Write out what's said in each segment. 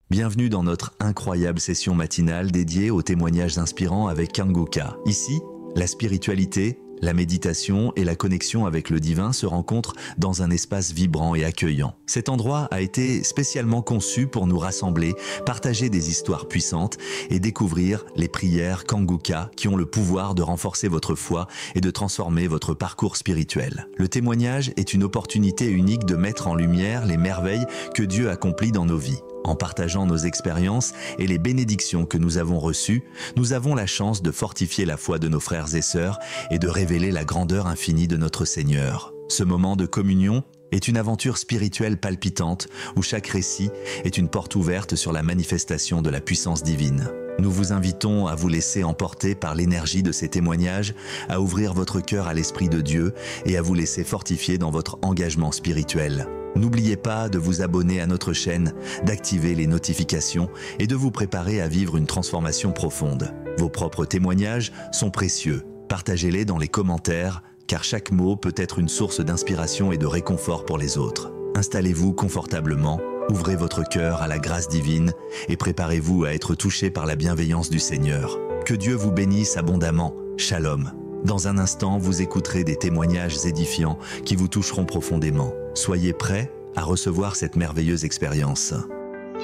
Bienvenue dans notre incroyable session matinale dédiée aux témoignages inspirants avec Kanguka. Ici, la spiritualité, la méditation et la connexion avec le divin se rencontrent dans un espace vibrant et accueillant. Cet endroit a été spécialement conçu pour nous rassembler, partager des histoires puissantes et découvrir les prières Kanguka qui ont le pouvoir de renforcer votre foi et de transformer votre parcours spirituel. Le témoignage est une opportunité unique de mettre en lumière les merveilles que Dieu accomplit dans nos vies. En partageant nos expériences et les bénédictions que nous avons reçues, nous avons la chance de fortifier la foi de nos frères et sœurs et de révéler la grandeur infinie de notre Seigneur. Ce moment de communion est une aventure spirituelle palpitante où chaque récit est une porte ouverte sur la manifestation de la puissance divine. Nous vous invitons à vous laisser emporter par l'énergie de ces témoignages, à ouvrir votre cœur à l'Esprit de Dieu et à vous laisser fortifier dans votre engagement spirituel. N'oubliez pas de vous abonner à notre chaîne, d'activer les notifications et de vous préparer à vivre une transformation profonde. Vos propres témoignages sont précieux. Partagez-les dans les commentaires, car chaque mot peut être une source d'inspiration et de réconfort pour les autres. Installez-vous confortablement, ouvrez votre cœur à la grâce divine et préparez-vous à être touché par la bienveillance du Seigneur. Que Dieu vous bénisse abondamment. Shalom. Dans un instant, vous écouterez des témoignages édifiants qui vous toucheront profondément. Soyez prêts à recevoir cette merveilleuse expérience.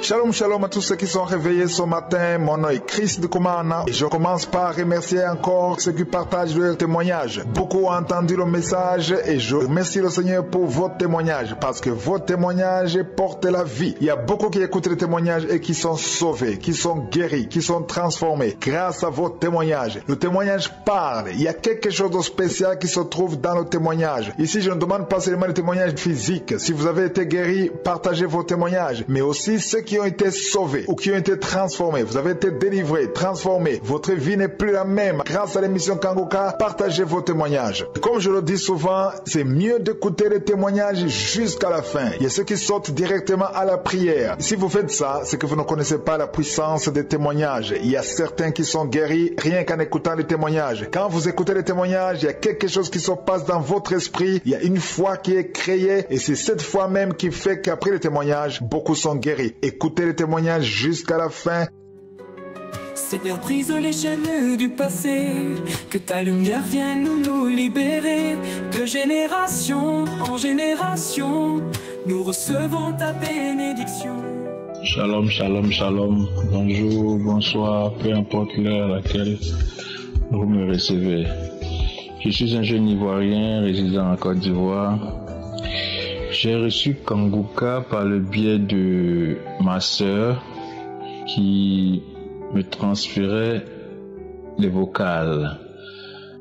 Shalom, shalom à tous ceux qui sont réveillés ce matin. Mon nom est Chris de Koumana et je commence par remercier encore ceux qui partagent leurs témoignages. Beaucoup ont entendu le message et je remercie le Seigneur pour votre témoignage parce que votre témoignage porte la vie. Il y a beaucoup qui écoutent les témoignages et qui sont sauvés, qui sont guéris, qui sont transformés grâce à votre témoignage. Le témoignage parle. Il y a quelque chose de spécial qui se trouve dans le témoignage. Ici, je ne demande pas seulement le témoignage physique. Si vous avez été guéri, partagez vos témoignages, mais aussi ceux qui ont été sauvés ou qui ont été transformés. Vous avez été délivrés, transformés. Votre vie n'est plus la même. Grâce à l'émission Kanguka, partagez vos témoignages. Comme je le dis souvent, c'est mieux d'écouter les témoignages jusqu'à la fin. Il y a ceux qui sortent directement à la prière. Si vous faites ça, c'est que vous ne connaissez pas la puissance des témoignages. Il y a certains qui sont guéris rien qu'en écoutant les témoignages. Quand vous écoutez les témoignages, il y a quelque chose qui se passe dans votre esprit. Il y a une foi qui est créée et c'est cette foi même qui fait qu'après les témoignages, beaucoup sont guéris. Écoutez les témoignages jusqu'à la fin. Seigneur, brise les chaînes du passé, que ta lumière vienne nous libérer. De génération en génération, nous recevons ta bénédiction. Shalom, shalom, shalom. Bonjour, bonsoir, peu importe l'heure à laquelle vous me recevez. Je suis un jeune Ivoirien résidant en Côte d'Ivoire. J'ai reçu Kanguka par le biais de ma sœur qui me transférait les vocales.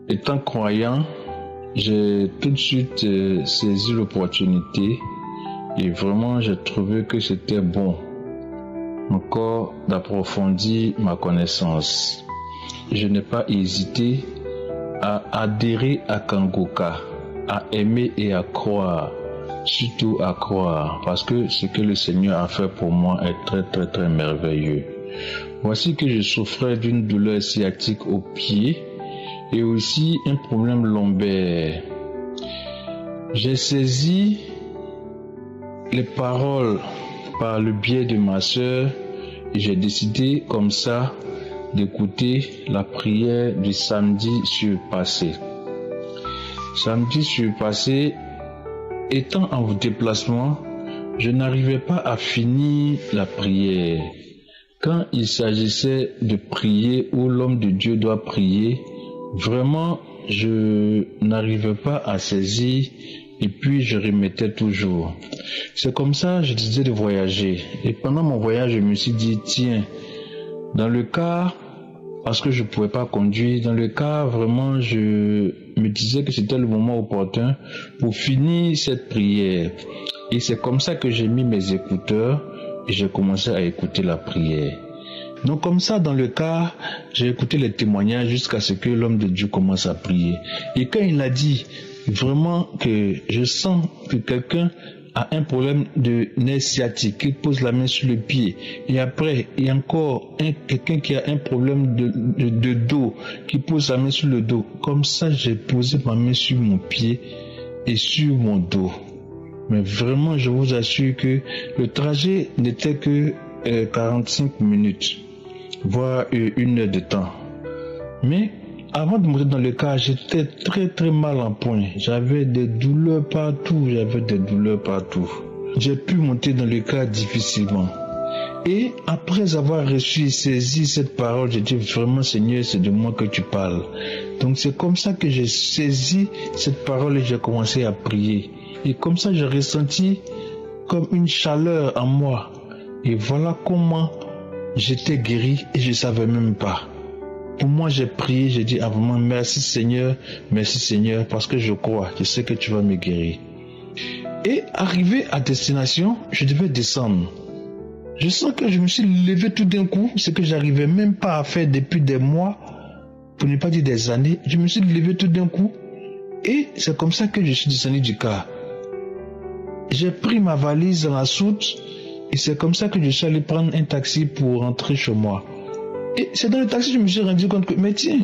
Étant croyant, j'ai tout de suite saisi l'opportunité et vraiment j'ai trouvé que c'était bon encore d'approfondir ma connaissance. Je n'ai pas hésité à adhérer à Kanguka, à aimer et à croire. Surtout à croire, parce que ce que le Seigneur a fait pour moi est très très très merveilleux. Voici que je souffrais d'une douleur sciatique au pied et aussi un problème lombaire. J'ai saisi les paroles par le biais de ma sœur et j'ai décidé comme ça d'écouter la prière du samedi surpassé. Samedi surpassé, étant en déplacement, je n'arrivais pas à finir la prière. Quand il s'agissait de prier où l'homme de Dieu doit prier, vraiment, je n'arrivais pas à saisir et puis je remettais toujours. C'est comme ça que je décidais de voyager. Et pendant mon voyage, je me suis dit, tiens, dans le cas, parce que je ne pouvais pas conduire, dans le cas, vraiment, je me disais que c'était le moment opportun pour finir cette prière. Et c'est comme ça que j'ai mis mes écouteurs et j'ai commencé à écouter la prière. Donc comme ça, dans le cas, j'ai écouté les témoignages jusqu'à ce que l'homme de Dieu commence à prier. Et quand il a dit vraiment que je sens que quelqu'un a un problème de nerf sciatique, qui pose la main sur le pied, et après il y a encore quelqu'un qui a un problème de dos, qui pose sa main sur le dos. Comme ça, j'ai posé ma main sur mon pied et sur mon dos. Mais vraiment, je vous assure que le trajet n'était que 45 minutes, voire 1 heure de temps. Mais avant de monter dans le car, j'étais très mal en point. J'avais des douleurs partout, J'ai pu monter dans le car difficilement. Et après avoir reçu et saisi cette parole, j'ai dit vraiment Seigneur, c'est de moi que tu parles. Donc c'est comme ça que j'ai saisi cette parole et j'ai commencé à prier. Et comme ça j'ai ressenti comme une chaleur en moi. Et voilà comment j'étais guéri et je ne savais même pas. Pour moi j'ai prié, j'ai dit vraiment merci Seigneur, parce que je crois, je sais que tu vas me guérir. Et arrivé à destination, je devais descendre. Je sens que je me suis levé tout d'un coup, ce que j'arrivais même pas à faire depuis des mois, pour ne pas dire des années. Je me suis levé tout d'un coup et c'est comme ça que je suis descendu du car. J'ai pris ma valise dans la soute et c'est comme ça que je suis allé prendre un taxi pour rentrer chez moi. Et c'est dans le taxi que je me suis rendu compte que, mais tiens,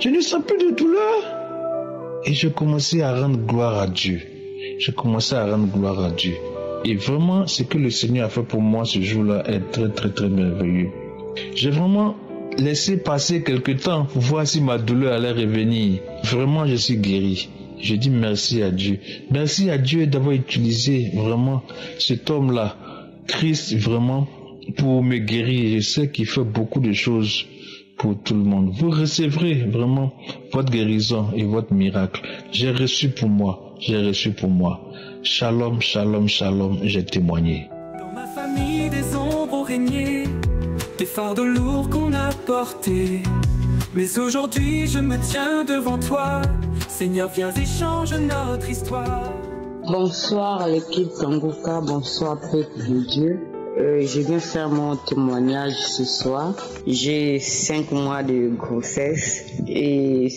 je ne sens plus de douleur. Et je commençais à rendre gloire à Dieu. Et vraiment, ce que le Seigneur a fait pour moi ce jour-là est très merveilleux. J'ai vraiment laissé passer quelques temps pour voir si ma douleur allait revenir. Vraiment, je suis guéri. Je dis merci à Dieu. Merci à Dieu d'avoir utilisé vraiment cet homme-là, Christ, vraiment, pour me guérir. Je sais qu'il fait beaucoup de choses pour tout le monde. Vous recevrez vraiment votre guérison et votre miracle. J'ai reçu pour moi. Shalom, j'ai témoigné. Dans ma famille, des ombres ont régné, des fardeaux lourds qu'on a portés. Mais aujourd'hui, je me tiens devant toi. Seigneur, viens et change notre histoire. Bonsoir à l'équipe Kanguka, bonsoir peuple de Dieu. Je viens faire mon témoignage ce soir. J'ai 5 mois de grossesse et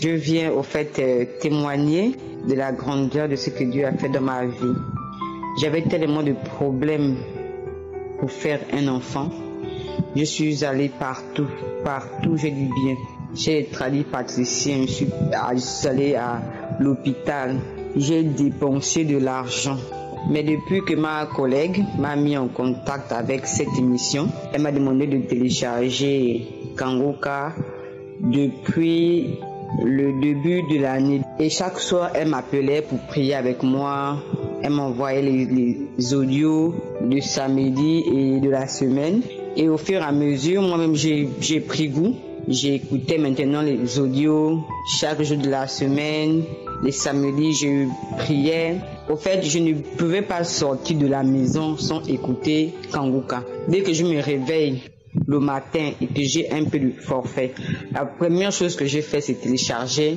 je viens au fait témoigner de la grandeur de ce que Dieu a fait dans ma vie. J'avais tellement de problèmes pour faire un enfant. Je suis allée partout, je dis bien. J'ai traduit praticien, je suis allée à l'hôpital. J'ai dépensé de l'argent. Mais depuis que ma collègue m'a mis en contact avec cette émission, elle m'a demandé de télécharger Kanguka depuis le début de l'année. Et chaque soir, elle m'appelait pour prier avec moi. Elle m'envoyait les audios de samedi et de la semaine. Et au fur et à mesure, moi-même, j'ai pris goût. J'écoutais maintenant les audios chaque jour de la semaine. Les samedis, je priais. Au fait, je ne pouvais pas sortir de la maison sans écouter Kanguka. Dès que je me réveille le matin et que j'ai un peu de forfait, la première chose que j'ai fait, c'est télécharger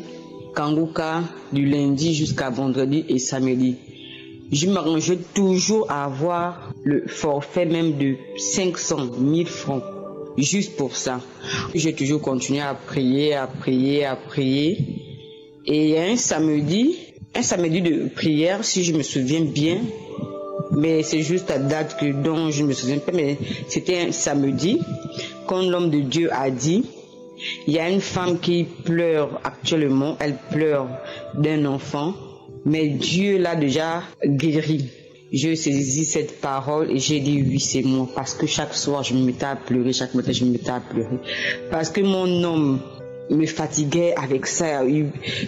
Kanguka du lundi jusqu'à vendredi et samedi. Je m'arrangeais toujours à avoir le forfait même de 500 000 francs. Juste pour ça. J'ai toujours continué à prier. Et il y a un samedi de prière, si je me souviens bien, mais c'est juste la date dont je ne me souviens pas, mais c'était un samedi, quand l'homme de Dieu a dit, il y a une femme qui pleure actuellement, elle pleure d'un enfant, mais Dieu l'a déjà guéri. Je saisis cette parole et j'ai dit oui, c'est moi, parce que chaque soir je me mettais à pleurer, chaque matin je me mettais à pleurer, parce que mon homme me fatiguait avec ça.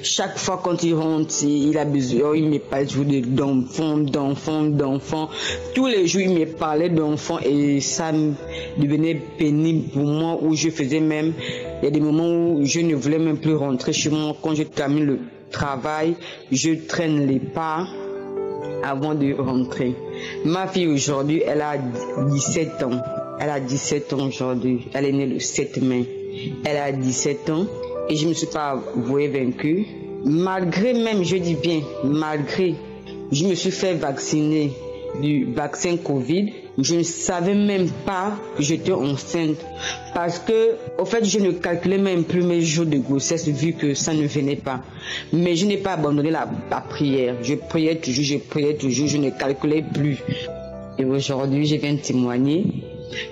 Chaque fois quand il rentre, il a besoin, il me parle toujours d'enfants. Tous les jours il me parlait d'enfants et ça devenait pénible pour moi, où je faisais même, il y a des moments où je ne voulais même plus rentrer chez moi. Quand je termine le travail, je traîne les pas avant de rentrer. Ma fille aujourd'hui, elle a 17 ans. Elle a 17 ans aujourd'hui. Elle est née le 7 mai. Elle a 17 ans et je ne me suis pas avouée vaincue. Malgré même, je dis bien, malgré, je me suis fait vacciner du vaccin Covid. Je ne savais même pas que j'étais enceinte parce que, au fait, je ne calculais même plus mes jours de grossesse vu que ça ne venait pas. Mais je n'ai pas abandonné la prière. Je priais toujours, je ne calculais plus. Et aujourd'hui, je viens témoigner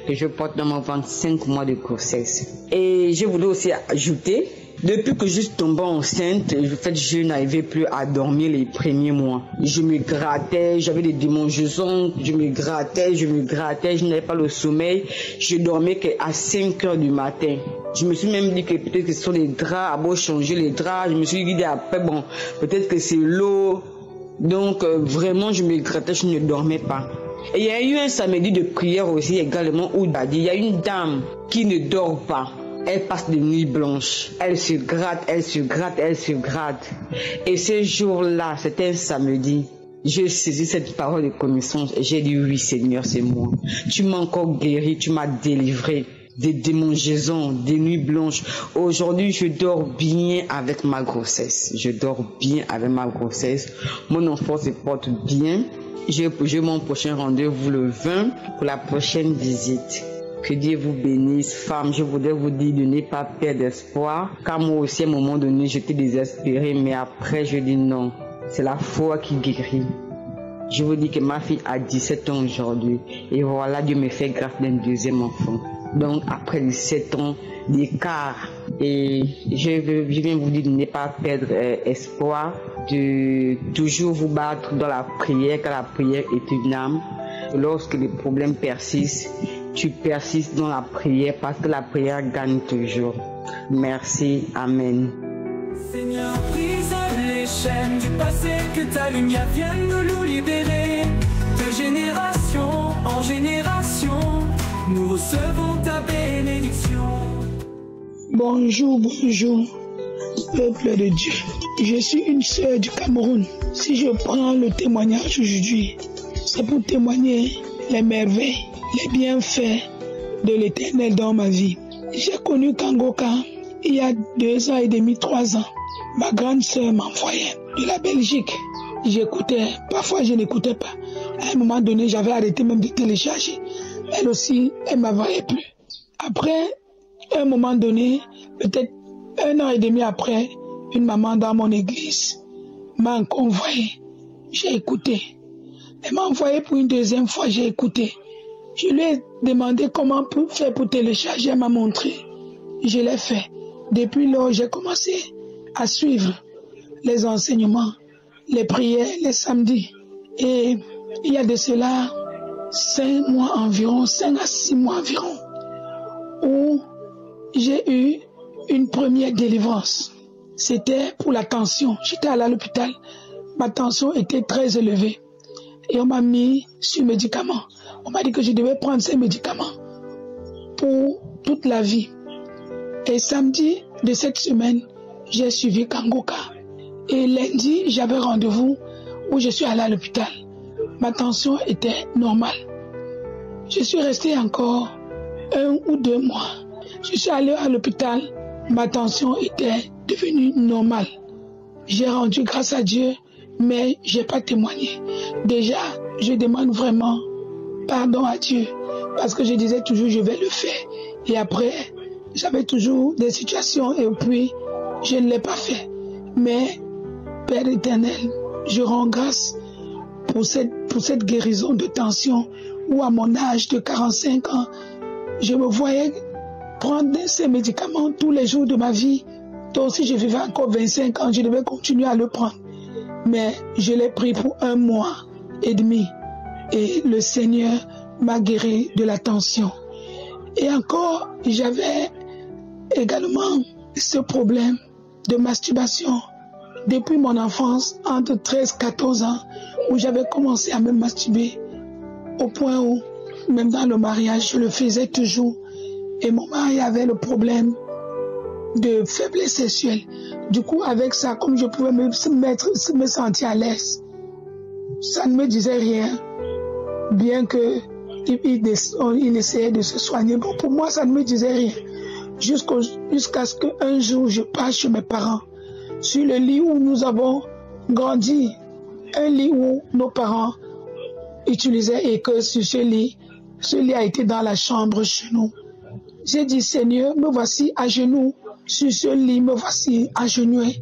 que je porte dans mon ventre 5 mois de grossesse. Et je voulais aussi ajouter Depuis que je suis tombée enceinte, en fait, je n'arrivais plus à dormir les premiers mois. Je me grattais, j'avais des démangeaisons, je me grattais, je n'avais pas le sommeil. Je dormais qu'à 5 heures du matin. Je me suis même dit que peut-être que ce sont les draps, à beau changer les draps. Je me suis dit après, bon, peut-être que c'est l'eau. Donc, vraiment, je me grattais, je ne dormais pas. Et il y a eu un samedi de prière aussi également où il y a une dame qui ne dort pas. Elle passe des nuits blanches. Elle se gratte, elle se gratte, elle se gratte. Et ce jour-là, c'était un samedi. J'ai saisi cette parole de connaissance et j'ai dit oui Seigneur, c'est moi. Tu m'as encore guéri, tu m'as délivré des démangeaisons, des nuits blanches. Aujourd'hui, je dors bien avec ma grossesse. Je dors bien avec ma grossesse. Mon enfant se porte bien. J'ai mon prochain rendez-vous le 20 pour la prochaine visite. Que Dieu vous bénisse. Femme, je voudrais vous dire de ne pas perdre espoir. Car moi aussi, à un moment donné, j'étais désespérée. Mais après, je dis non. C'est la foi qui guérit. Je vous dis que ma fille a 17 ans aujourd'hui. Et voilà, Dieu me fait grâce d'un deuxième enfant. Donc, après 17 ans d'écart, et je viens vous dire de ne pas perdre espoir, de toujours vous battre dans la prière, car la prière est une arme. Lorsque les problèmes persistent, tu persistes dans la prière parce que la prière gagne toujours. Merci. Amen. Seigneur, brise les chaînes du passé, que ta lumière vienne nous libérer. De génération en génération, nous recevons ta bénédiction. Bonjour, peuple de Dieu. Je suis une sœur du Cameroun. Si je prends le témoignage aujourd'hui, c'est pour témoigner les merveilles, les bienfaits de l'Éternel dans ma vie. J'ai connu Kangoka il y a 2 ans et demi, 3 ans. Ma grande sœur m'envoyait de la Belgique. J'écoutais, parfois je n'écoutais pas. À un moment donné, j'avais arrêté même de télécharger. Elle aussi, elle ne m'envoyait plus. Après, à un moment donné, peut-être 1 an et demi après, une maman dans mon église m'a encore envoyé. J'ai écouté. Elle m'a envoyé pour une deuxième fois, j'ai écouté. Je lui ai demandé comment faire pour télécharger, elle m'a montré. Je l'ai fait. Depuis lors, j'ai commencé à suivre les enseignements, les prières, les samedis. Et il y a de cela 5 mois environ, 5 à 6 mois environ, où j'ai eu une première délivrance. C'était pour la tension. J'étais allé à l'hôpital. Ma tension était très élevée. Et on m'a mis sur médicaments. On m'a dit que je devais prendre ces médicaments pour toute la vie. Et samedi de cette semaine, j'ai suivi Kangoka. Et lundi, j'avais rendez-vous où je suis allé à l'hôpital. Ma tension était normale. Je suis resté encore 1 ou 2 mois. Je suis allé à l'hôpital. Ma tension était devenue normale. J'ai rendu grâce à Dieu, mais je n'ai pas témoigné. Déjà, je demande vraiment pardon à Dieu, parce que je disais toujours je vais le faire. Et après, j'avais toujours des situations et puis je ne l'ai pas fait. Mais, Père éternel, je rends grâce pour cette guérison de tension où à mon âge de 45 ans, je me voyais prendre ces médicaments tous les jours de ma vie. Donc si je vivais encore 25 ans, je devais continuer à le prendre. Mais je l'ai pris pour 1 mois et demi. Et le Seigneur m'a guéri de la tension. Et encore, j'avais également ce problème de masturbation depuis mon enfance, entre 13 et 14 ans, où j'avais commencé à me masturber au point où, même dans le mariage, je le faisais toujours. Et mon mari avait le problème de faiblesse sexuelle. Du coup, avec ça, comme je pouvais me sentir à l'aise, ça ne me disait rien, bien qu'il essayait de se soigner. Bon, pour moi, ça ne me disait rien. Jusqu'à ce qu'un jour, je passe chez mes parents, sur le lit où nous avons grandi, un lit où nos parents utilisaient et que sur ce lit a été dans la chambre chez nous. J'ai dit, Seigneur, me voici à genoux, sur ce lit, me voici agenouillé.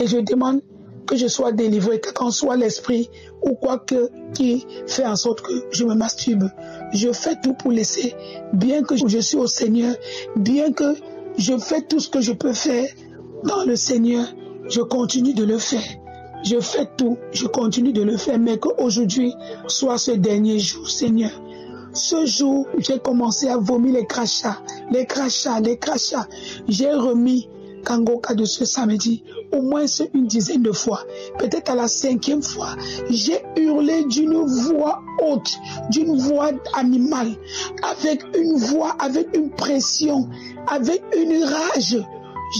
Et je demande que je sois délivré, que qu'en soit l'esprit ou quoi que qui fait en sorte que je me masturbe. Je fais tout pour laisser, bien que je suis au Seigneur, bien que je fais tout ce que je peux faire dans le Seigneur, je continue de le faire. Je fais tout, je continue de le faire, mais qu'aujourd'hui soit ce dernier jour, Seigneur. Ce jour, j'ai commencé à vomir les crachats. J'ai remis Kangoka de ce samedi au moins une dizaine de fois. Peut-être à la 5e fois, j'ai hurlé d'une voix haute, d'une voix animale, avec une voix, avec une pression, avec une rage.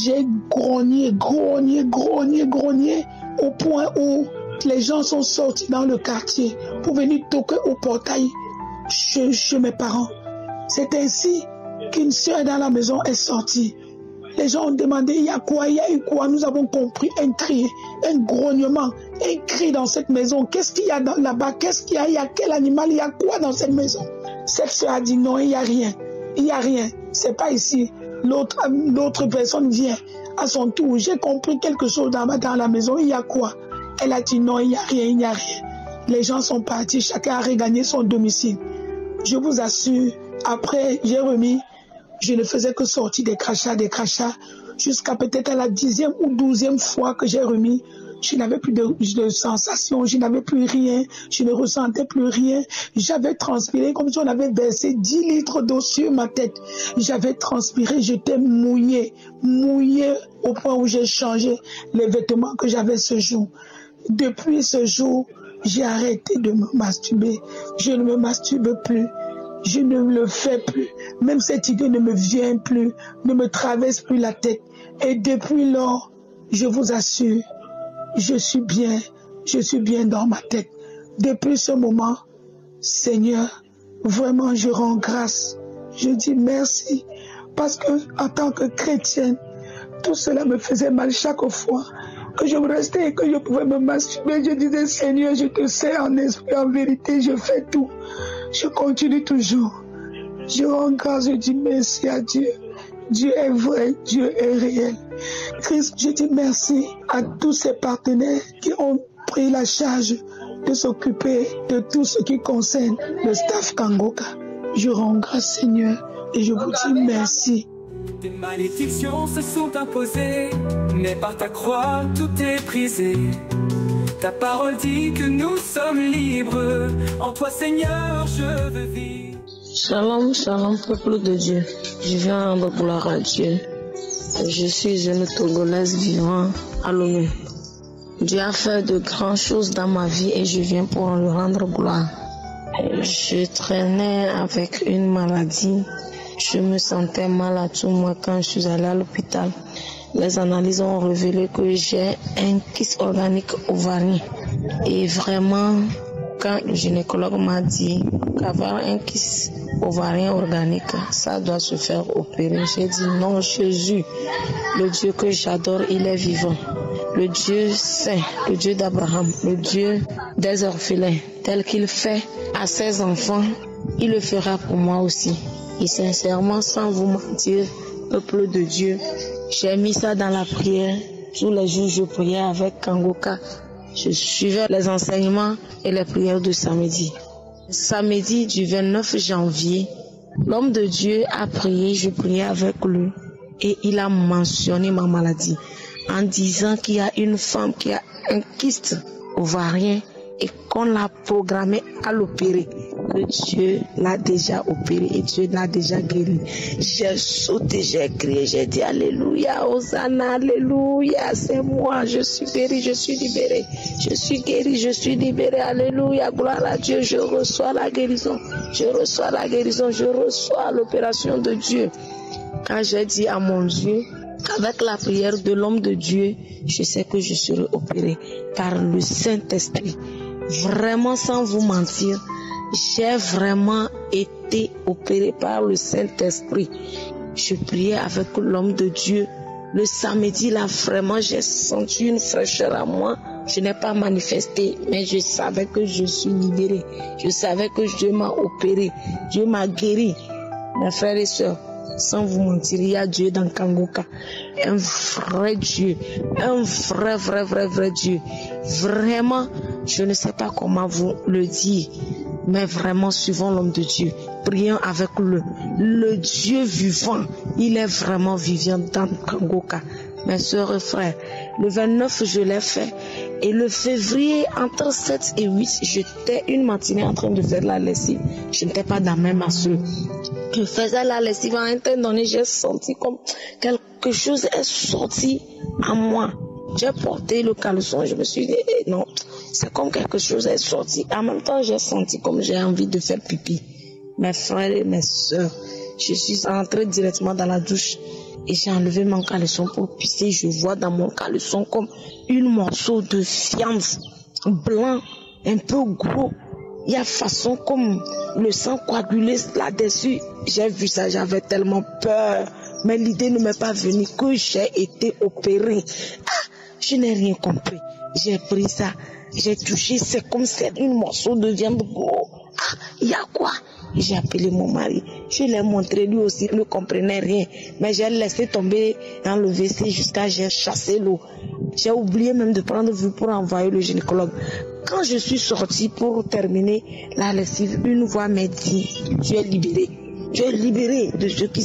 J'ai grogné au point où les gens sont sortis dans le quartier pour venir toquer au portail chez mes parents. C'est ainsi qu'une soeur dans la maison est sortie. Les gens ont demandé, il y a quoi, il y a eu quoi? Nous avons compris un cri, un grognement, un cri dans cette maison. Qu'est-ce qu'il y a là-bas? Qu'est-ce qu'il y a? Il y a quel animal? Il y a quoi dans cette maison? Cette soeur a dit non, il n'y a rien. Il n'y a rien. C'est pas ici. L'autre personne vient à son tour. J'ai compris quelque chose dans la maison. Il y a quoi? Elle a dit non, il n'y a rien, il n'y a rien. Les gens sont partis, chacun a regagné son domicile. Je vous assure, après, j'ai remis, je ne faisais que sortir des crachats, jusqu'à peut-être à la 10e ou 12e fois que j'ai remis. Je n'avais plus de sensation, je n'avais plus rien, je ne ressentais plus rien. J'avais transpiré comme si on avait versé 10 litres d'eau sur ma tête. J'avais transpiré, j'étais mouillé au point où j'ai changé les vêtements que j'avais ce jour. Depuis ce jour, j'ai arrêté de me masturber. Je ne me masturbe plus. Je ne le fais plus. Même cette idée ne me vient plus, ne me traverse plus la tête. Et depuis lors, je vous assure, je suis bien dans ma tête. Depuis ce moment, Seigneur, vraiment je rends grâce. Je dis merci. Parce que en tant que chrétienne, tout cela me faisait mal chaque fois que je restais et que je pouvais me masturber. Je disais, Seigneur, je te sers en esprit, en vérité, je fais tout. Je continue toujours. Je rends grâce, je dis merci à Dieu. Dieu est vrai, Dieu est réel. Christ, je dis merci à tous ces partenaires qui ont pris la charge de s'occuper de tout ce qui concerne le staff Kangoka. Je rends grâce, Seigneur, et je vous dis merci. Des malédictions se sont imposées, mais par ta croix tout est brisé. Ta parole dit que nous sommes libres. En toi, Seigneur, je veux vivre. Shalom, shalom, peuple de Dieu. Je viens rendre gloire à Dieu. Je suis une Togolaise vivant à Lomé. Dieu a fait de grandes choses dans ma vie et je viens pour lui rendre gloire. Je traînais avec une maladie. Je me sentais mal à tout moi quand je suis allée à l'hôpital. Les analyses ont révélé que j'ai un kyste organique ovarien. Et vraiment, quand le gynécologue m'a dit qu'avoir un kyste ovarien organique, ça doit se faire opérer, j'ai dit non, Jésus, le Dieu que j'adore, il est vivant. Le Dieu saint, le Dieu d'Abraham, le Dieu des orphelins, tel qu'il fait à ses enfants, il le fera pour moi aussi. Et sincèrement, sans vous mentir, peuple de Dieu, j'ai mis ça dans la prière. Tous les jours, je priais avec Kangoka. Je suivais les enseignements et les prières de samedi. Samedi du 29 janvier, l'homme de Dieu a prié, je priais avec lui. Et il a mentionné ma maladie en disant qu'il y a une femme qui a un kyste ovarien et qu'on l'a programmé à l'opérer. Que Dieu l'a déjà opéré et Dieu l'a déjà guéri. J'ai sauté, j'ai crié, j'ai dit Alléluia, Hosanna, Alléluia, c'est moi, je suis guéri, je suis libéré. Je suis guéri, je suis libéré, Alléluia, gloire à Dieu, je reçois la guérison, je reçois la guérison, je reçois l'opération de Dieu. Quand j'ai dit à mon Dieu, qu'avec la prière de l'homme de Dieu, je sais que je serai opéré par le Saint-Esprit. Vraiment, sans vous mentir, j'ai vraiment été opéré par le Saint-Esprit. Je priais avec l'homme de Dieu. Le samedi, là, vraiment, j'ai senti une fraîcheur à moi. Je n'ai pas manifesté, mais je savais que je suis libéré. Je savais que Dieu m'a opéré. Dieu m'a guéri. Mes frères et sœurs, sans vous mentir, il y a Dieu dans Kangoka. Un vrai Dieu. Un vrai Dieu. Vraiment, je ne sais pas comment vous le dire. Mais vraiment, suivons l'homme de Dieu. Prions avec le Dieu vivant. Il est vraiment vivant dans Kangoka. mes soeurs et frères. Le 29, je l'ai fait. Et le février, entre 7 et 8, j'étais une matinée en train de faire la lessive. Je n'étais pas dans mes masses. Je faisais la lessive. À un temps donné, j'ai senti comme quelque chose est sorti à moi. J'ai porté le caleçon. Je me suis dit, non, c'est comme quelque chose est sorti. En même temps, j'ai senti comme j'ai envie de faire pipi. Mes frères et mes soeurs, je suis entrée directement dans la douche. Et j'ai enlevé mon caleçon pour pisser. Je vois dans mon caleçon comme une morceau de viande blanc, un peu gros. Il y a façon comme le sang coagulé là-dessus. J'ai vu ça, j'avais tellement peur. Mais l'idée ne m'est pas venue que j'ai été opérée. Ah, je n'ai rien compris. J'ai pris ça, j'ai touché, c'est comme c'est une morceau de viande gros. Ah, il y a quoi? J'ai appelé mon mari. Je l'ai montré, lui aussi, il ne comprenait rien. Mais j'ai laissé tomber dans le WC jusqu'à j'ai chassé l'eau. J'ai oublié même de prendre vue pour envoyer le gynécologue. Quand je suis sortie pour terminer la lessive, une voix m'a dit, tu es libérée. Tu es libéré de ce qui...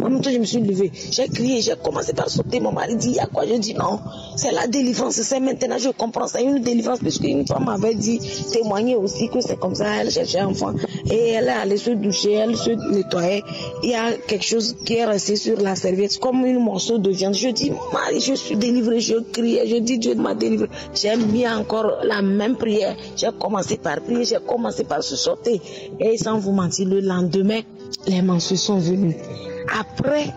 En même temps, je me suis levée. J'ai crié, j'ai commencé par sauter. Mon mari dit, il y a quoi? Je dis non, c'est la délivrance. C'est maintenant, je comprends. C'est une délivrance parce qu'une femme m'avait dit, témoigner aussi que c'est comme ça. Elle cherchait un enfant et elle est allée se doucher, elle se nettoyait. Il y a quelque chose qui est resté sur la serviette, comme un morceau de viande. Je dis, mon mari, je suis délivrée. Je criais, je dis, Dieu m'a délivrée. J'ai mis encore la même prière. J'ai commencé par prier, j'ai commencé par se sauter. Et sans vous mentir, le lendemain, les menstrues sont venues. Après,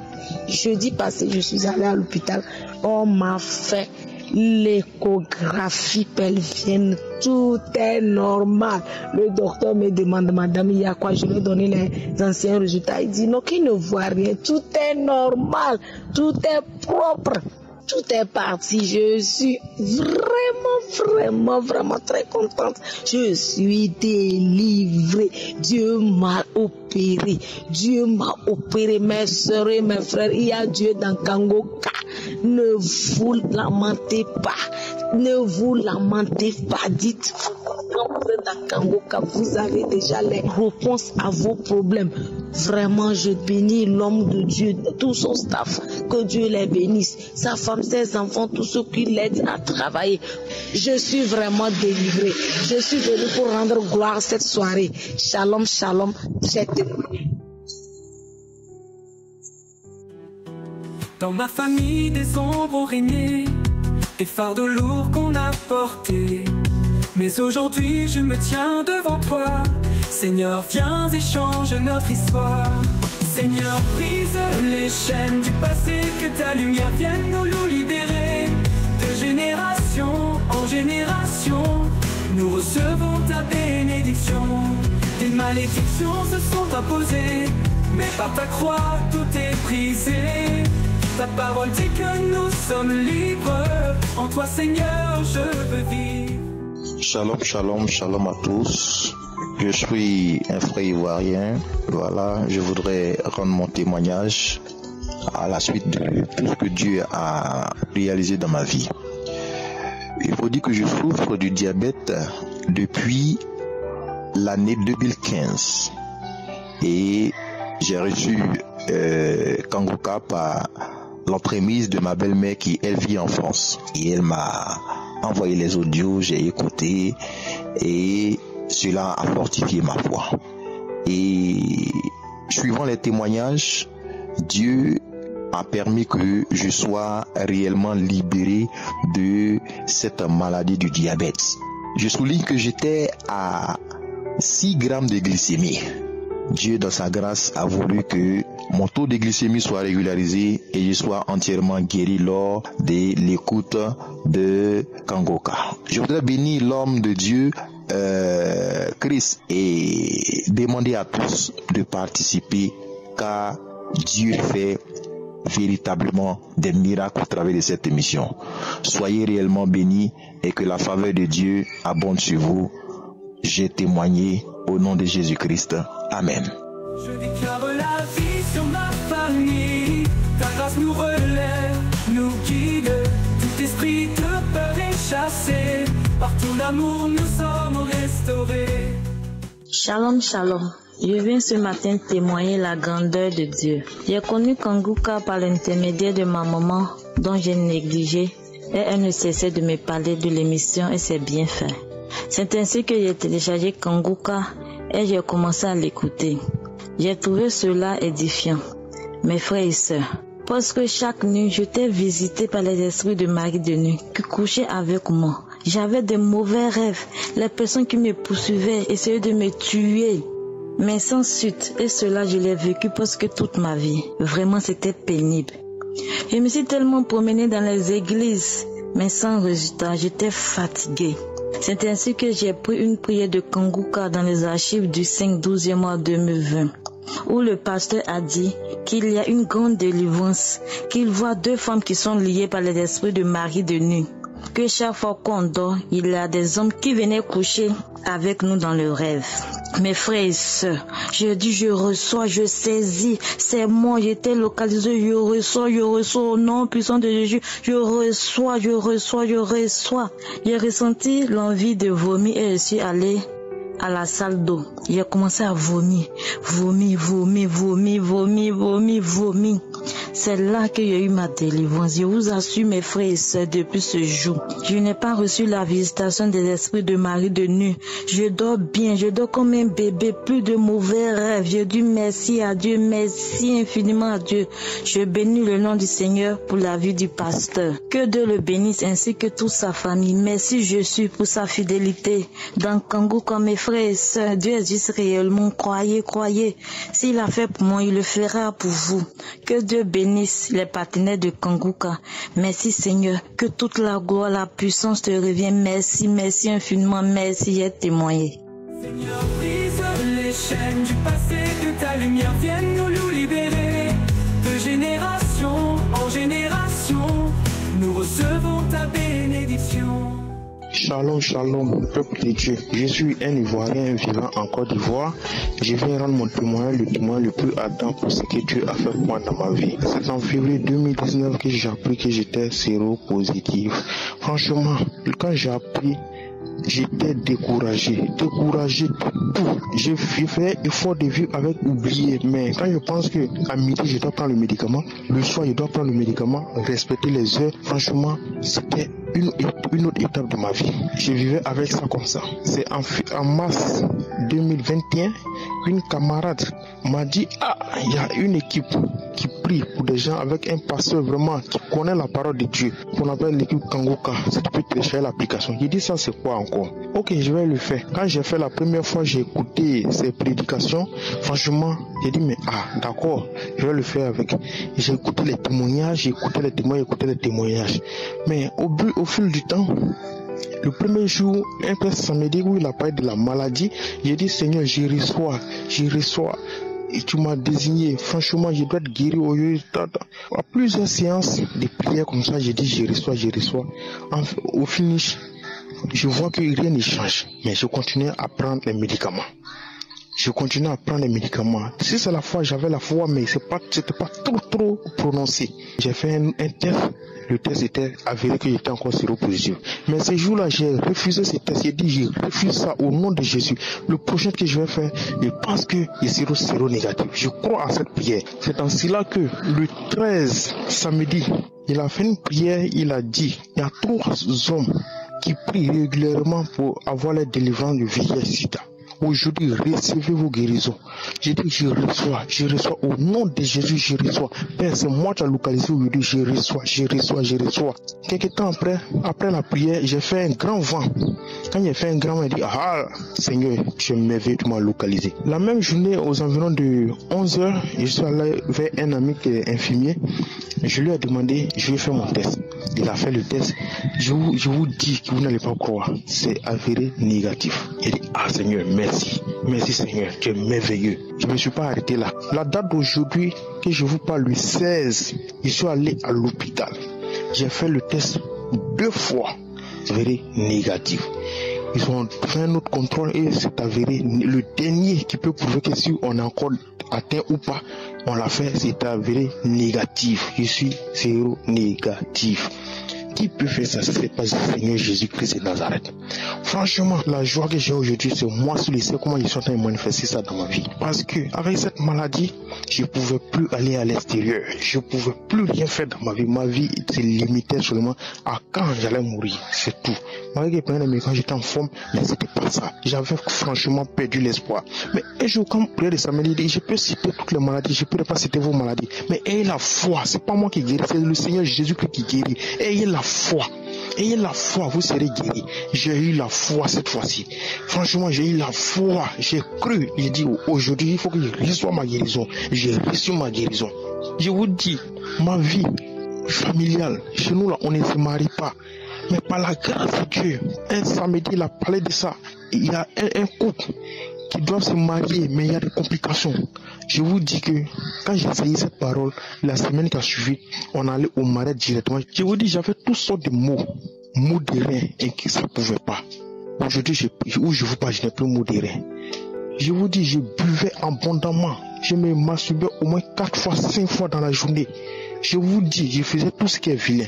jeudi passé, je suis allée à l'hôpital. On m'a fait l'échographie pelvienne. Tout est normal. Le docteur me demande, madame, il y a quoi? Je lui ai donné les anciens résultats. Il dit non, qu'il ne voit rien. Tout est normal. Tout est propre. Tout est parti. Je suis vraiment très contente. Je suis délivrée. Dieu m'a opéré. Dieu m'a opéré. Mes soeurs et mes frères, il y a Dieu dans Kangoka. Ne vous lamentez pas. Ne vous lamentez pas. Dites-vous, quand vous êtes dans Kangoka, vous avez déjà les réponses à vos problèmes. Vraiment, je bénis l'homme de Dieu, tout son staff, que Dieu les bénisse, sa femme, ses enfants, tous ceux qui l'aident à travailler. Je suis vraiment délivrée. Je suis venue pour rendre gloire cette soirée. Shalom, shalom, j'ai témoigné. Dans ma famille, des ombres ont régné, des fardeaux lourds qu'on a portés. Mais aujourd'hui, je me tiens devant toi. Seigneur, viens et change notre histoire. Seigneur, brise les chaînes du passé, que ta lumière vienne nous libérer. De génération en génération, nous recevons ta bénédiction. Des malédictions se sont imposées, mais par ta croix tout est brisé. Ta parole dit que nous sommes libres. En toi, Seigneur, je veux vivre. Shalom, shalom, shalom à tous. Je suis un frère ivoirien. Voilà, je voudrais rendre mon témoignage à la suite de tout ce que Dieu a réalisé dans ma vie. Il faut dire que je souffre du diabète depuis l'année 2015 et j'ai reçu Kangoka par l'entremise de ma belle-mère qui elle vit en France et elle m'a envoyé les audios, j'ai écouté et cela a fortifié ma foi. Et suivant les témoignages, Dieu a permis que je sois réellement libéré de cette maladie du diabète. Je souligne que j'étais à 6 grammes de glycémie. Dieu, dans sa grâce, a voulu que mon taux de glycémie soit régularisé et je sois entièrement guéri lors de l'écoute de Kangoka. Je voudrais bénir l'homme de Dieu, Chris, et demander à tous de participer car Dieu fait véritablement des miracles au travers de cette émission. Soyez réellement bénis et que la faveur de Dieu abonde sur vous. J'ai témoigné au nom de Jésus-Christ. Amen. Je déclare la vie sur ma famille. Ta grâce nous relève, nous guide. Tout esprit de peur est chassé. Par ton amour nous sommes restaurés. Shalom, shalom. Je viens ce matin témoigner la grandeur de Dieu. J'ai connu Kanguka par l'intermédiaire de ma maman dont j'ai négligé et elle ne cessait de me parler de l'émission et ses bienfaits. C'est ainsi que j'ai téléchargé Kanguka et j'ai commencé à l'écouter. J'ai trouvé cela édifiant. Mes frères et sœurs, parce que chaque nuit, j'étais visité par les esprits de mari de nuit qui couchaient avec moi. J'avais de mauvais rêves. Les personnes qui me poursuivaient essayaient de me tuer. Mais sans suite, et cela je l'ai vécu presque toute ma vie. Vraiment, c'était pénible. Je me suis tellement promenée dans les églises, mais sans résultat, j'étais fatiguée. C'est ainsi que j'ai pris une prière de Kanguka dans les archives du 5/12 mois 2020, où le pasteur a dit qu'il y a une grande délivrance, qu'il voit 2 femmes qui sont liées par les esprits de mari de nuit, que chaque fois qu'on dort, il y a des hommes qui venaient coucher avec nous dans le rêve. Mes frères et sœurs, je dis, je reçois, je saisis, c'est moi, j'étais localisé, je reçois au nom puissant de Jésus, je reçois. J'ai ressenti l'envie de vomir et je suis allé à la salle d'eau. J'ai commencé à vomir. C'est là que j'ai eu ma délivrance. Je vous assure, mes frères et sœurs, depuis ce jour, je n'ai pas reçu la visitation des esprits de mari de nuit. Je dors bien, je dors comme un bébé, plus de mauvais rêves. Je dis merci à Dieu, merci infiniment à Dieu. Je bénis le nom du Seigneur pour la vie du pasteur. Que Dieu le bénisse ainsi que toute sa famille. Merci Jésus pour sa fidélité. Dans Kanguka, mes frères et sœurs, Dieu existe réellement. Croyez. S'il a fait pour moi, il le fera pour vous. Que Dieu bénisse les partenaires de Kanguka. Merci Seigneur, que toute la gloire, la puissance te revienne. Merci infiniment, merci, j'ai témoigné. Seigneur, brise les chaînes du passé, que ta lumière vienne nous libérer. De génération en génération, nous recevons ta bénédiction. Shalom, peuple de Dieu. Je suis un Ivoirien vivant en Côte d'Ivoire. Je viens rendre mon témoignage, le témoin le plus ardent pour ce que Dieu a fait pour moi dans ma vie. C'est en février 2019 que j'ai appris que j'étais séropositif. Franchement, quand j'ai appris, j'étais découragé de tout. J'ai fait effort de vivre avec oublier, mais quand je pense que à midi je dois prendre le médicament, le soir je dois prendre le médicament, respecter les heures, franchement, c'était une autre étape de ma vie. Je vivais avec ça comme ça. C'est en mars 2021, une camarade m'a dit, il y a une équipe qui prie pour des gens avec un pasteur vraiment qui connaît la parole de Dieu, qu'on appelle l'équipe Kanguka. Si tu peux télécharger l'application. J'ai dit, ça c'est quoi encore? Ok, je vais le faire. Quand j'ai fait la première fois, j'ai écouté ses prédications. Franchement, j'ai dit, mais d'accord, je vais le faire avec. J'ai écouté les témoignages, Mais au fil du temps, le premier jour, un peu samedi où il a parlé de la maladie, j'ai dit, Seigneur, j'y reçois. Et tu m'as désigné, franchement, je dois être guéri à plusieurs séances de prière comme ça, j'ai dit, j'y reçois. Au finish, je vois que rien ne change, mais je continue à prendre les médicaments. Si c'est la foi, j'avais la foi, mais c'était pas trop prononcé. J'ai fait un test. Le test était avéré que j'étais encore séropositif. Mais ce jour-là, j'ai refusé ce test. J'ai dit, je refuse ça au nom de Jésus. Le prochain que je vais faire, je pense que je serai séronégatif. Je crois à cette prière. C'est en cela que le 13 samedi, il a fait une prière, il a dit, il y a 3 hommes qui prient régulièrement pour avoir la délivrance du VIH-Sida. Aujourd'hui, recevez vos guérisons. J'ai dit, je reçois au nom de Jésus, je reçois. Père, c'est moi qui ai localisé aujourd'hui, je reçois. Quelques temps après la prière, j'ai fait un grand vent. Quand j'ai fait un grand vent, j'ai dit, Seigneur, tu es merveilleux, tu m'as localisé. La même journée, aux environs de 11h, je suis allé vers un ami qui est infirmier. Je lui ai demandé, je vais faire mon test. Il a fait le test. Je vous dis que vous n'allez pas croire. C'est avéré négatif. Il dit, Seigneur, merci. Merci Seigneur, tu es merveilleux. Je ne me suis pas arrêté là. La date d'aujourd'hui que je vous parle, le 16, je suis allé à l'hôpital. J'ai fait le test 2 fois. Avéré négatif. Ils ont fait un autre contrôle et c'est avéré. Le dernier qui peut prouver que si on est encore atteint ou pas, on l'a fait, c'est avéré négatif. Je suis séronégatif. qui peut faire ça si ce n'est pas le Seigneur Jésus-Christ de Nazareth? Franchement, la joie que j'ai aujourd'hui, c'est moi sur les cieux, comment ils sont en train de manifester ça dans ma vie. Parce que avec cette maladie, je ne pouvais plus aller à l'extérieur. Je ne pouvais plus rien faire dans ma vie. Ma vie se limitait seulement à quand j'allais mourir. C'est tout. Malgré quand j'étais en forme, mais c'était pas ça. J'avais franchement perdu l'espoir. Mais un jour, quand prière de samedi, je peux citer toutes les maladies, je ne peux pas citer vos maladies. Mais ayez la foi, c'est pas moi qui guéris, c'est le Seigneur Jésus-Christ qui guérit. Ayez la foi. Ayez la foi, vous serez guéris. J'ai eu la foi cette fois-ci. Franchement, j'ai eu la foi. J'ai cru. J'ai dit aujourd'hui, il faut que je reçoive ma guérison. J'ai reçu ma guérison. Je vous dis, ma vie familiale, chez nous là, on ne se marie pas. Mais par la grâce de Dieu, un samedi, il a parlé de ça. Il y a un couple qui doivent se marier, mais il y a des complications. Je vous dis que quand j'ai essayé cette parole, la semaine qui a suivi, on allait au marais directement. Je vous dis, j'avais toutes sortes de mots de rein, et que ça ne pouvait pas. Aujourd'hui, je vous parle, je n'ai plus mots de rein. Je vous dis, je buvais abondamment. Je me masturbais au moins 4 fois, 5 fois dans la journée. Je vous dis, je faisais tout ce qui est vilain.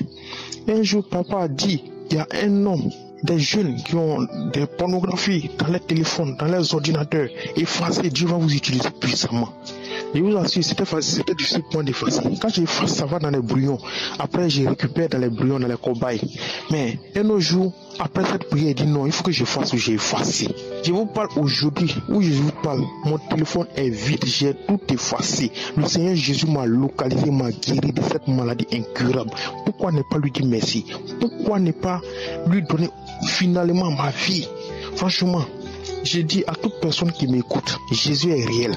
Un jour, papa a dit, il y a un homme, des jeunes qui ont des pornographies dans les téléphones, dans les ordinateurs, effacés, Dieu va vous utiliser puissamment. Je vous assure, c'était facile, c'était du point d'effacer. Quand j'efface, ça va dans les brouillons. Après, je récupère dans les brouillons, dans les cobayes. Mais un autre jour, après cette prière, il dit non, il faut que je fasse ou j'ai effacé. Je vous parle aujourd'hui, où je vous parle, mon téléphone est vide, j'ai tout effacé. Le Seigneur Jésus m'a localisé, m'a guéri de cette maladie incurable. Pourquoi ne pas lui dire merci? Pourquoi ne pas lui donner finalement ma vie? Franchement, je dis à toute personne qui m'écoute, Jésus est réel.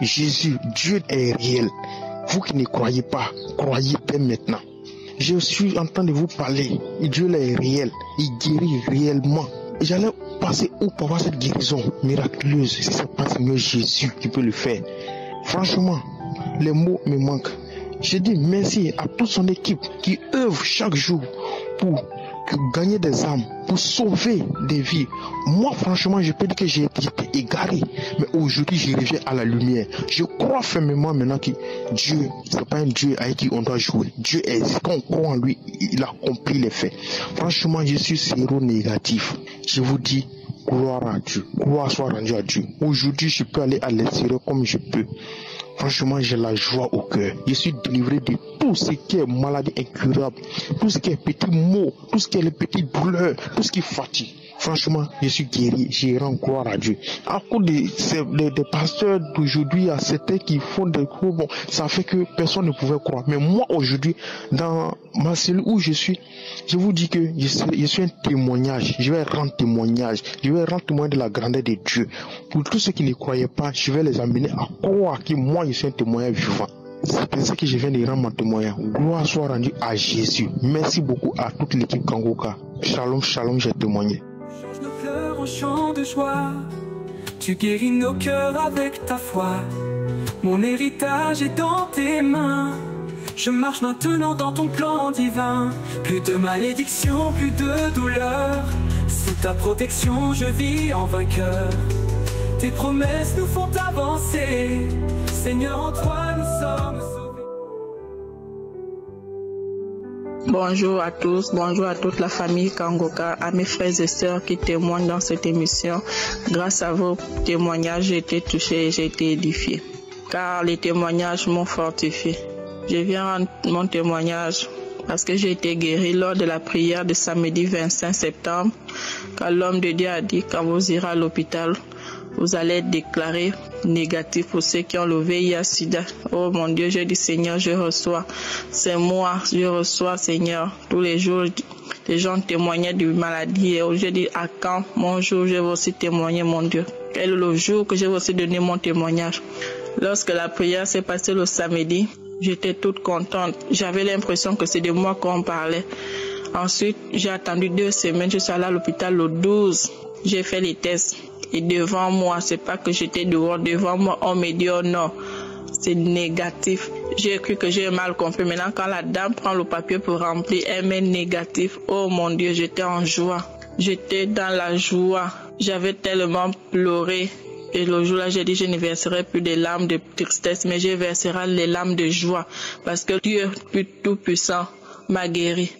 Jésus, Dieu est réel. Vous qui ne croyez pas, croyez dès maintenant. Je suis en train de vous parler. Dieu est réel. Il guérit réellement. J'allais passer où pour avoir cette guérison miraculeuse si ce n'est pas Seigneur Jésus qui peut le faire. Franchement, les mots me manquent. Je dis merci à toute son équipe qui œuvre chaque jour pour gagner des âmes, pour sauver des vies. Moi, franchement, je peux dire que j'ai été égaré. Mais aujourd'hui, je reviens à la lumière. Je crois fermement maintenant que Dieu, ce n'est pas un Dieu avec qui on doit jouer. Dieu est, quand on croit en lui, il a accompli les faits. Franchement, je suis zéro négatif. Je vous dis, gloire à Dieu. Gloire soit rendue à Dieu. Aujourd'hui, je peux aller à l'extérieur comme je peux. Franchement, j'ai la joie au cœur. Je suis délivré de tout ce qui est maladie incurable, tout ce qui est petits maux, tout ce qui est les petites douleurs, tout ce qui fatigue. Franchement, je suis guéri, je rends gloire à Dieu. À cause des pasteurs d'aujourd'hui, il y a certains qui font des coups, bon, ça fait que personne ne pouvait croire. Mais moi, aujourd'hui, dans ma cellule où je suis, je vous dis que je suis un témoignage. Je vais rendre témoignage. Je vais rendre témoignage de la grandeur de Dieu. Pour tous ceux qui ne croyaient pas, je vais les amener à croire que moi, je suis un témoignage vivant. C'est pour ça que je viens de rendre mon témoignage. Gloire soit rendue à Jésus. Merci beaucoup à toute l'équipe Kangoka. Shalom, shalom, j'ai témoigné. Nos pleurs en chant de joie, tu guéris nos cœurs avec ta foi. Mon héritage est dans tes mains. Je marche maintenant dans ton plan divin. Plus de malédiction, plus de douleur. Sous ta protection, je vis en vainqueur. Tes promesses nous font avancer. Seigneur, en toi nous sommes sauvés. Bonjour à tous, bonjour à toute la famille Kangoka, à mes frères et sœurs qui témoignent dans cette émission. Grâce à vos témoignages, j'ai été touché et j'ai été édifié. Car les témoignages m'ont fortifié. Je viens rendre mon témoignage parce que j'ai été guéri lors de la prière de samedi 25 septembre. Quand l'homme de Dieu a dit, quand vous irez à l'hôpital, vous allez être déclaré négatif pour ceux qui ont le VIH/SIDA. Oh mon Dieu, je dis Seigneur, je reçois. C'est moi, je reçois Seigneur. Tous les jours, les gens témoignaient de maladie. Et je dis à quand mon jour, je vais aussi témoigner mon Dieu. Quel est le jour que je vais aussi donner mon témoignage? Lorsque la prière s'est passée le samedi, j'étais toute contente. J'avais l'impression que c'est de moi qu'on parlait. Ensuite, j'ai attendu 2 semaines. Je suis allée à l'hôpital le 12. J'ai fait les tests. Et devant moi, c'est pas que j'étais dehors, devant moi, on me dit oh non, c'est négatif. J'ai cru que j'ai mal compris. Maintenant, quand la dame prend le papier pour remplir, elle met négatif. Oh mon Dieu, j'étais en joie. J'étais dans la joie. J'avais tellement pleuré. Et le jour-là, j'ai dit, je ne verserai plus des larmes de tristesse, mais je verserai les larmes de joie. Parce que Dieu, Tout-Puissant, m'a guéri.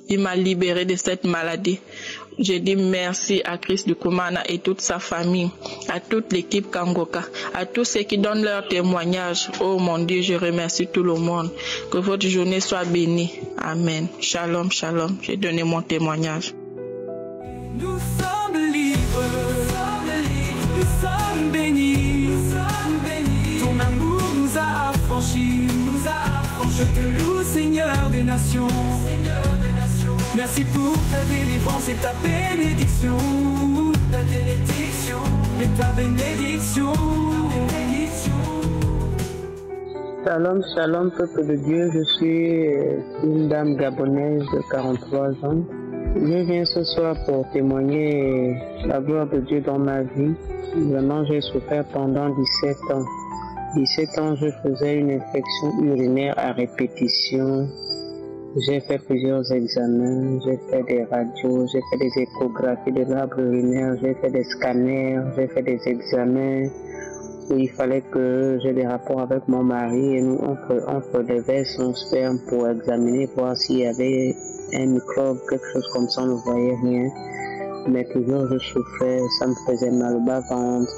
Il m'a libéré de cette maladie. Je dis merci à Christ du Kumana et toute sa famille, à toute l'équipe Kangoka, à tous ceux qui donnent leur témoignage. Oh mon Dieu, je remercie tout le monde. Que votre journée soit bénie. Amen. Shalom, shalom. J'ai donné mon témoignage. Nous sommes libres, nous sommes bénis, ton amour nous a affranchis, je te loue Seigneur des nations, merci pour ta délivrance et ta bénédiction, et ta bénédiction. Shalom, shalom, peuple de Dieu, je suis une dame gabonaise de 43 ans. Je viens ce soir pour témoigner la gloire de Dieu dans ma vie. Vraiment, j'ai souffert pendant 17 ans. 17 ans, je faisais une infection urinaire à répétition. J'ai fait plusieurs examens, j'ai fait des radios, j'ai fait des échographies de l'arbre urinaire, j'ai fait des scanners, j'ai fait des examens où il fallait que j'ai des rapports avec mon mari et nous on prélevait son sperme pour examiner, voir s'il y avait un microbe, quelque chose comme ça, on ne voyait rien. Mais toujours je souffrais, ça me faisait mal au bas-ventre.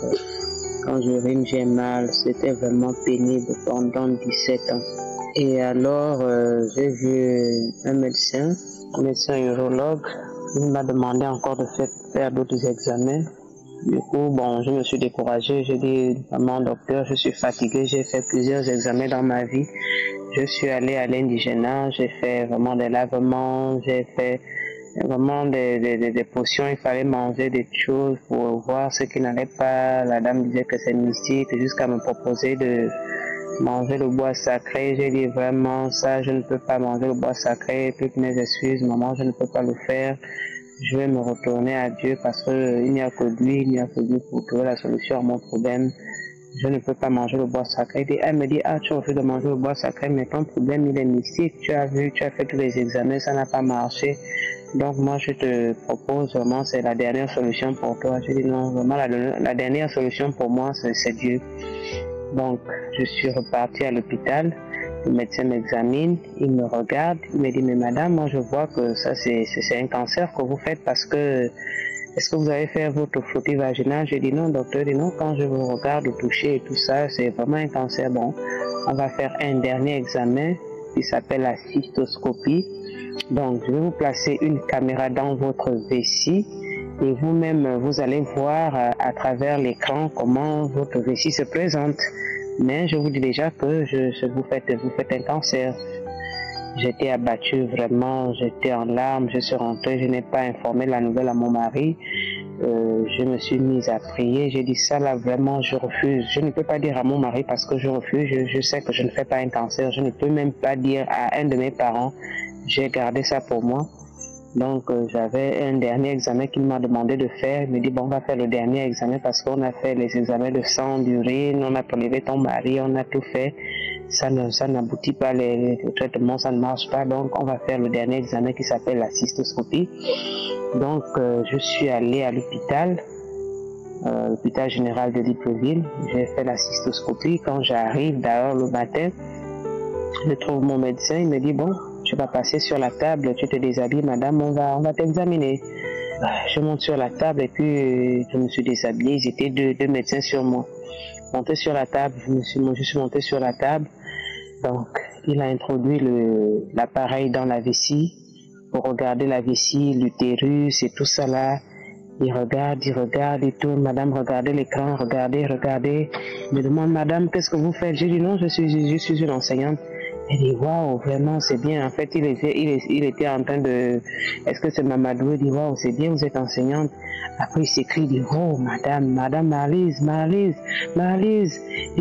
Quand j'urine, j'ai mal, c'était vraiment pénible pendant 17 ans. Et alors, j'ai vu un médecin urologue. Il m'a demandé encore de faire d'autres examens. Du coup, bon, je me suis découragée. J'ai dit, maman, docteur, je suis fatiguée. J'ai fait plusieurs examens dans ma vie. Je suis allée à l'indigénat. J'ai fait vraiment des lavements. J'ai fait vraiment des potions. Il fallait manger des choses pour voir ce qui n'allait pas. La dame disait que c'est mystique jusqu'à me proposer de manger le bois sacré. J'ai dit vraiment ça, je ne peux pas manger le bois sacré. Toutes mes excuses, maman, je ne peux pas le faire. Je vais me retourner à Dieu parce qu'il n'y a que lui, pour trouver la solution à mon problème. Je ne peux pas manger le bois sacré. Elle me dit, ah, tu as envie de manger le bois sacré, mais ton problème, il est mystique. Tu as fait tous les examens, ça n'a pas marché. Donc moi, je te propose vraiment, c'est la dernière solution pour toi. Je dis non, vraiment, la dernière solution pour moi, c'est Dieu. Donc, je suis repartie à l'hôpital. Le médecin m'examine, il me regarde, il me dit, mais madame, moi je vois que ça c'est un cancer que vous faites parce que, est-ce que vous avez fait votre frottis vaginal? J'ai dit non, docteur, il dit non, quand je vous regarde toucher et tout ça, c'est vraiment un cancer. Bon, on va faire un dernier examen qui s'appelle la cystoscopie. Donc, je vais vous placer une caméra dans votre vessie et vous-même, vous allez voir à travers l'écran comment votre vessie se présente. Mais je vous dis déjà que vous faites un cancer. J'étais abattue vraiment, j'étais en larmes, je suis rentrée, je n'ai pas informé la nouvelle à mon mari. Je me suis mise à prier, j'ai dit ça là vraiment je refuse. Je ne peux pas dire à mon mari parce que je refuse, je sais que je ne fais pas un cancer, je ne peux même pas dire à un de mes parents, j'ai gardé ça pour moi. Donc j'avais un dernier examen qu'il m'a demandé de faire. Il me dit bon, on va faire le dernier examen parce qu'on a fait les examens de sang, d'urine, on a prélevé ton mari, on a tout fait. Ça n'aboutit pas, le traitement, ça ne marche pas. Donc on va faire le dernier examen qui s'appelle la cystoscopie. Donc je suis allée à l'hôpital, l'hôpital général de Libreville. J'ai fait la cystoscopie. Quand j'arrive d'ailleurs le matin, je trouve mon médecin, il me dit bon, tu vas passer sur la table, tu te déshabilles, madame, on va t'examiner. Je monte sur la table et puis je me suis déshabillée. Ils étaient deux médecins sur moi. Monté sur la table, je suis montée sur la table. Donc, il a introduit l'appareil dans la vessie pour regarder la vessie, l'utérus et tout ça là. Il regarde et tout. Madame, regardez l'écran, regardez. Il me demande, madame, qu'est-ce que vous faites? J'ai dit non, je suis une enseignante. Elle dit waouh, vraiment c'est bien. En fait, il était en train de. Est-ce que c'est Mamadou? Il dit waouh, c'est bien, vous êtes enseignante. Après il s'écrie, il dit oh madame Marlise,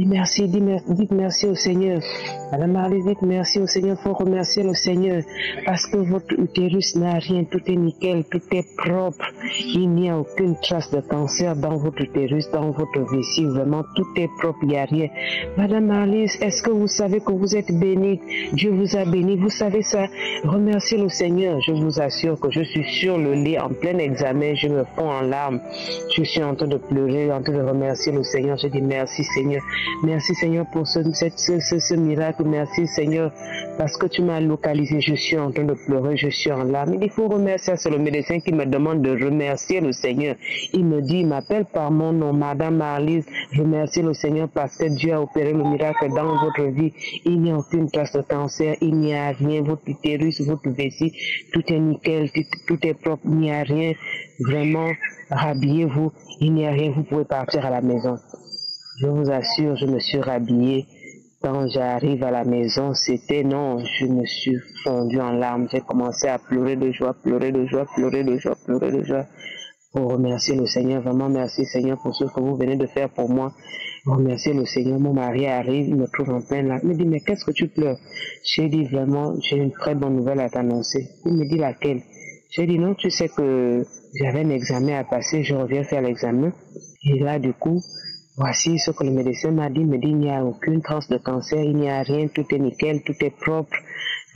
dites merci au Seigneur. Madame Marlise, dites merci au Seigneur, faut remercier le Seigneur parce que votre utérus n'a rien, tout est nickel, tout est propre. Il n'y a aucune trace de cancer dans votre utérus, dans votre vessie, vraiment tout est propre, il n'y a rien. Madame Marlise, est-ce que vous savez que vous êtes bénie? Dieu vous a béni, vous savez ça? Remerciez le Seigneur. Je vous assure que je suis sur le lit en plein examen, je me fonds en larmes, je suis en train de pleurer, en train de remercier le Seigneur. Je dis merci Seigneur pour ce miracle, merci Seigneur parce que tu m'as localisé, je suis en train de pleurer, je suis en larmes. Il faut remercier, c'est le médecin qui me demande de remercier le Seigneur. Il me dit, il m'appelle par mon nom, Madame Marlise, remerciez le Seigneur parce que Dieu a opéré le miracle dans votre vie. Il n'y a aucune trace de cancer, il n'y a rien, votre utérus, votre vessie, tout est nickel, tout est propre, il n'y a rien. Vraiment, rhabillez-vous, il n'y a rien, vous pouvez partir à la maison. Je vous assure, je me suis rhabillée. Quand j'arrive à la maison, c'était non, je me suis fondue en larmes. J'ai commencé à pleurer de joie, pleurer de joie, pleurer de joie, pleurer de joie. Pour remercier le Seigneur, vraiment merci Seigneur pour ce que vous venez de faire pour moi. Remercier le Seigneur, mon mari arrive, il me trouve en pleine larmes. Il me dit, mais qu'est-ce que tu pleures? J'ai dit vraiment, j'ai une très bonne nouvelle à t'annoncer. Il me dit laquelle? J'ai dit non, tu sais que j'avais un examen à passer, je reviens faire l'examen. Et là du coup, voici ce que le médecin m'a dit. Il me dit, il n'y a aucune trace de cancer, il n'y a rien, tout est nickel, tout est propre.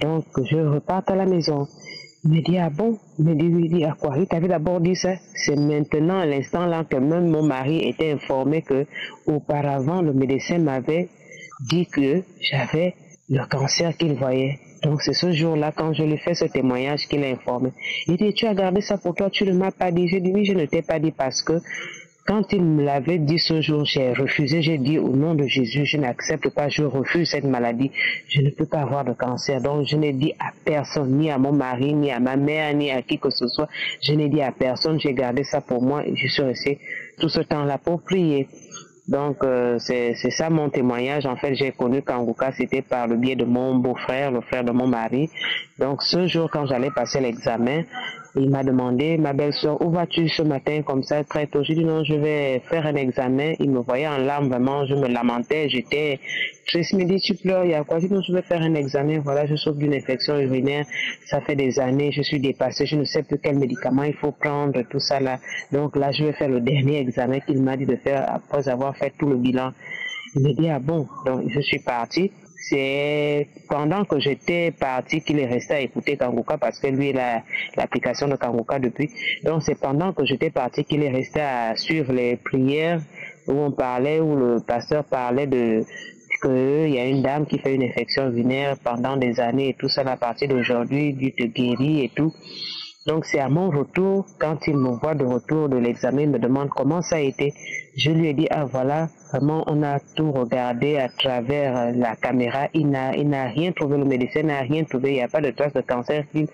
Donc, je repars à la maison. Il me dit, ah bon? Il me dit, oui, il dit, à quoi? Il t'avait d'abord dit ça. C'est maintenant, à l'instant là, que même mon mari était informé que, auparavant, le médecin m'avait dit que j'avais le cancer qu'il voyait. Donc, c'est ce jour-là, quand je lui fais ce témoignage, qu'il a informé. Il dit, tu as gardé ça pour toi, tu ne m'as pas dit. J'ai dit, oui, je ne t'ai pas dit parce que, quand il me l'avait dit ce jour, j'ai refusé, j'ai dit au nom de Jésus, je n'accepte pas, je refuse cette maladie, je ne peux pas avoir de cancer. Donc je n'ai dit à personne, ni à mon mari, ni à ma mère, ni à qui que ce soit, je n'ai dit à personne, j'ai gardé ça pour moi et je suis resté tout ce temps-là pour prier. Donc c'est ça mon témoignage. En fait, j'ai connu Kanguka, c'était par le biais de mon beau-frère, le frère de mon mari. Donc ce jour, quand j'allais passer l'examen, il m'a demandé, ma belle-sœur, où vas-tu ce matin comme ça très tôt? J'ai dit non, je vais faire un examen. Il me voyait en larmes, vraiment, je me lamentais, j'étais triste. Il me dit, tu pleures, il y a quoi? J'ai dit non, je vais faire un examen. Voilà, je souffre d'une infection urinaire. Ça fait des années, je suis dépassée, je ne sais plus quel médicament il faut prendre, tout ça là. Donc là, je vais faire le dernier examen qu'il m'a dit de faire après avoir fait tout le bilan. Il me dit, ah bon? Donc je suis partie. C'est pendant que j'étais partie qu'il est resté à écouter Kanguka parce que lui, il a l'application de Kanguka depuis. Donc c'est pendant que j'étais partie qu'il est resté à suivre les prières où on parlait, où le pasteur parlait de qu'il y a une dame qui fait une infection urinaire pendant des années et tout ça. À partir d'aujourd'hui, Dieu te guérit et tout. Donc c'est à mon retour, quand il me voit de retour de l'examen, il me demande comment ça a été. Je lui ai dit, ah voilà, vraiment on a tout regardé à travers la caméra, il n'a rien trouvé, le médecin n'a rien trouvé, il n'y a pas de trace de cancer qu'il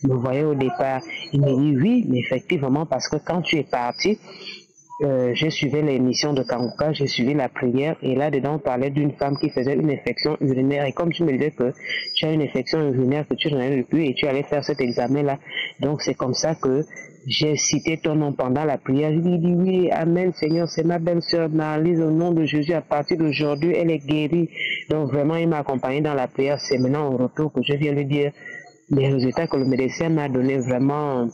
me voyait au départ. Il me dit oui, mais effectivement, parce que quand tu es parti, j'ai suivi l'émission de Kanguka, j'ai suivi la prière et là-dedans on parlait d'une femme qui faisait une infection urinaire et comme tu me disais que tu as une infection urinaire que tu n'en avais plus et tu allais faire cet examen-là, donc c'est comme ça que j'ai cité ton nom pendant la prière. Je lui ai dit oui, amen Seigneur, c'est ma belle-sœur Marlise, au nom de Jésus, à partir d'aujourd'hui elle est guérie. Donc vraiment il m'a accompagné dans la prière. C'est maintenant au retour que je viens lui dire les résultats que le médecin m'a donné. Vraiment,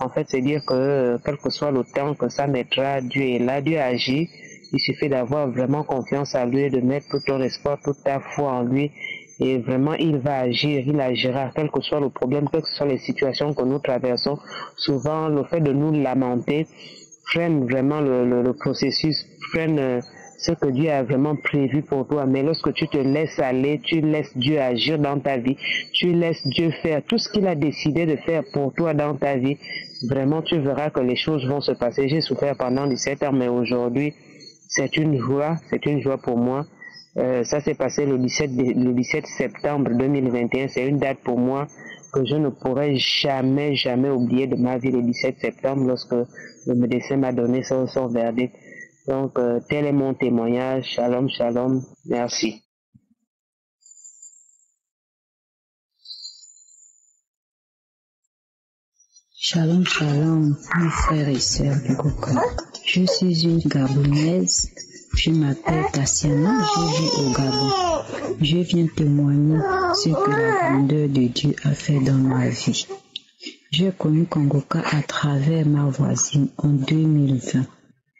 en fait, c'est dire que quel que soit le temps que ça mettra, Dieu est là, Dieu agit. Il suffit d'avoir vraiment confiance en lui, de mettre tout ton espoir, toute ta foi en lui. Et vraiment, il va agir, il agira, quel que soit le problème, quelles que soient les situations que nous traversons. Souvent, le fait de nous lamenter freine vraiment le processus, freine ce que Dieu a vraiment prévu pour toi. Mais lorsque tu te laisses aller, tu laisses Dieu agir dans ta vie, tu laisses Dieu faire tout ce qu'il a décidé de faire pour toi dans ta vie, vraiment tu verras que les choses vont se passer. J'ai souffert pendant 17 ans, mais aujourd'hui, c'est une joie pour moi. Ça s'est passé le 17 septembre 2021. C'est une date pour moi que je ne pourrai jamais oublier de ma vie, le 17 septembre, lorsque le médecin m'a donné son verdict. Donc, tel est mon témoignage. Shalom, shalom. Merci. Shalom, shalom, mes frères et sœurs du Goka. Je suis une Gabonaise. Je m'appelle Tassiana, je vis au Gabon. Je viens témoigner ce que la grandeur de Dieu a fait dans ma vie. J'ai connu Kanguka à travers ma voisine en 2020.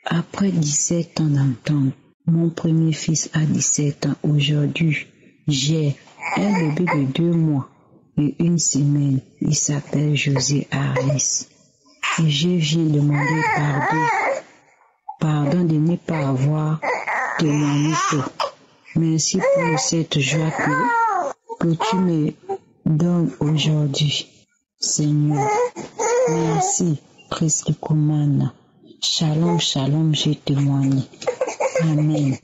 Après 17 ans d'entente, mon premier fils a 17 ans. Aujourd'hui, j'ai un bébé de 2 mois et 1 semaine. Il s'appelle José Harris. Et je viens demander pardon de ne pas avoir témoigné tôt. Merci pour cette joie que que tu me donnes aujourd'hui. Seigneur, merci, Christ Kumana. Shalom, shalom, je témoigne. Amen.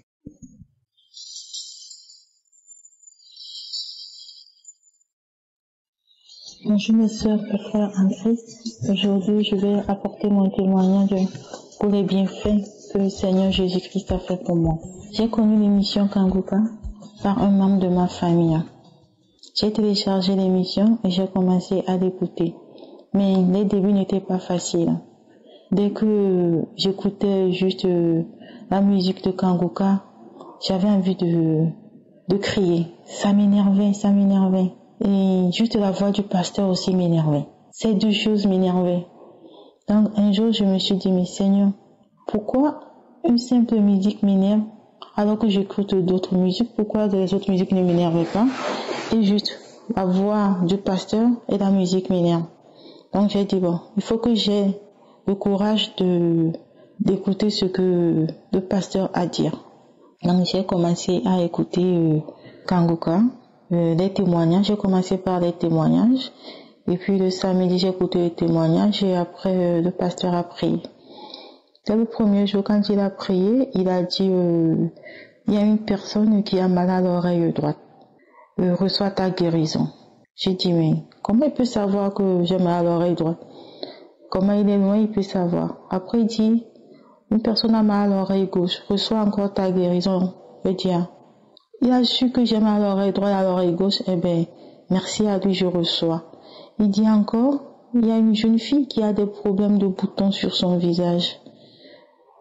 Bonjour mes soeurs et frères en Christ. Aujourd'hui, je vais apporter mon témoignage pour les bienfaits que le Seigneur Jésus-Christ a fait pour moi. J'ai connu l'émission Kanguka par un membre de ma famille. J'ai téléchargé l'émission et j'ai commencé à l'écouter. Mais les débuts n'étaient pas faciles. Dès que j'écoutais juste la musique de Kanguka, j'avais envie de crier. Ça m'énervait. Et juste la voix du pasteur aussi m'énervait. Ces deux choses m'énervaient. Donc un jour, je me suis dit, mais Seigneur, pourquoi une simple musique m'énerve alors que j'écoute d'autres musiques? Pourquoi les autres musiques ne m'énervent pas? Et juste la voix du pasteur et la musique m'énervent. Donc j'ai dit, bon, il faut que j'ai le courage d'écouter ce que le pasteur a à dire. Donc j'ai commencé à écouter Kanguka. Les témoignages, j'ai commencé par les témoignages et puis le samedi j'ai écouté les témoignages et après le pasteur a prié. C'est le premier jour quand il a prié, il a dit il y a une personne qui a mal à l'oreille droite, reçoit ta guérison. J'ai dit mais comment il peut savoir que j'ai mal à l'oreille droite? Comment il est loin, il peut savoir? Après il dit une personne a mal à l'oreille gauche, reçoit encore ta guérison. Je dis il a su que j'ai mal à l'oreille droite et à l'oreille gauche, eh bien, merci à lui, je reçois. Il dit encore, il y a une jeune fille qui a des problèmes de boutons sur son visage.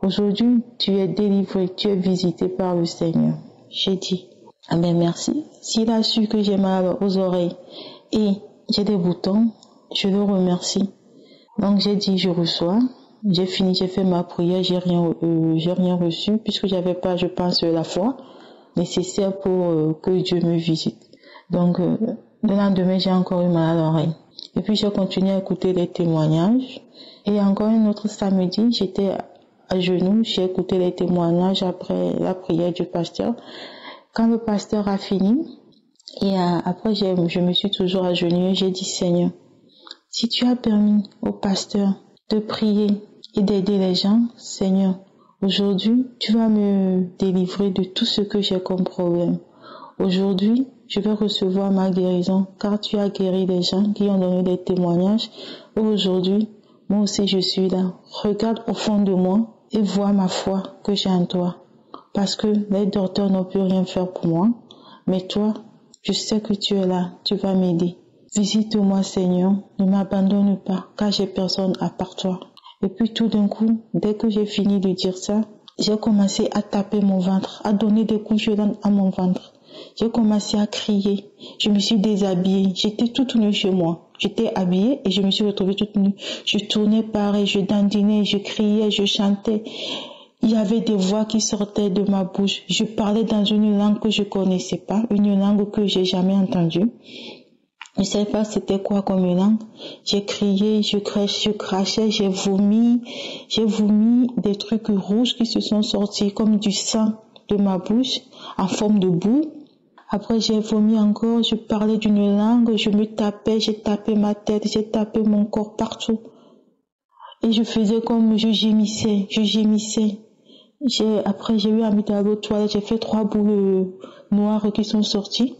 Aujourd'hui, tu es délivré, tu es visité par le Seigneur. J'ai dit, ah ben merci. S'il a su que j'ai mal aux oreilles et j'ai des boutons, je le remercie. Donc j'ai dit, je reçois. J'ai fini, j'ai fait ma prière, j'ai rien reçu puisque j'avais pas, je pense, la foi nécessaire pour que Dieu me visite. Donc, le lendemain, j'ai encore eu mal à l'oreille. Et puis, j'ai continué à écouter les témoignages. Et encore un autre samedi, j'étais à genoux, j'ai écouté les témoignages après la prière du pasteur. Quand le pasteur a fini, et après, je me suis toujours agenouillée, j'ai dit, Seigneur, si tu as permis au pasteur de prier et d'aider les gens, Seigneur, aujourd'hui, tu vas me délivrer de tout ce que j'ai comme problème. Aujourd'hui, je vais recevoir ma guérison car tu as guéri les gens qui ont donné des témoignages. Et aujourd'hui, moi aussi je suis là. Regarde au fond de moi et vois ma foi que j'ai en toi. Parce que les docteurs n'ont pu rien faire pour moi. Mais toi, je sais que tu es là, tu vas m'aider. Visite-moi Seigneur, ne m'abandonne pas car j'ai personne à part toi. Et puis tout d'un coup, dès que j'ai fini de dire ça, j'ai commencé à taper mon ventre, à donner des coups violents à mon ventre. J'ai commencé à crier. Je me suis déshabillée. J'étais toute nue chez moi. J'étais habillée et je me suis retrouvée toute nue. Je tournais pareil, je dandinais, je criais, je chantais. Il y avait des voix qui sortaient de ma bouche. Je parlais dans une langue que je connaissais pas, une langue que j'ai jamais entendue. Je ne sais pas c'était quoi comme langue. J'ai crié, je crachais, j'ai vomi des trucs rouges qui se sont sortis comme du sang de ma bouche en forme de boue. Après j'ai vomi encore, je parlais d'une langue, je me tapais, j'ai tapé ma tête, j'ai tapé mon corps partout. Et je faisais comme je gémissais. Après j'ai eu envie d'aller aux toilettes, j'ai fait 3 boules noires qui sont sorties.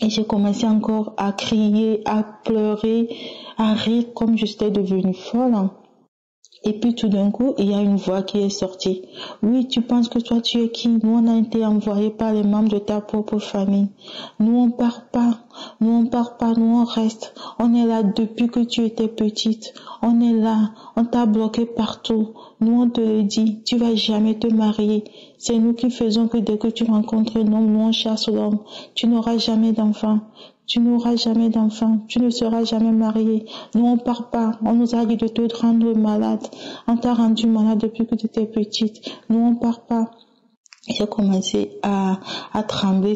Et j'ai commencé encore à crier, à pleurer, à rire comme j'étais devenue folle. Et puis tout d'un coup, il y a une voix qui est sortie. Oui, tu penses que toi tu es qui? Nous on a été envoyés par les membres de ta propre famille. Nous on part pas, nous on reste. On est là depuis que tu étais petite. On est là, on t'a bloqué partout. Nous on te le dit, tu vas jamais te marier. C'est nous qui faisons que dès que tu rencontres un homme, nous on chasse l'homme. Tu n'auras jamais d'enfant. Tu ne seras jamais marié. Nous, on part pas. On nous a dit de te rendre malade. On t'a rendu malade depuis que tu étais petite. Nous, on part pas. J'ai commencé à trembler.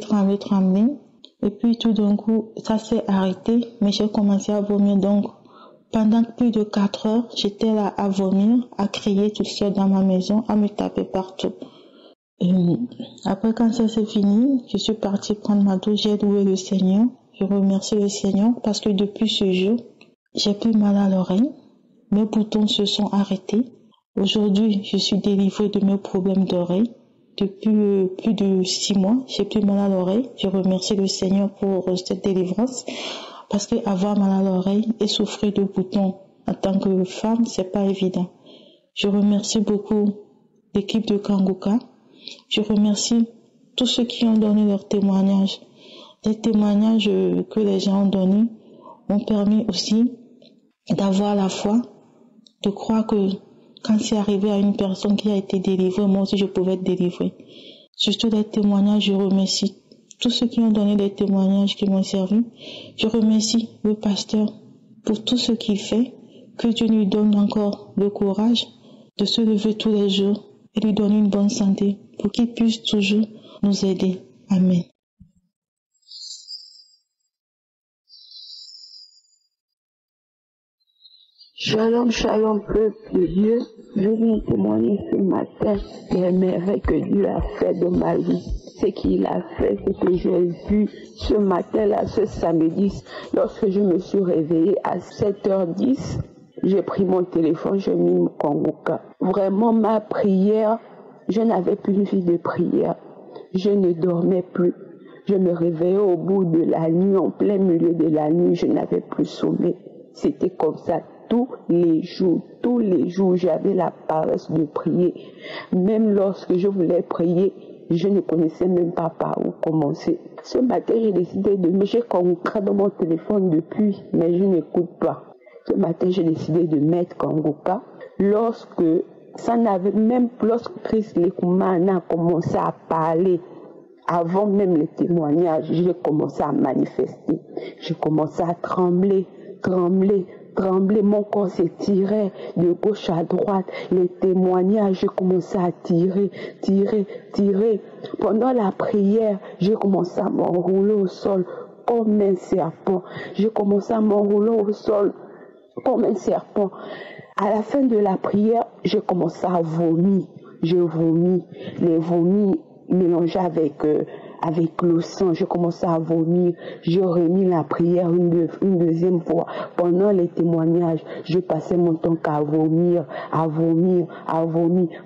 Et puis, tout d'un coup, ça s'est arrêté. Mais j'ai commencé à vomir. Donc, pendant plus de 4 heures, j'étais là à vomir, à crier toute seule dans ma maison, à me taper partout. Et après, quand ça s'est fini, je suis partie prendre ma douche, j'ai loué le Seigneur. Je remercie le Seigneur parce que depuis ce jour, j'ai plus mal à l'oreille. Mes boutons se sont arrêtés. Aujourd'hui, je suis délivrée de mes problèmes d'oreille. Depuis plus de 6 mois, j'ai plus mal à l'oreille. Je remercie le Seigneur pour cette délivrance. Parce que avoir mal à l'oreille et souffrir de boutons en tant que femme, c'est pas évident. Je remercie beaucoup l'équipe de Kanguka. Je remercie tous ceux qui ont donné leurs témoignages. Les témoignages que les gens ont donnés m'ont permis aussi d'avoir la foi, de croire que quand c'est arrivé à une personne qui a été délivrée, moi aussi je pouvais être délivrée. Surtout les témoignages, je remercie tous ceux qui ont donné des témoignages qui m'ont servi. Je remercie le pasteur pour tout ce qu'il fait. Que Dieu lui donne encore le courage de se lever tous les jours et lui donner une bonne santé pour qu'il puisse toujours nous aider. Amen. Shalom, shalom, peuple de Dieu. Je viens témoigner ce matin des merveilles que Dieu a fait de ma vie. Ce qu'il a fait, c'est que j'ai vu ce matin-là, ce samedi, lorsque je me suis réveillée à 7h10, j'ai pris mon téléphone, j'ai mis mon Kanguka. Vraiment, ma prière, je n'avais plus une vie de prière. Je ne dormais plus. Je me réveillais au bout de la nuit, en plein milieu de la nuit, je n'avais plus sommeil. C'était comme ça. Tous les jours, j'avais la paresse de prier. Même lorsque je voulais prier, je ne connaissais même pas par où commencer. Ce matin, j'ai décidé de mettre Kanguka dans mon téléphone depuis, mais je n'écoute pas. Ce matin, j'ai décidé de mettre Kanguka. Lorsque Christ Lekumana a commencé à parler, avant même les témoignages, j'ai commencé à manifester. J'ai commencé à trembler. Mon corps s'étirait de gauche à droite. Les témoignages, j'ai commencé à tirer. Pendant la prière, j'ai commencé à m'enrouler au sol comme un serpent. J'ai commencé à m'enrouler au sol comme un serpent. À la fin de la prière, j'ai commencé à vomir. J'ai vomi. Les vomis mélangés avec le sang, j'ai commencé à vomir. J'ai remis la prière une deuxième fois. Pendant les témoignages, je passais mon temps qu'à vomir.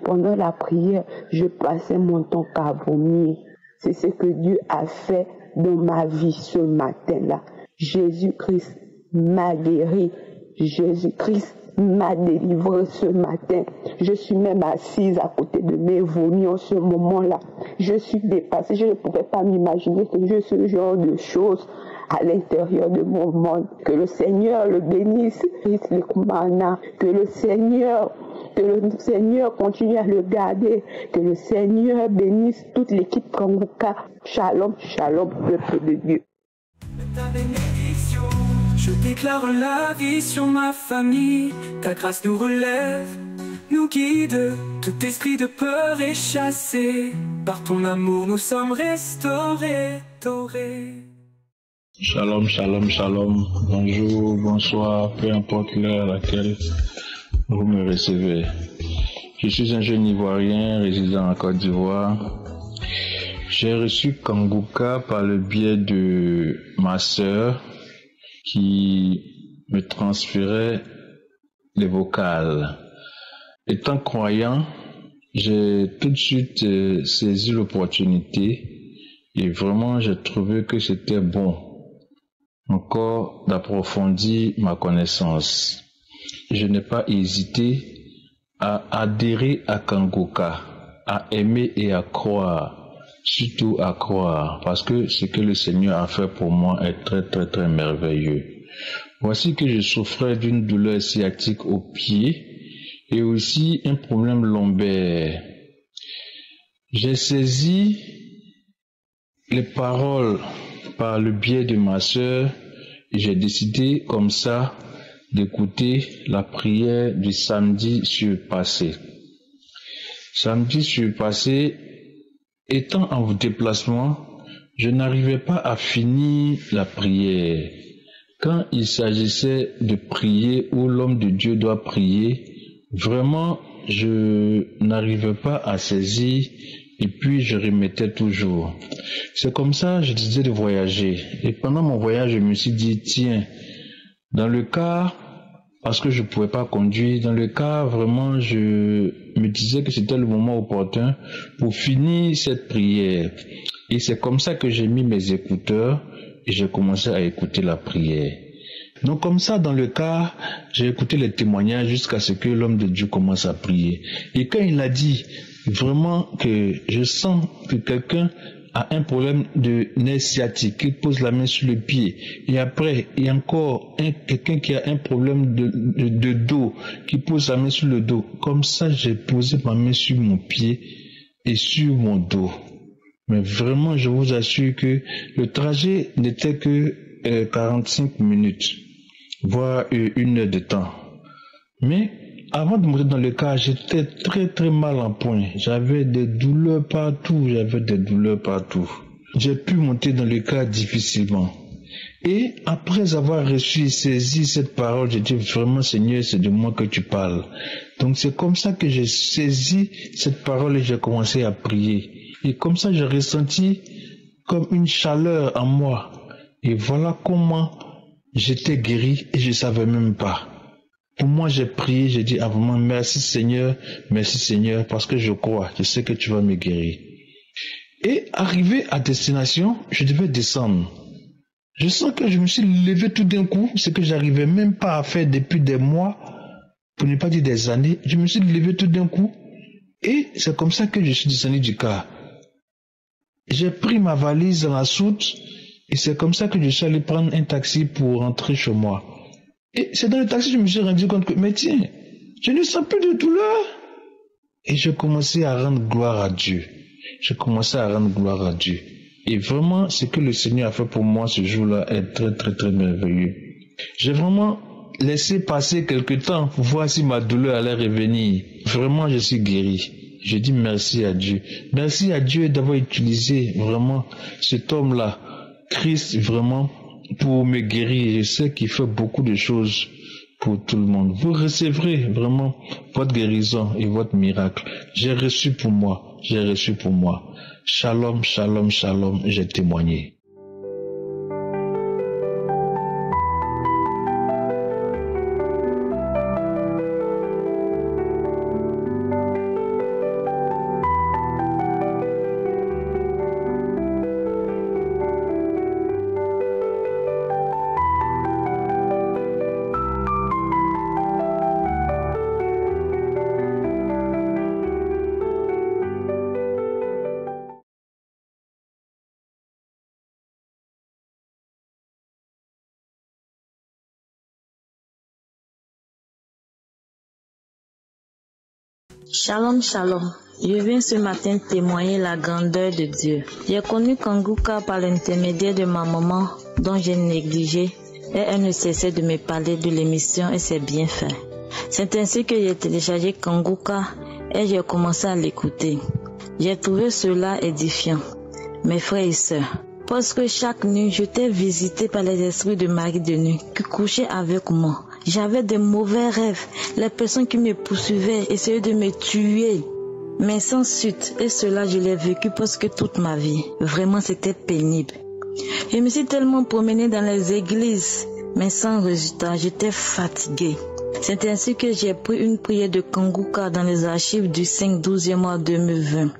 Pendant la prière, je passais mon temps qu'à vomir. C'est ce que Dieu a fait dans ma vie ce matin-là. Jésus-Christ m'a guéri. Jésus-Christ m'a délivré ce matin. Je suis même assise à côté de mes vomis en ce moment-là. Je suis dépassée. Je ne pouvais pas m'imaginer que je ce genre de choses à l'intérieur de mon monde. Que le Seigneur le bénisse. Que le Seigneur continue à le garder. Que le Seigneur bénisse toute l'équipe Kanguka. Shalom, shalom, peuple de Dieu. Je déclare la vie sur ma famille. Ta grâce nous relève, nous guide. Tout esprit de peur est chassé. Par ton amour nous sommes restaurés. Shalom, shalom, shalom. Bonjour, bonsoir, peu importe l'heure à laquelle vous me recevez. Je suis un jeune Ivoirien résidant en Côte d'Ivoire. J'ai reçu Kanguka par le biais de ma sœur qui me transférait les vocales. Étant croyant, j'ai tout de suite saisi l'opportunité et vraiment j'ai trouvé que c'était bon encore d'approfondir ma connaissance. Je n'ai pas hésité à adhérer à Kanguka, à aimer et à croire. Surtout à croire, parce que ce que le Seigneur a fait pour moi est très merveilleux. Voici que je souffrais d'une douleur sciatique au pied et aussi un problème lombaire. J'ai saisi les paroles par le biais de ma sœur et j'ai décidé comme ça d'écouter la prière du samedi surpassé. Samedi surpassé, étant en déplacement, je n'arrivais pas à finir la prière. Quand il s'agissait de prier où l'homme de Dieu doit prier, vraiment, je n'arrivais pas à saisir Et puis je remettais toujours. C'est comme ça, je disais de voyager. Et pendant mon voyage, je me suis dit, tiens, dans le cas, parce que je ne pouvais pas conduire, dans le cas, vraiment, je me disais que c'était le moment opportun pour finir cette prière. Et c'est comme ça que j'ai mis mes écouteurs et j'ai commencé à écouter la prière. Donc comme ça, dans le cas, j'ai écouté les témoignages jusqu'à ce que l'homme de Dieu commence à prier. Et quand il a dit vraiment que je sens que quelqu'un a un problème de nerf sciatique, il pose la main sur le pied, et après il y a encore quelqu'un qui a un problème de dos, qui pose la main sur le dos. Comme ça, j'ai posé ma main sur mon pied et sur mon dos. Mais vraiment, je vous assure que le trajet n'était que 45 minutes, voire 1 heure de temps. Mais avant de monter dans le car, j'étais très mal en point. J'avais des douleurs partout, J'ai pu monter dans le car difficilement. Et après avoir reçu et saisi cette parole, j'ai dit vraiment, Seigneur, c'est de moi que tu parles. Donc c'est comme ça que j'ai saisi cette parole et j'ai commencé à prier. Et comme ça, j'ai ressenti comme une chaleur en moi. Et voilà comment j'étais guéri et je ne savais même pas. Pour moi, j'ai prié, j'ai dit vraiment merci Seigneur, parce que je crois, je sais que tu vas me guérir. Et arrivé à destination, je devais descendre. Je sens que je me suis levé tout d'un coup, ce que j'arrivais même pas à faire depuis des mois, pour ne pas dire des années. Je me suis levé tout d'un coup et c'est comme ça que je suis descendu du car. J'ai pris ma valise dans la soute et c'est comme ça que je suis allé prendre un taxi pour rentrer chez moi. Et c'est dans le taxi que je me suis rendu compte que, mais tiens, je ne sens plus de douleur. Et j'ai commencé à rendre gloire à Dieu. Et vraiment, ce que le Seigneur a fait pour moi ce jour-là est très merveilleux. J'ai vraiment laissé passer quelque temps pour voir si ma douleur allait revenir. Vraiment, je suis guéri. Je dis merci à Dieu. Merci à Dieu d'avoir utilisé vraiment cet homme-là, Christ, vraiment, pour me guérir. Je sais qu'il fait beaucoup de choses pour tout le monde. Vous recevrez vraiment votre guérison et votre miracle. J'ai reçu pour moi. Shalom, shalom, shalom, j'ai témoigné. Shalom, shalom. Je viens ce matin témoigner la grandeur de Dieu. J'ai connu Kanguka par l'intermédiaire de ma maman, dont j'ai négligé, et elle ne cessait de me parler de l'émission et ses bienfaits. C'est ainsi que j'ai téléchargé Kanguka et j'ai commencé à l'écouter. J'ai trouvé cela édifiant, mes frères et sœurs, parce que chaque nuit, j'étais visité par les esprits de mari de nuit qui couchaient avec moi. J'avais de mauvais rêves. Les personnes qui me poursuivaient essayaient de me tuer. Mais sans suite. Et cela, je l'ai vécu presque toute ma vie. Vraiment, c'était pénible. Je me suis tellement promenée dans les églises. Mais sans résultat, j'étais fatiguée. C'est ainsi que j'ai pris une prière de Kanguka dans les archives du 5/12 mois 2020.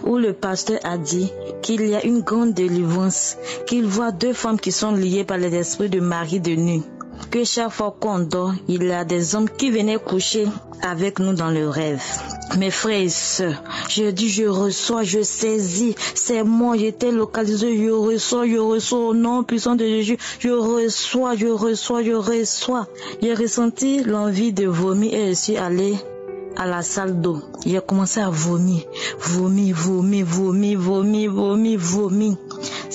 Où le pasteur a dit qu'il y a une grande délivrance. Qu'il voit 2 femmes qui sont liées par les esprits de mari de nuit. Que chaque fois qu'on dort, il y a des hommes qui venaient coucher avec nous dans le rêve. Mes frères et sœurs, je dis, je reçois, je saisis, c'est moi, j'étais localisé, je reçois au nom puissant de Jésus, je reçois. J'ai ressenti l'envie de vomir et je suis allé à la salle d'eau. J'ai commencé à vomir.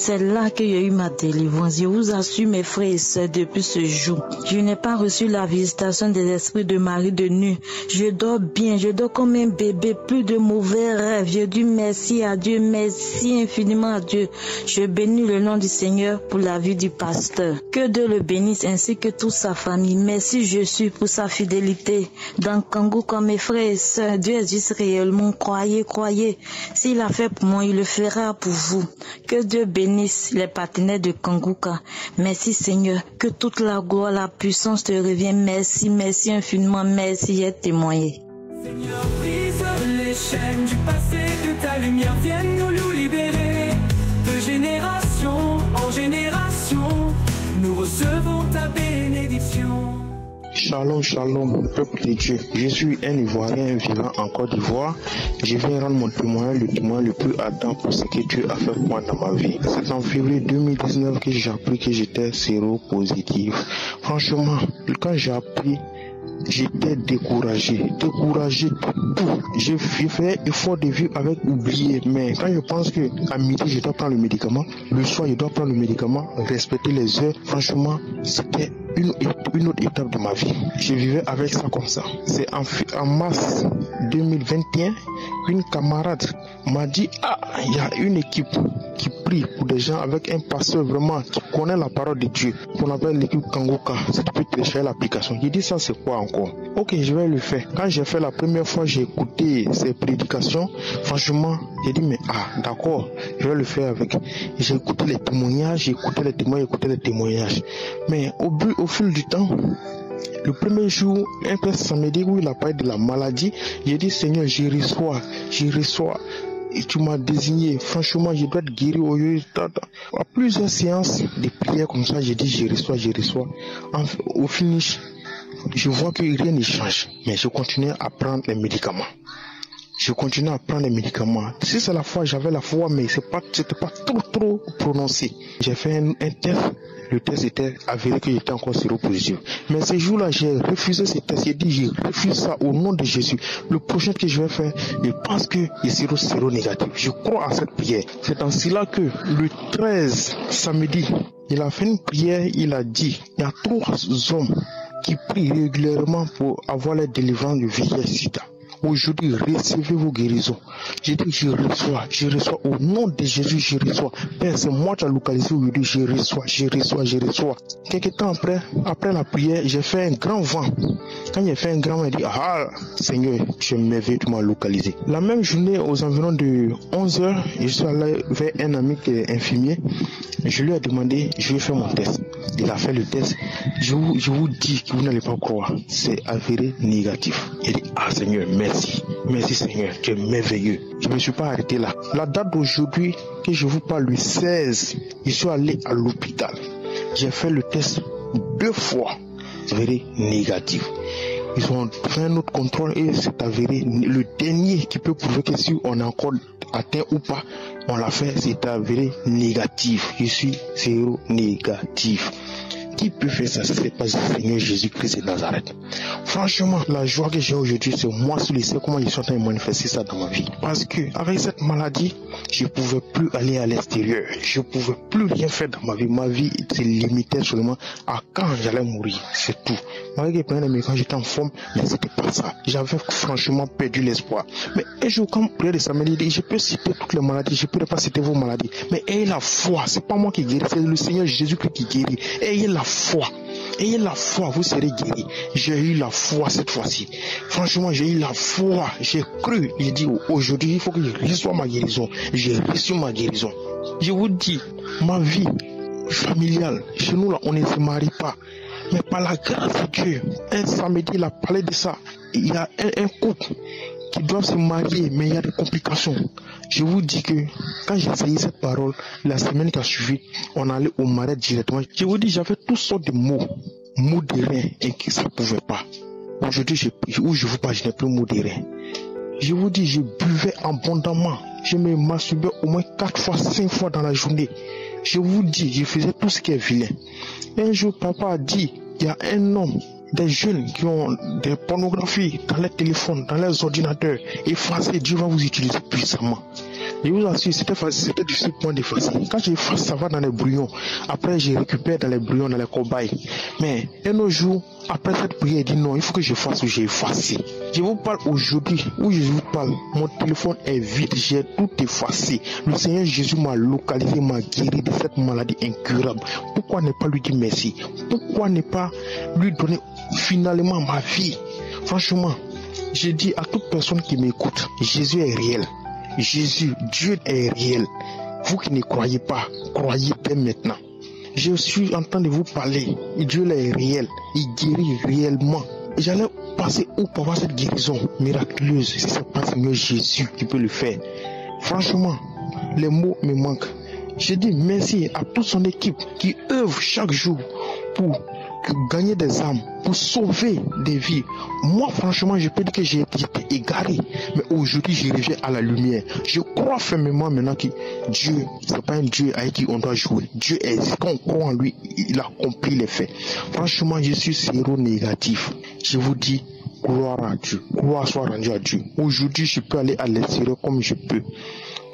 C'est là que j'ai eu ma délivrance. Je vous assure, mes frères et sœurs, depuis ce jour, je n'ai pas reçu la visitation des esprits de mari de nuit. Je dors bien, je dors comme un bébé, plus de mauvais rêves. Je dis merci à Dieu, merci infiniment à Dieu. Je bénis le nom du Seigneur pour la vie du pasteur. Que Dieu le bénisse ainsi que toute sa famille. Merci Jésus pour sa fidélité. Dans Kangou, comme mes frères et sœurs, Dieu existe réellement. Croyez, croyez. S'il a fait pour moi, il le fera pour vous. Que Dieu bénisse les partenaires de Kangouka. Merci Seigneur. Que toute la gloire, la puissance te revienne. Merci, merci infiniment. Merci, j'ai témoigné. Seigneur, brise les chaînes du passé, que ta lumière vienne nous libérer. De génération en génération, nous recevons ta bénédiction. Shalom, shalom, peuple de Dieu. Je suis un Ivoirien vivant en Côte d'Ivoire. Je viens rendre mon témoignage, le témoin le plus ardent pour ce que Dieu a fait pour moi dans ma vie. C'est en février 2019 que j'ai appris que j'étais séropositif. Franchement, quand j'ai appris, j'étais découragé de tout. J'ai fait effort de vivre avec oublier, mais quand je pense que à midi je dois prendre le médicament, le soir je dois prendre le médicament, respecter les heures, franchement c'était une autre étape de ma vie. Je vivais avec ça comme ça. C'est en mars 2021 qu'une camarade m'a dit il y a une équipe qui prie pour des gens avec un pasteur vraiment qui connaît la parole de Dieu, qu'on appelle l'équipe Kangouka. Si tu peux télécharger l'application. J'ai dit ça c'est quoi encore? Ok, je vais le faire. Quand j'ai fait la première fois, j'ai écouté ses prédications. Franchement, j'ai dit mais d'accord, je vais le faire avec. J'ai écouté les témoignages, j'ai écouté les témoignages. Mais au fil du temps, le premier jour, un peu samedi où il a parlé de la maladie, j'ai dit Seigneur, j'y reçois. Et tu m'as désigné, franchement, je dois être guéri aujourd'hui. À plusieurs séances de prière comme ça, j'ai dit j'y reçois. Au finish, je vois que rien ne change, mais je continue à prendre les médicaments. Si c'est la foi, j'avais la foi, mais c'était pas trop prononcé. J'ai fait un test. Le test était avéré que j'étais encore séropositif. Mais ce jour-là, j'ai refusé ce test. J'ai dit, je refuse ça au nom de Jésus. Le prochain que je vais faire, je pense que je serai séronégatif. Je crois à cette prière. C'est en cela que le 13 samedi, il a fait une prière. Il a dit, il y a 3 hommes qui prient régulièrement pour avoir la délivrance du VIH-Sida. Aujourd'hui, recevez vos guérisons. J'ai dit, je reçois au nom de Jésus, je reçois. Père, c'est moi qui ai localisé aujourd'hui, je reçois. Quelques temps après la prière, j'ai fait un grand vent. Quand j'ai fait un grand vent, il dit, Seigneur, tu es merveilleux, tu m'as localisé. La même journée, aux environs de 11h, je suis allé vers un ami qui est infirmier. Je lui ai demandé, je vais faire mon test. Il a fait le test. Je vous dis que vous n'allez pas croire. C'est avéré négatif. Il dit, Seigneur, merci. Merci Seigneur, tu es merveilleux. Je ne me suis pas arrêté là. La date d'aujourd'hui que je vous parle, le 16, je suis allé à l'hôpital. J'ai fait le test 2 fois. Avéré négatif. Ils ont fait un autre contrôle et c'est avéré. Le dernier qui peut prouver que si on est encore atteint ou pas, on l'a fait, c'est avéré négatif. Je suis séronégatif. Qui peut faire ça? C'est pas le Seigneur Jésus-Christ de Nazareth. Franchement, la joie que j'ai aujourd'hui, c'est moi sur le ciel, comment je suis en train de manifester ça dans ma vie. Parce que avec cette maladie, je ne pouvais plus aller à l'extérieur. Je ne pouvais plus rien faire dans ma vie. Ma vie se limitait seulement à quand j'allais mourir. C'est tout. Malgré que quand j'étais en forme, mais c'était pas ça. J'avais franchement perdu l'espoir. Mais un jour, quand prière de samedi, je peux citer toutes les maladies, je ne peux pas citer vos maladies. Mais ayez la foi. C'est pas moi qui guéris, c'est le Seigneur Jésus-Christ qui guérit. Ayez la foi. Ayez la foi, vous serez guéris. J'ai eu la foi cette fois-ci. Franchement, j'ai eu la foi. J'ai cru. J'ai dit aujourd'hui, il faut que je reçoive ma guérison. J'ai reçu ma guérison. Je vous dis, ma vie familiale, chez nous là, on ne se marie pas. Mais par la grâce de Dieu, un samedi, il a parlé de ça. Il y a un couple qui doivent se marier, mais il y a des complications. Je vous dis que quand j'ai essayé cette parole, la semaine qui a suivi, on allait au marais directement. Je vous dis, j'avais toutes sortes de mots de rein, et que ça ne pouvait pas. Aujourd'hui, où je vous parle, je n'ai plus mot de rein. Je vous dis, je buvais abondamment. Je me masturbais au moins 4 fois, 5 fois dans la journée. Je vous dis, je faisais tout ce qui est vilain. Un jour, papa a dit, il y a un homme, des jeunes qui ont des pornographies dans les téléphones, dans les ordinateurs. Effacez, Dieu va vous utiliser puissamment. Je vous assure, c'était difficilement difficile. Quand j'efface, ça va dans les brouillons. Après, je récupère dans les brouillons, dans les cobayes. Mais un autre jour, après cette prière, il dit non, il faut que je fasse ou j'ai effacé. Je vous parle aujourd'hui, où je vous parle, mon téléphone est vide, j'ai tout effacé. Le Seigneur Jésus m'a localisé, m'a guéri de cette maladie incurable. Pourquoi ne pas lui dire merci? Pourquoi ne pas lui donner finalement ma vie? Franchement, je dis à toute personne qui m'écoute, Jésus est réel. Jésus, Dieu est réel. Vous qui ne croyez pas, croyez dès maintenant. Je suis en train de vous parler. Dieu est réel. Il guérit réellement. J'allais passer où pour voir cette guérison miraculeuse si c'est pas Seigneur Jésus qui peut le faire. Franchement, les mots me manquent. Je dis merci à toute son équipe qui œuvre chaque jour pour gagner des âmes, pour sauver des vies. Moi, franchement, je peux dire que j'ai été égaré. Mais aujourd'hui, je reviens à la lumière. Je crois fermement maintenant que Dieu, c'est pas un Dieu avec qui on doit jouer. Dieu existe. Quand on croit en lui, il a accompli les faits. Franchement, je suis zéro négatif. Je vous dis, gloire à Dieu. Gloire soit rendue à Dieu. Aujourd'hui, je peux aller à l'extérieur comme je peux.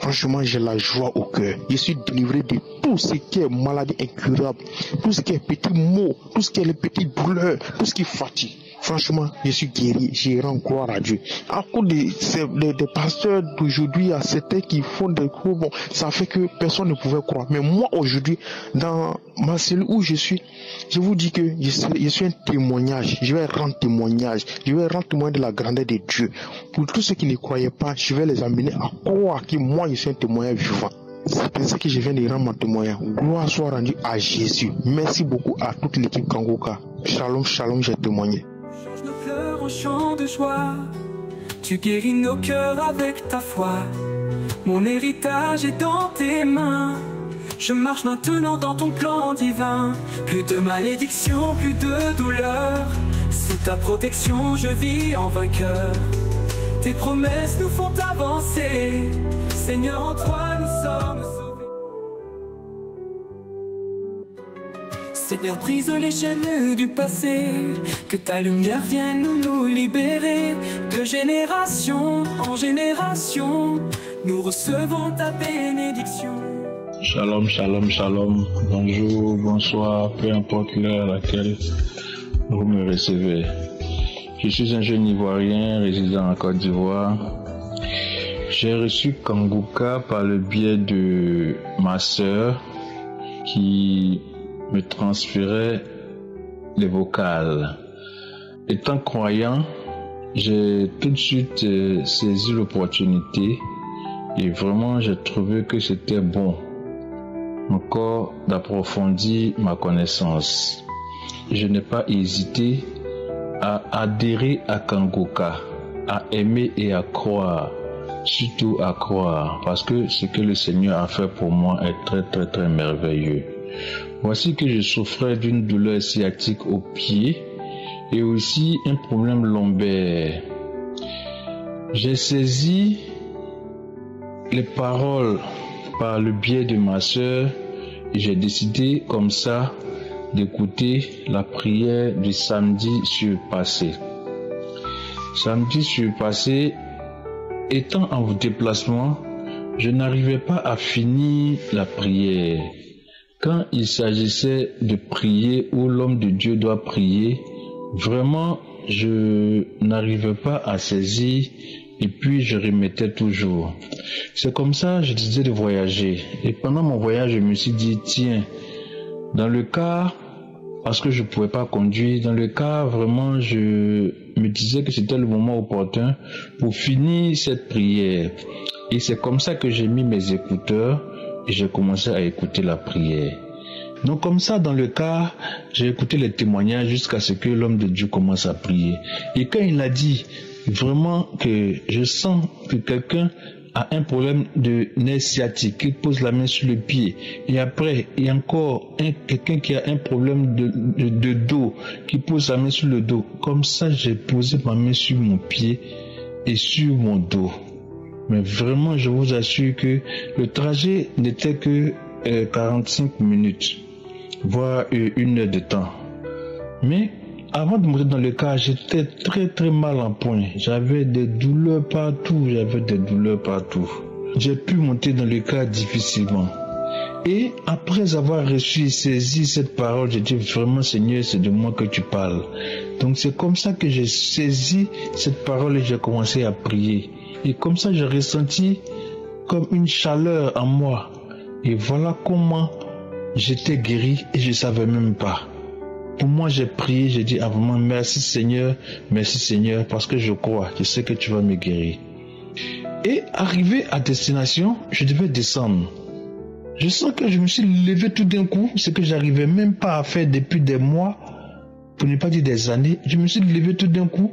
Franchement, j'ai la joie au cœur. Je suis délivré de tout ce qui est maladie incurable, tout ce qui est petits maux, tout ce qui est les petites douleurs, tout ce qui fatigue. Franchement, je suis guéri, je rends gloire à Dieu. À cause des pasteurs d'aujourd'hui, à certains qui font des cours, bon, ça fait que personne ne pouvait croire. Mais moi, aujourd'hui, dans ma cellule où je suis, je vous dis que je suis un témoignage. Je vais rendre témoignage. Je vais rendre témoignage de la grandeur de Dieu. Pour tous ceux qui ne croyaient pas, je vais les amener à croire que moi, je suis un témoignage vivant. C'est pour ça que je viens de rendre mon témoignage. Gloire soit rendue à Jésus. Merci beaucoup à toute l'équipe Kangoka. Shalom, shalom, j'ai témoigné. Nos pleurs en chant de joie, tu guéris nos cœurs avec ta foi. Mon héritage est dans tes mains. Je marche maintenant dans ton plan divin. Plus de malédiction, plus de douleur. Sous ta protection, je vis en vainqueur. Tes promesses nous font avancer. Seigneur, en toi nous sommes sauvés. Seigneur, brise les chaînes du passé. Que ta lumière vienne nous libérer. De génération en génération, nous recevons ta bénédiction. Shalom, shalom, shalom. Bonjour, bonsoir, peu importe l'heure à laquelle vous me recevez. Je suis un jeune Ivoirien résidant en Côte d'Ivoire. J'ai reçu Kangoka par le biais de ma sœur qui me transférait les vocales. Étant croyant, j'ai tout de suite saisi l'opportunité et vraiment j'ai trouvé que c'était bon encore d'approfondir ma connaissance. Je n'ai pas hésité à adhérer à Kangoka, à aimer et à croire, surtout à croire, parce que ce que le Seigneur a fait pour moi est très très très merveilleux. Voici que je souffrais d'une douleur sciatique au pied et aussi un problème lombaire. J'ai saisi les paroles par le biais de ma sœur et j'ai décidé comme ça d'écouter la prière du samedi surpassé. Samedi surpassé, étant en déplacement, je n'arrivais pas à finir la prière. Quand il s'agissait de prier où l'homme de Dieu doit prier, vraiment, je n'arrivais pas à saisir et puis je remettais toujours. C'est comme ça que je disais de voyager. Et pendant mon voyage, je me suis dit, tiens, dans le cas, parce que je ne pouvais pas conduire, dans le cas, vraiment, je me disais que c'était le moment opportun pour finir cette prière. Et c'est comme ça que j'ai mis mes écouteurs et j'ai commencé à écouter la prière. Donc comme ça, dans le cas, j'ai écouté les témoignages jusqu'à ce que l'homme de Dieu commence à prier. Et quand il a dit vraiment que je sens que quelqu'un a un problème de nerf sciatique, qui pose la main sur le pied, et après, il y a encore quelqu'un qui a un problème de dos, qui pose la main sur le dos. Comme ça, j'ai posé ma main sur mon pied et sur mon dos. Mais vraiment, je vous assure que le trajet n'était que 45 minutes, voire 1 heure de temps. Mais avant de monter dans le car, j'étais très très mal en point. J'avais des douleurs partout, j'ai pu monter dans le cas difficilement. Et après avoir reçu et saisi cette parole, j'ai dit vraiment Seigneur, c'est de moi que tu parles. Donc c'est comme ça que j'ai saisi cette parole et j'ai commencé à prier. Et comme ça j'ai ressenti comme une chaleur en moi. Et voilà comment j'étais guéri et je ne savais même pas. Pour moi j'ai prié, j'ai dit vraiment merci Seigneur, parce que je crois, je sais que tu vas me guérir. Et arrivé à destination, je devais descendre. Je sens que je me suis levé tout d'un coup, ce que j'arrivais même pas à faire depuis des mois, pour ne pas dire des années. Je me suis levé tout d'un coup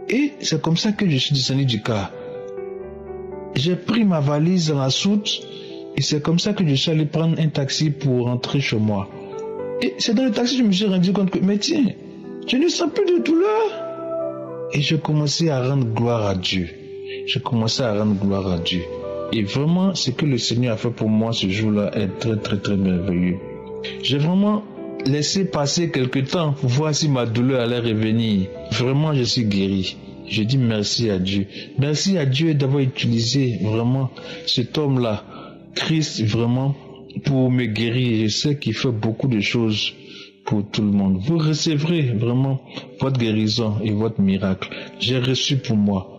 et c'est comme ça que je suis descendu du car. J'ai pris ma valise dans la soute et c'est comme ça que je suis allé prendre un taxi pour rentrer chez moi. Et c'est dans le taxi que je me suis rendu compte que, mais tiens, je ne sens plus de douleur. Et j'ai commencé à rendre gloire à Dieu. Et vraiment, ce que le Seigneur a fait pour moi ce jour-là est très, très, très merveilleux. J'ai vraiment laissé passer quelques temps pour voir si ma douleur allait revenir. Vraiment, je suis guéri. Je dis merci à Dieu. Merci à Dieu d'avoir utilisé vraiment cet homme-là, Christ, vraiment, pour me guérir. Je sais qu'il fait beaucoup de choses pour tout le monde. Vous recevrez vraiment votre guérison et votre miracle. J'ai reçu pour moi.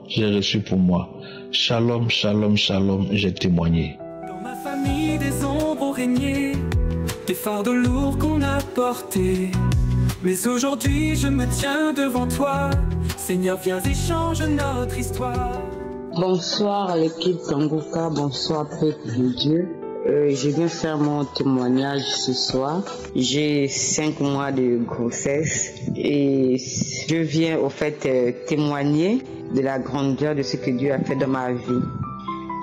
Shalom, shalom, shalom, j'ai témoigné. Dans ma famille, des ombres ont régné, des fardeaux lourds qu'on a portés. Mais aujourd'hui, je me tiens devant toi. Seigneur, viens et change notre histoire. Bonsoir à l'équipe Kanguka, bonsoir peuple de Dieu. Je viens faire mon témoignage ce soir. J'ai 5 mois de grossesse et je viens au fait témoigner de la grandeur de ce que Dieu a fait dans ma vie.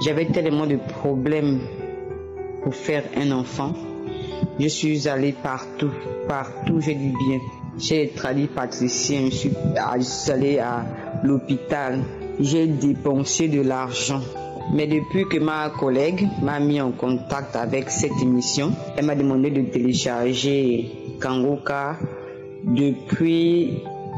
J'avais tellement de problèmes pour faire un enfant. Je suis allée partout, je dis bien. J'ai traduit praticien, je suis allée à l'hôpital. J'ai dépensé de l'argent. Mais depuis que ma collègue m'a mis en contact avec cette émission, elle m'a demandé de télécharger Kanguka depuis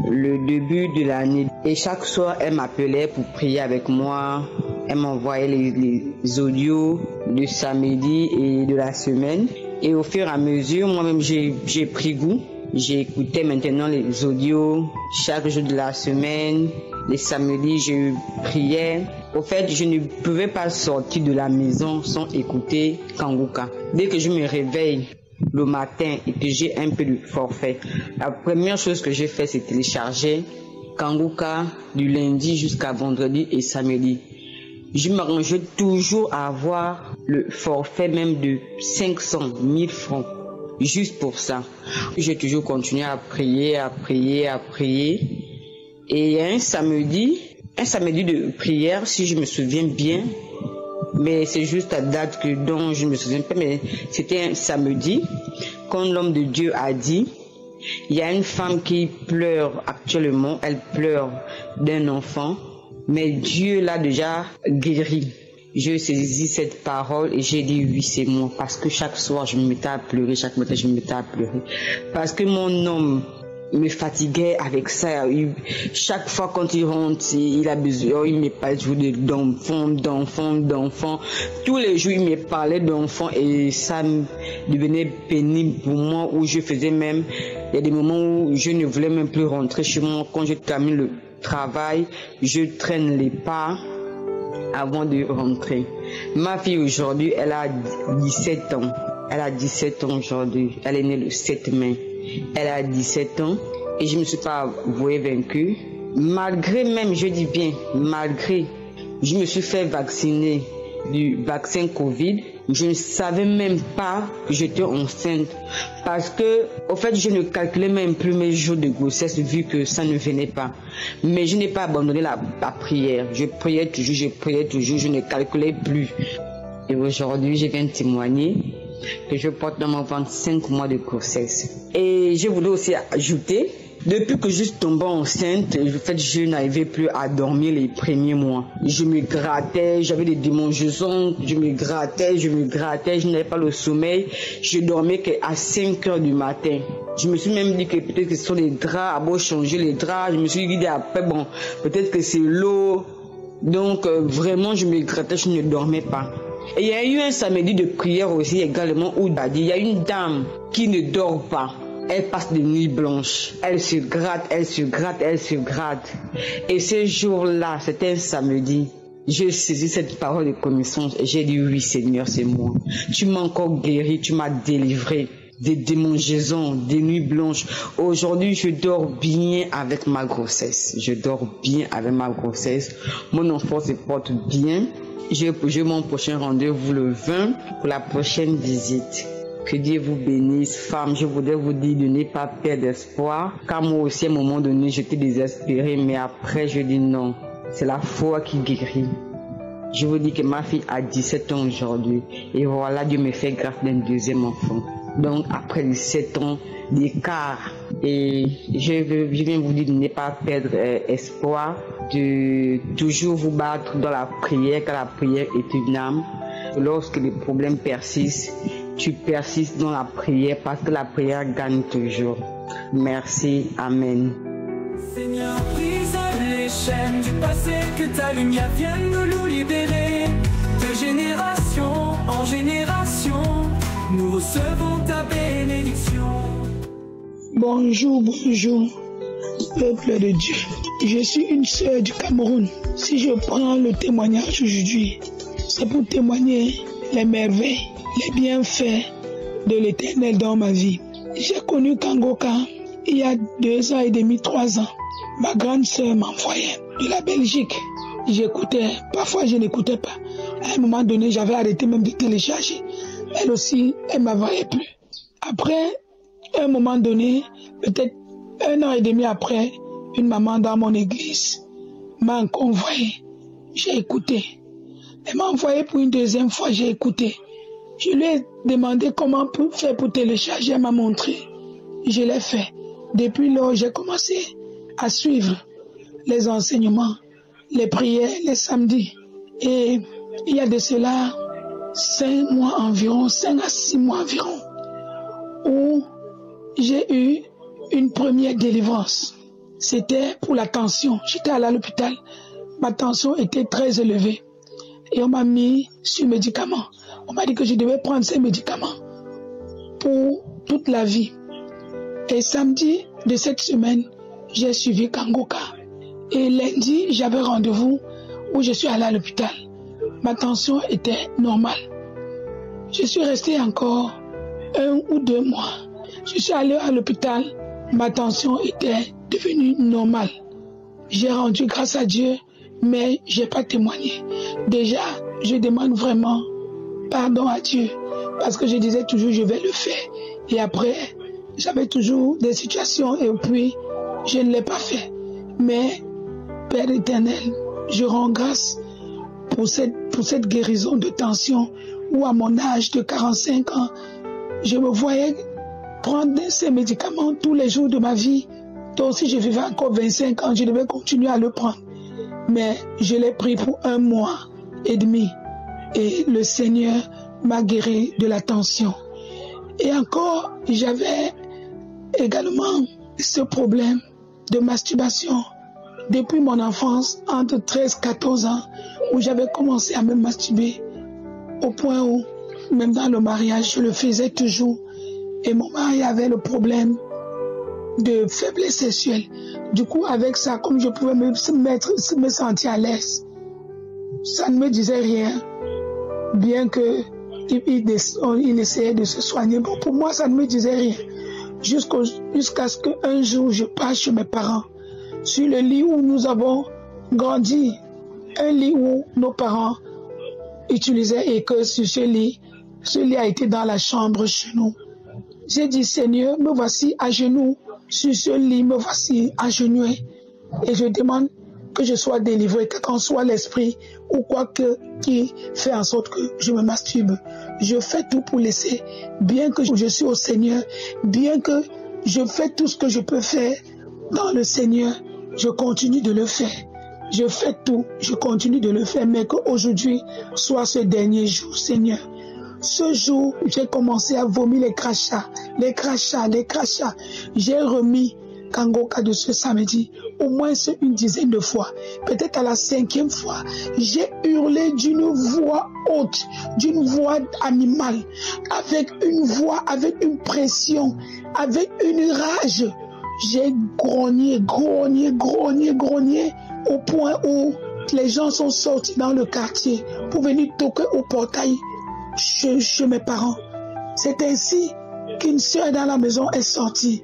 le début de l'année. Et chaque soir, elle m'appelait pour prier avec moi. Elle m'envoyait les audios de samedi et de la semaine. Et au fur et à mesure, moi-même, j'ai pris goût. J'écoutais maintenant les audios chaque jour de la semaine. Les samedis, je priais. Au fait, je ne pouvais pas sortir de la maison sans écouter Kanguka. Dès que je me réveille le matin et que j'ai un peu de forfait, la première chose que j'ai fait, c'est télécharger Kanguka du lundi jusqu'à vendredi et samedi. Je m'arrangeais toujours à avoir le forfait même de 500 000 francs. Juste pour ça. J'ai toujours continué à prier. Et il y a un samedi de prière, si je me souviens bien, mais c'est juste la date dont je ne me souviens pas, mais c'était un samedi, quand l'homme de Dieu a dit, il y a une femme qui pleure actuellement, elle pleure d'un enfant, mais Dieu l'a déjà guéri. Je saisis cette parole et j'ai dit oui, c'est moi, parce que chaque soir je me mettais à pleurer, chaque matin je me mettais à pleurer, parce que mon homme me fatiguait avec ça. Chaque fois quand il rentre, il a besoin, il me parle toujours d'enfants. Tous les jours il me parlait d'enfants et ça devenait pénible pour moi, où je faisais même, il y a des moments où je ne voulais même plus rentrer chez moi. Quand je termine le travail, je traîne les pas avant de rentrer. Ma fille aujourd'hui, elle a 17 ans. Elle a 17 ans aujourd'hui. Elle est née le 7 mai. Elle a 17 ans et je ne me suis pas avouée vaincue. Malgré même, je dis bien, malgré, je me suis fait vacciner du vaccin Covid. Je ne savais même pas que j'étais enceinte parce que, au fait, je ne calculais même plus mes jours de grossesse vu que ça ne venait pas. Mais je n'ai pas abandonné la prière. Je priais toujours, je ne calculais plus. Et aujourd'hui, je viens témoigner que je porte dans mon ventre 5 mois de grossesse. Et je voulais aussi ajouter, depuis que je suis tombée enceinte, en fait, je n'arrivais plus à dormir les premiers mois. Je me grattais, j'avais des démangeaisons, je me grattais, je n'avais pas le sommeil. Je dormais qu'à 5 heures du matin. Je me suis même dit que peut-être que ce sont les draps, à beau changer les draps. Je me suis dit après, bon, peut-être que c'est l'eau Donc vraiment, je me grattais, je ne dormais pas. Et il y a eu un samedi de prière aussi également où il y a une dame qui ne dort pas. Elle passe des nuits blanches. Elle se gratte, elle se gratte, elle se gratte. Et ce jour-là, c'était un samedi. J'ai saisi cette parole de connaissance et j'ai dit oui Seigneur, c'est moi. Tu m'as encore guéri, tu m'as délivré des démangeaisons, des nuits blanches. Aujourd'hui, je dors bien avec ma grossesse. Je dors bien avec ma grossesse. Mon enfant se porte bien. J'ai mon prochain rendez-vous le 20 pour la prochaine visite. Que Dieu vous bénisse. Femme, je voudrais vous dire de ne pas perdre espoir. Car moi aussi, à un moment donné, j'étais désespérée. Mais après, je dis non. C'est la foi qui guérit. Je vous dis que ma fille a 17 ans aujourd'hui. Et voilà, Dieu me fait grâce d'un deuxième enfant. Donc, après 17 ans d'écart, et je viens vous dire de ne pas perdre espoir, de toujours vous battre dans la prière, car la prière est une arme. Lorsque les problèmes persistent, tu persistes dans la prière parce que la prière gagne toujours. Merci. Amen. Seigneur, brise les chaînes du passé, que ta lumière vienne nous libérer. De génération en génération, nous recevons ta bénédiction. Bonjour, bonjour, peuple de Dieu. Je suis une sœur du Cameroun. Si je prends le témoignage aujourd'hui, c'est pour témoigner les merveilles, les bienfaits de l'Éternel dans ma vie. J'ai connu Kangoka il y a 2 ans et demi, 3 ans. Ma grande sœur m'envoyait de la Belgique. J'écoutais, parfois je n'écoutais pas. À un moment donné, j'avais arrêté même de télécharger. Elle aussi, elle ne m'envoyait plus. Après, à un moment donné, peut-être 1 an et demi après, une maman dans mon église m'a envoyé. J'ai écouté. Elle m'a envoyé pour une 2e fois, j'ai écouté. Je lui ai demandé comment faire pour télécharger, elle m'a montré. Je l'ai fait. Depuis lors, j'ai commencé à suivre les enseignements, les prières, les samedis. Et il y a de cela 5 mois environ, 5 à 6 mois environ, où j'ai eu une première délivrance. C'était pour la tension. J'étais allé à l'hôpital. Ma tension était très élevée. Et on m'a mis sur médicaments. On m'a dit que je devais prendre ces médicaments pour toute la vie. Et samedi de cette semaine, j'ai suivi Kangoka. Et lundi, j'avais rendez-vous où je suis allé à l'hôpital. Ma tension était normale. Je suis restée encore 1 ou 2 mois. Je suis allé à l'hôpital. Ma tension était devenue normale. J'ai rendu grâce à Dieu, mais je n'ai pas témoigné. Déjà, je demande vraiment pardon à Dieu, parce que je disais toujours je vais le faire. Et après, j'avais toujours des situations et puis je ne l'ai pas fait. Mais, Père éternel, je rends grâce pour cette guérison de tension où à mon âge de 45 ans, je me voyais prendre ces médicaments tous les jours de ma vie. Donc si je vivais encore 25 ans, je devais continuer à le prendre. Mais je l'ai pris pour 1 mois et demi. Et le Seigneur m'a guéri de la tension. Et encore, j'avais également ce problème de masturbation depuis mon enfance, entre 13 et 14 ans, où j'avais commencé à me masturber au point où, même dans le mariage, je le faisais toujours. Et mon mari avait le problème de faiblesse sexuelle. Du coup, avec ça, comme je pouvais me sentir à l'aise, ça ne me disait rien, bien qu'il essayait de se soigner. Bon, pour moi, ça ne me disait rien. Jusqu'à ce qu'un jour, je passe chez mes parents, sur le lit où nous avons grandi, un lit où nos parents utilisaient et que sur ce lit a été dans la chambre chez nous. J'ai dit, Seigneur, me voici à genoux, sur ce lit, me voici agenouillé, et je demande que je sois délivré, quel qu'en soit l'esprit ou quoi que qui fait en sorte que je me masturbe. Je fais tout pour laisser, bien que je suis au Seigneur, bien que je fais tout ce que je peux faire dans le Seigneur, je continue de le faire. Je fais tout, je continue de le faire, mais qu'aujourd'hui soit ce dernier jour, Seigneur. Ce jour, j'ai commencé à vomir les crachats. J'ai remis Kangoka de ce samedi, au moins une dizaine de fois. Peut-être à la 5e fois, j'ai hurlé d'une voix haute, d'une voix animale, avec une voix, avec une pression, avec une rage. J'ai grogné, au point où les gens sont sortis dans le quartier pour venir toquer au portail chez mes parents. C'est ainsi qu'une soeur dans la maison est sortie.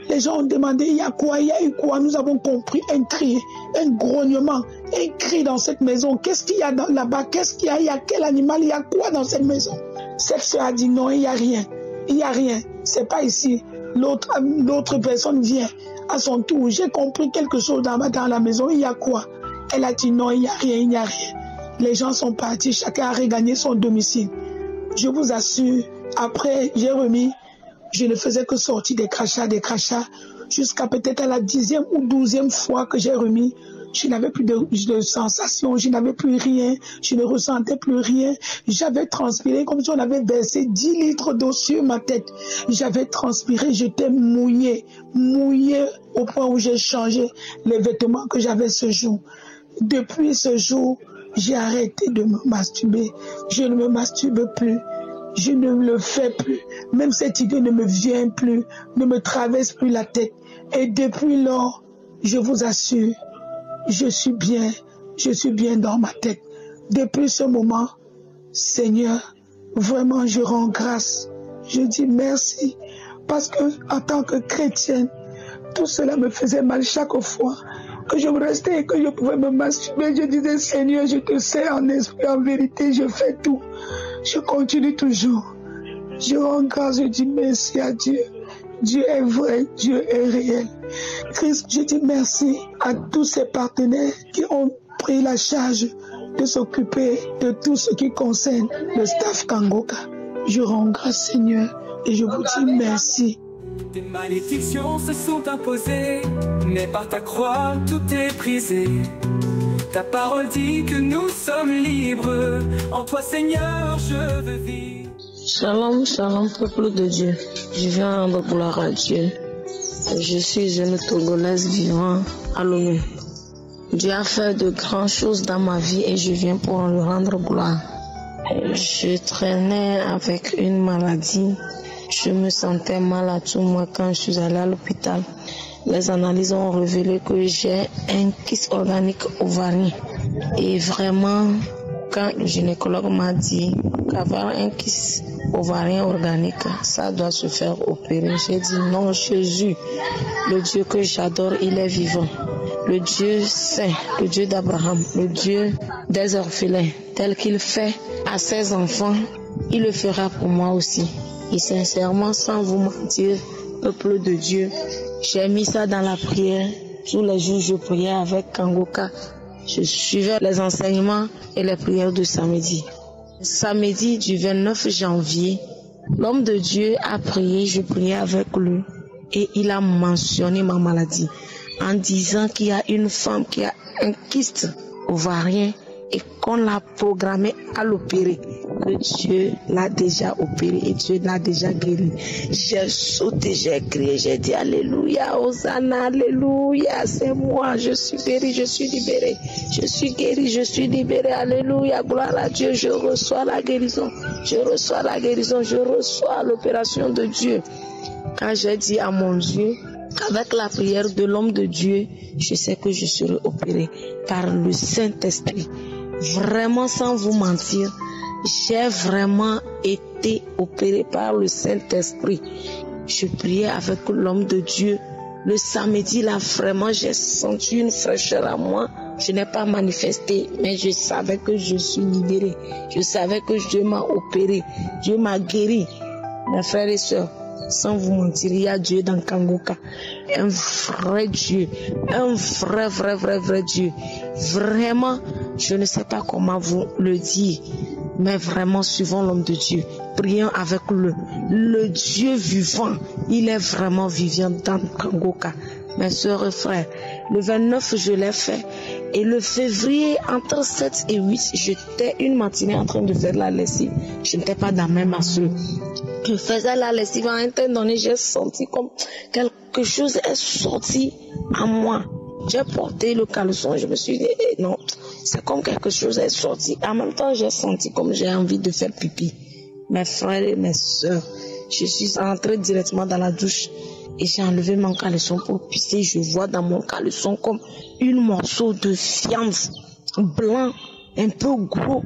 Les gens ont demandé, il y a quoi, il y a eu quoi? Nous avons compris un cri, un grognement, un cri dans cette maison. Qu'est-ce qu'il y a là-bas? Qu'est-ce qu'il y a? Il y a quel animal? Il y a quoi dans cette maison? Cette soeur a dit non, il n'y a rien. Il n'y a rien. C'est pas ici. L'autre personne vient à son tour. J'ai compris quelque chose dans la maison. Il y a quoi? Elle a dit non, il n'y a rien, il n'y a rien. Les gens sont partis, chacun a regagné son domicile. Je vous assure, après, j'ai remis, je ne faisais que sortir des crachats, jusqu'à peut-être à la 10e ou 12e fois que j'ai remis. Je n'avais plus de sensation, je n'avais plus rien, je ne ressentais plus rien. J'avais transpiré comme si on avait versé 10 litres d'eau sur ma tête. J'avais transpiré, j'étais mouillé au point où j'ai changé les vêtements que j'avais ce jour. Depuis ce jour, j'ai arrêté de me masturber. Je ne me masturbe plus. Je ne le fais plus. Même cette idée ne me vient plus, ne me traverse plus la tête. Et depuis lors, je vous assure, je suis bien dans ma tête. Depuis ce moment, Seigneur, vraiment je rends grâce. Je dis merci parce que en tant que chrétienne, tout cela me faisait mal chaque fois que je restais et que je pouvais me masturber. Je disais, Seigneur, je te sers en esprit, en vérité, je fais tout. Je continue toujours. Je rends grâce, je dis merci à Dieu. Dieu est vrai, Dieu est réel. Christ, je dis merci à tous ces partenaires qui ont pris la charge de s'occuper de tout ce qui concerne le staff Kangoka. Je rends grâce, Seigneur, et je vous dis merci. Des malédictions se sont imposées, mais par ta croix tout est brisé. Ta parole dit que nous sommes libres, en toi Seigneur je veux vivre. Shalom, shalom peuple de Dieu, je viens rendre gloire à Dieu. Je suis une Togolaise vivant à Lomé. Dieu a fait de grandes choses dans ma vie et je viens pour lui rendre gloire. Je traînais avec une maladie. Je me sentais mal à tout moi quand je suis allée à l'hôpital. Les analyses ont révélé que j'ai un kyste organique ovarien. Et vraiment, quand le gynécologue m'a dit qu'avoir un kyste ovarien organique, ça doit se faire opérer, j'ai dit non, Jésus, le Dieu que j'adore, il est vivant. Le Dieu saint, le Dieu d'Abraham, le Dieu des orphelins, tel qu'il fait à ses enfants, il le fera pour moi aussi. Et sincèrement, sans vous mentir, peuple de Dieu, j'ai mis ça dans la prière. Tous les jours, je priais avec Kangoka. Je suivais les enseignements et les prières de samedi. Samedi du 29 janvier, l'homme de Dieu a prié, je priais avec lui. Et il a mentionné ma maladie en disant qu'il y a une femme qui a un kyste ovarien et qu'on l'a programmé à l'opérer. Que Dieu l'a déjà opéré et Dieu l'a déjà guéri. J'ai sauté, j'ai crié, j'ai dit Alléluia, Hosanna, Alléluia, c'est moi, je suis guéri, je suis libéré. Je suis guéri, je suis libéré, Alléluia, gloire à Dieu, je reçois la guérison, je reçois la guérison, je reçois l'opération de Dieu. Quand j'ai dit à mon Dieu, avec la prière de l'homme de Dieu, je sais que je serai opéré par le Saint-Esprit. Vraiment, sans vous mentir, j'ai vraiment été opéré par le Saint-Esprit. Je priais avec l'homme de Dieu. Le samedi, là, vraiment, j'ai senti une fraîcheur à moi. Je n'ai pas manifesté, mais je savais que je suis libéré. Je savais que Dieu m'a opéré. Dieu m'a guéri. Mes frères et sœurs, sans vous mentir, il y a Dieu dans Kangoka. Un vrai Dieu. Un vrai Dieu. Vraiment, je ne sais pas comment vous le dire. Mais vraiment, suivons l'homme de Dieu. Prions avec le Dieu vivant. Il est vraiment vivant dans Kangoka. Mes soeurs et frères, le 29, je l'ai fait. Et le février, entre 7 et 8, j'étais une matinée en train de faire la lessive. Je n'étais pas dans mes masses. Je faisais la lessive à un temps donné, j'ai senti comme quelque chose est sorti à moi. J'ai porté le caleçon, je me suis dit, non, c'est comme quelque chose est sorti. En même temps, j'ai senti comme j'ai envie de faire pipi. Mes frères et mes soeurs, je suis entrée directement dans la douche et j'ai enlevé mon caleçon pour pisser. Je vois dans mon caleçon comme un morceau de viande blanc, un peu gros.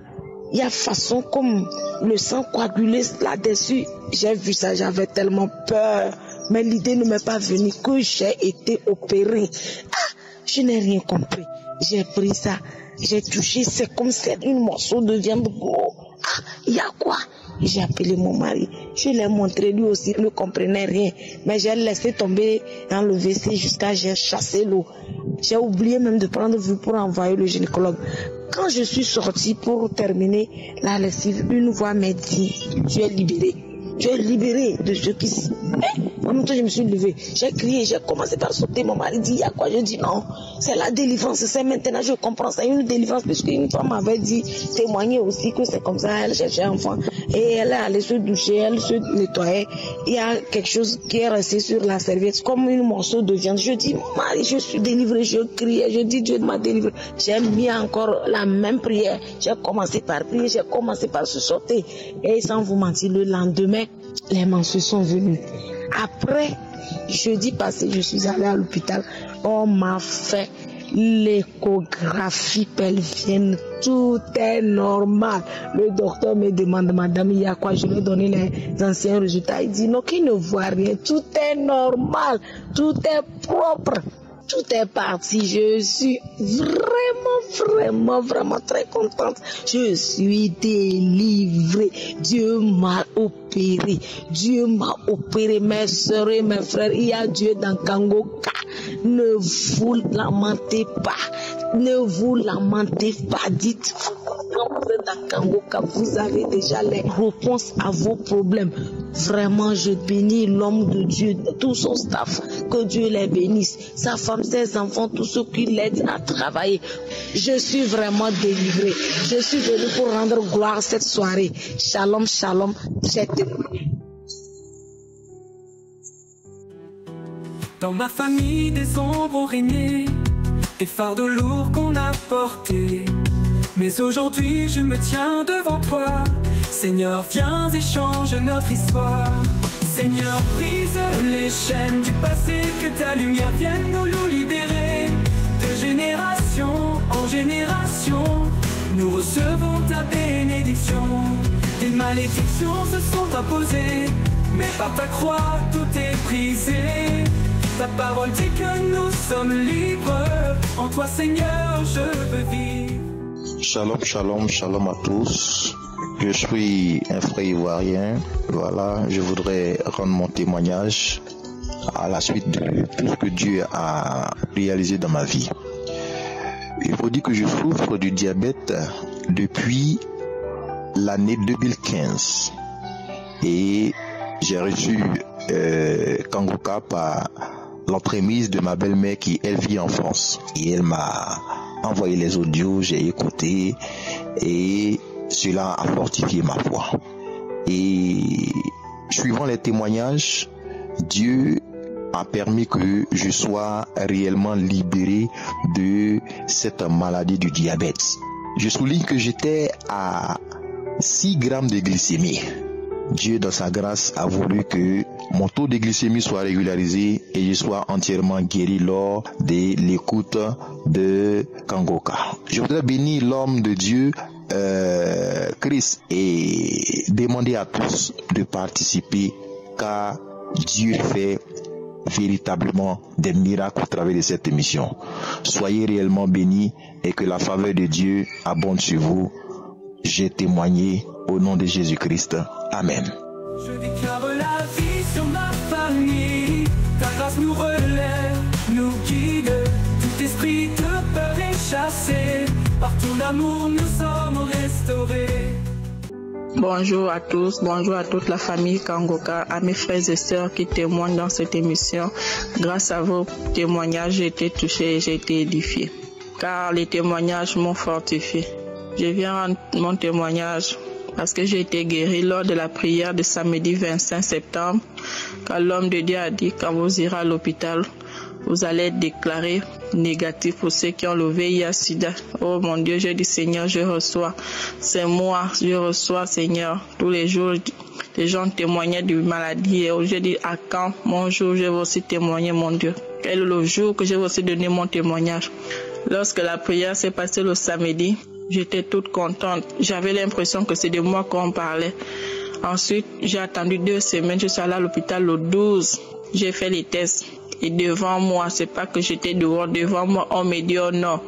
Il y a façon comme le sang coagulé là-dessus. J'ai vu ça, j'avais tellement peur. Mais l'idée ne m'est pas venue que j'ai été opérée. Ah, je n'ai rien compris. J'ai pris ça, j'ai touché, c'est comme c'est un morceau de viande gros. Ah, il y a quoi? J'ai appelé mon mari. Je l'ai montré, lui aussi ne comprenait rien. Mais j'ai laissé tomber dans le WC jusqu'à j'ai chassé l'eau. J'ai oublié même de prendre vue pour envoyer le gynécologue. Quand je suis sortie pour terminer la lessive, une voix m'a dit, tu es libérée. Tu es libérée de ce qui... En même temps, je me suis levée. J'ai crié, j'ai commencé par sauter. Mon mari dit, il y a quoi? Je dis non, c'est la délivrance. C'est maintenant, je comprends. C'est une délivrance parce qu'une femme m'avait dit, témoigner aussi que c'est comme ça. Elle cherchait un enfant et elle est allée se doucher, elle se nettoyait. Il y a quelque chose qui est resté sur la serviette, comme un morceau de viande. Je dis, mon mari, je suis délivrée. Je criais, je dis, Dieu m'a délivrée. J'ai mis encore la même prière. J'ai commencé par prier, j'ai commencé par se sauter. Et sans vous mentir, le lendemain, les menstrues sont venues. Après, jeudi passé, je suis allée à l'hôpital. On m'a fait l'échographie pelvienne. Tout est normal. Le docteur me demande, madame, il y a quoi? Je lui ai donné les anciens résultats. Il dit non, qu'il ne voit rien. Tout est normal. Tout est propre. Tout est parti. Je suis vraiment très contente. Je suis délivrée. Dieu m'a opéré. Dieu m'a opéré. Mes soeurs et mes frères, il y a Dieu dans Kangoka. Ne vous lamentez pas. Ne vous lamentez pas. Dites-vous, quand vous êtes dans Kangoka, vous avez déjà les réponses à vos problèmes. Vraiment, je bénis l'homme de Dieu, tout son staff. Que Dieu les bénisse. Sa femme, ses enfants, tous ceux qui l'aident à travailler. Je suis vraiment délivrée. Je suis venue pour rendre gloire cette soirée. Shalom, shalom. J'ai témoigné. Dans ma famille, des ombres ont régné, des fardeaux lourds qu'on a portés. Mais aujourd'hui, je me tiens devant toi. Seigneur, viens et change notre histoire. Seigneur, brise les chaînes du passé, que ta lumière vienne nous libérer. De génération en génération, nous recevons ta bénédiction. Des malédictions se sont imposées, mais par ta croix tout est brisé. Ta parole dit que nous sommes libres. En toi, Seigneur, je veux vivre. Shalom, shalom, shalom à tous. Je suis un frère ivoirien. Voilà, je voudrais rendre mon témoignage à la suite de tout ce que Dieu a réalisé dans ma vie. Il faut dire que je souffre du diabète depuis l'année 2015. Et j'ai reçu Kangoka par l'entremise de ma belle-mère qui, elle, vit en France. Et elle m'a envoyé les audios, j'ai écouté et cela a fortifié ma foi. Et suivant les témoignages, Dieu a permis que je sois réellement libéré de cette maladie du diabète. Je souligne que j'étais à 6 grammes de glycémie. Dieu, dans sa grâce, a voulu que mon taux de glycémie soit régularisé et je sois entièrement guéri lors de l'écoute de Kangoka. Je voudrais bénir l'homme de Dieu, Chris, et demander à tous de participer, car Dieu fait véritablement des miracles au travers de cette émission. Soyez réellement bénis et que la faveur de Dieu abonde sur vous. J'ai témoigné au nom de Jésus-Christ. Amen. Je déclare la vie sur ma famille. Ta grâce nous relève, nous guide. Tout esprit de peur est chassé. Par ton amour nous sommes restaurés. Bonjour à tous, bonjour à toute la famille Kangoka, à mes frères et sœurs qui témoignent dans cette émission. Grâce à vos témoignages, j'ai été touché et j'ai été édifié. Car les témoignages m'ont fortifié. Je viens rendre mon témoignage parce que j'ai été guérie lors de la prière de samedi 25 septembre, quand l'homme de Dieu a dit, quand vous irez à l'hôpital, vous allez être déclaré négatif pour ceux qui ont le VIH/SIDA. Oh mon Dieu, j'ai dit Seigneur, je reçois. C'est moi, je reçois Seigneur. Tous les jours, les gens témoignaient de maladie. Et j'ai dit à quand mon jour, je vais aussi témoigner mon Dieu. Quel est le jour que je vais aussi donner mon témoignage. Lorsque la prière s'est passée le samedi, j'étais toute contente. J'avais l'impression que c'est de moi qu'on parlait. Ensuite, j'ai attendu 2 semaines. Je suis allée à l'hôpital le 12. J'ai fait les tests. Et devant moi, c'est pas que j'étais dehors, devant moi, on me dit oh non,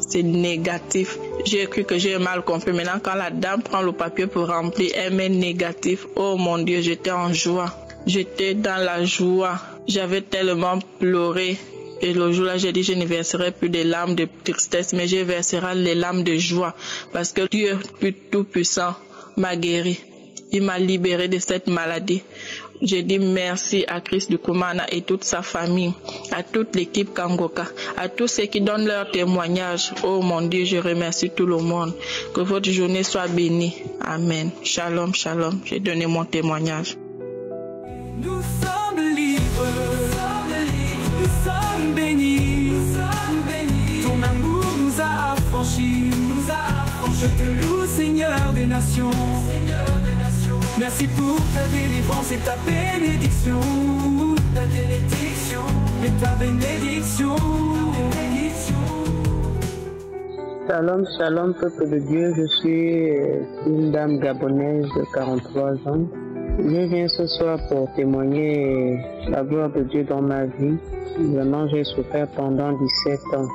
c'est négatif. J'ai cru que j'ai mal compris. Maintenant, quand la dame prend le papier pour remplir, elle met négatif. Oh mon Dieu, j'étais en joie. J'étais dans la joie. J'avais tellement pleuré. Et le jour-là, j'ai dit, je ne verserai plus des larmes de tristesse, mais je verserai les larmes de joie. Parce que Dieu, tout-puissant, m'a guéri. Il m'a libéré de cette maladie. Je dis merci à Christ du Kumana et toute sa famille, à toute l'équipe Kangoka, à tous ceux qui donnent leur témoignage. Oh mon Dieu, je remercie tout le monde. Que votre journée soit bénie. Amen. Shalom, shalom. J'ai donné mon témoignage. Nous sommes libres, nous sommes bénis, ton amour nous a affranchis, je te loue Seigneur des nations, merci pour ta délivrance et ta bénédiction, et ta bénédiction. Shalom, shalom, peuple de Dieu, je suis une dame gabonaise de 43 ans. Je viens ce soir pour témoigner la gloire de Dieu dans ma vie. Vraiment, j'ai souffert pendant 17 ans.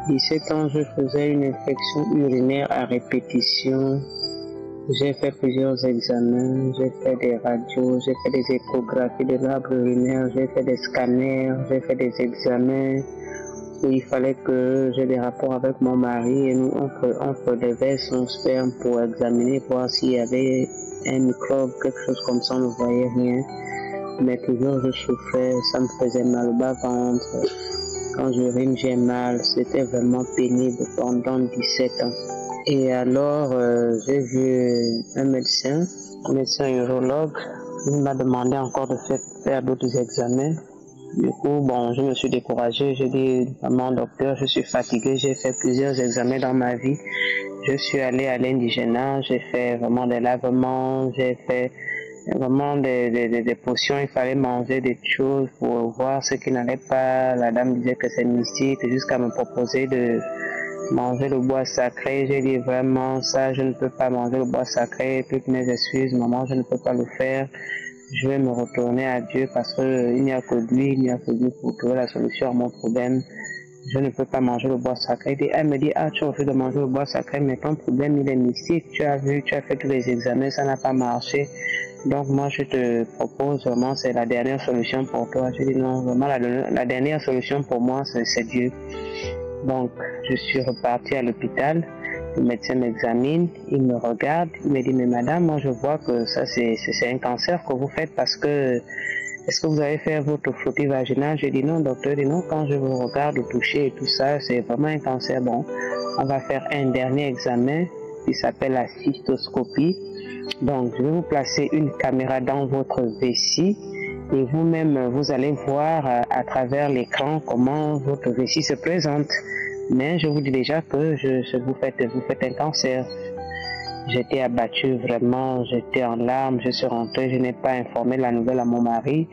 17 ans, je faisais une infection urinaire à répétition. J'ai fait plusieurs examens, j'ai fait des radios, j'ai fait des échographies de l'arbre urinaire, j'ai fait des scanners, j'ai fait des examens où il fallait que j'ai des rapports avec mon mari et nous on prélevait son sperme pour examiner, voir s'il y avait un microbe, quelque chose comme ça, on ne voyait rien. Mais toujours je souffrais, ça me faisait mal au bas-ventre. Quand j'urine, j'ai mal, c'était vraiment pénible pendant 17 ans. Et alors, j'ai vu un médecin urologue. Il m'a demandé encore de faire d'autres examens. Du coup, bon, je me suis découragée. J'ai dit, maman, docteur, je suis fatiguée. J'ai fait plusieurs examens dans ma vie. Je suis allée à l'indigénat. J'ai fait vraiment des lavements. J'ai fait vraiment des potions. Il fallait manger des choses pour voir ce qui n'allait pas. La dame disait que c'est mystique jusqu'à me proposer de manger le bois sacré. J'ai dit vraiment ça, je ne peux pas manger le bois sacré. Toutes mes excuses, maman, je ne peux pas le faire. Je vais me retourner à Dieu parce qu'il n'y a que lui, pour trouver la solution à mon problème. Je ne peux pas manger le bois sacré. Elle me dit, ah, tu as envie de manger le bois sacré, mais ton problème, il est mystique. Tu as fait tous les examens, ça n'a pas marché. Donc moi, je te propose vraiment, c'est la dernière solution pour toi. Je dis non, vraiment, la dernière solution pour moi, c'est Dieu. Donc, je suis repartie à l'hôpital. Le médecin m'examine, il me regarde, il me dit, mais madame, moi je vois que ça c'est un cancer que vous faites parce que, est-ce que vous avez fait votre frottis vaginal? Je dis non, docteur, il dit non, quand je vous regarde toucher et tout ça, c'est vraiment un cancer. Bon, on va faire un dernier examen qui s'appelle la cystoscopie. Donc, je vais vous placer une caméra dans votre vessie et vous-même, vous allez voir à travers l'écran comment votre vessie se présente. Mais je vous dis déjà que vous faites un cancer. J'étais abattue vraiment, j'étais en larmes, je suis rentrée, je n'ai pas informé la nouvelle à mon mari.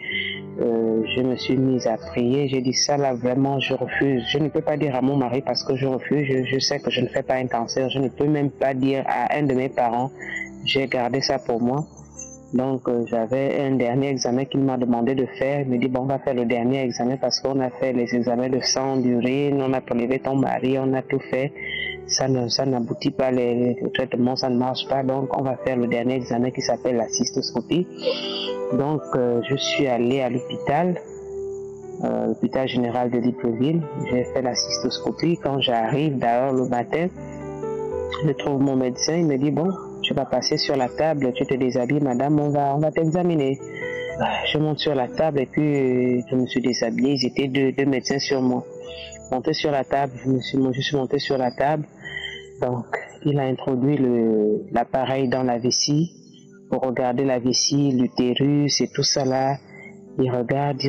Je me suis mise à prier, j'ai dit ça là vraiment je refuse. Je ne peux pas dire à mon mari parce que je refuse, je sais que je ne fais pas un cancer. Je ne peux même pas dire à un de mes parents, j'ai gardé ça pour moi. Donc j'avais un dernier examen qu'il m'a demandé de faire. Il me dit bon, on va faire le dernier examen parce qu'on a fait les examens de sang, d'urine, on a prélevé ton mari, on a tout fait. Ça n'aboutit pas, le traitement, ça ne marche pas. Donc on va faire le dernier examen qui s'appelle la cystoscopie. Donc je suis allée à l'hôpital, l'hôpital général de Libreville. J'ai fait la cystoscopie. Quand j'arrive d'ailleurs le matin, je trouve mon médecin, il me dit bon, tu vas passer sur la table, tu te déshabilles, madame, on va t'examiner. Je monte sur la table et puis je me suis déshabillée. Ils étaient deux médecins sur moi. Monté sur la table, je suis monté sur la table. Donc, il a introduit l'appareil dans la vessie pour regarder la vessie, l'utérus et tout ça là. Il regarde,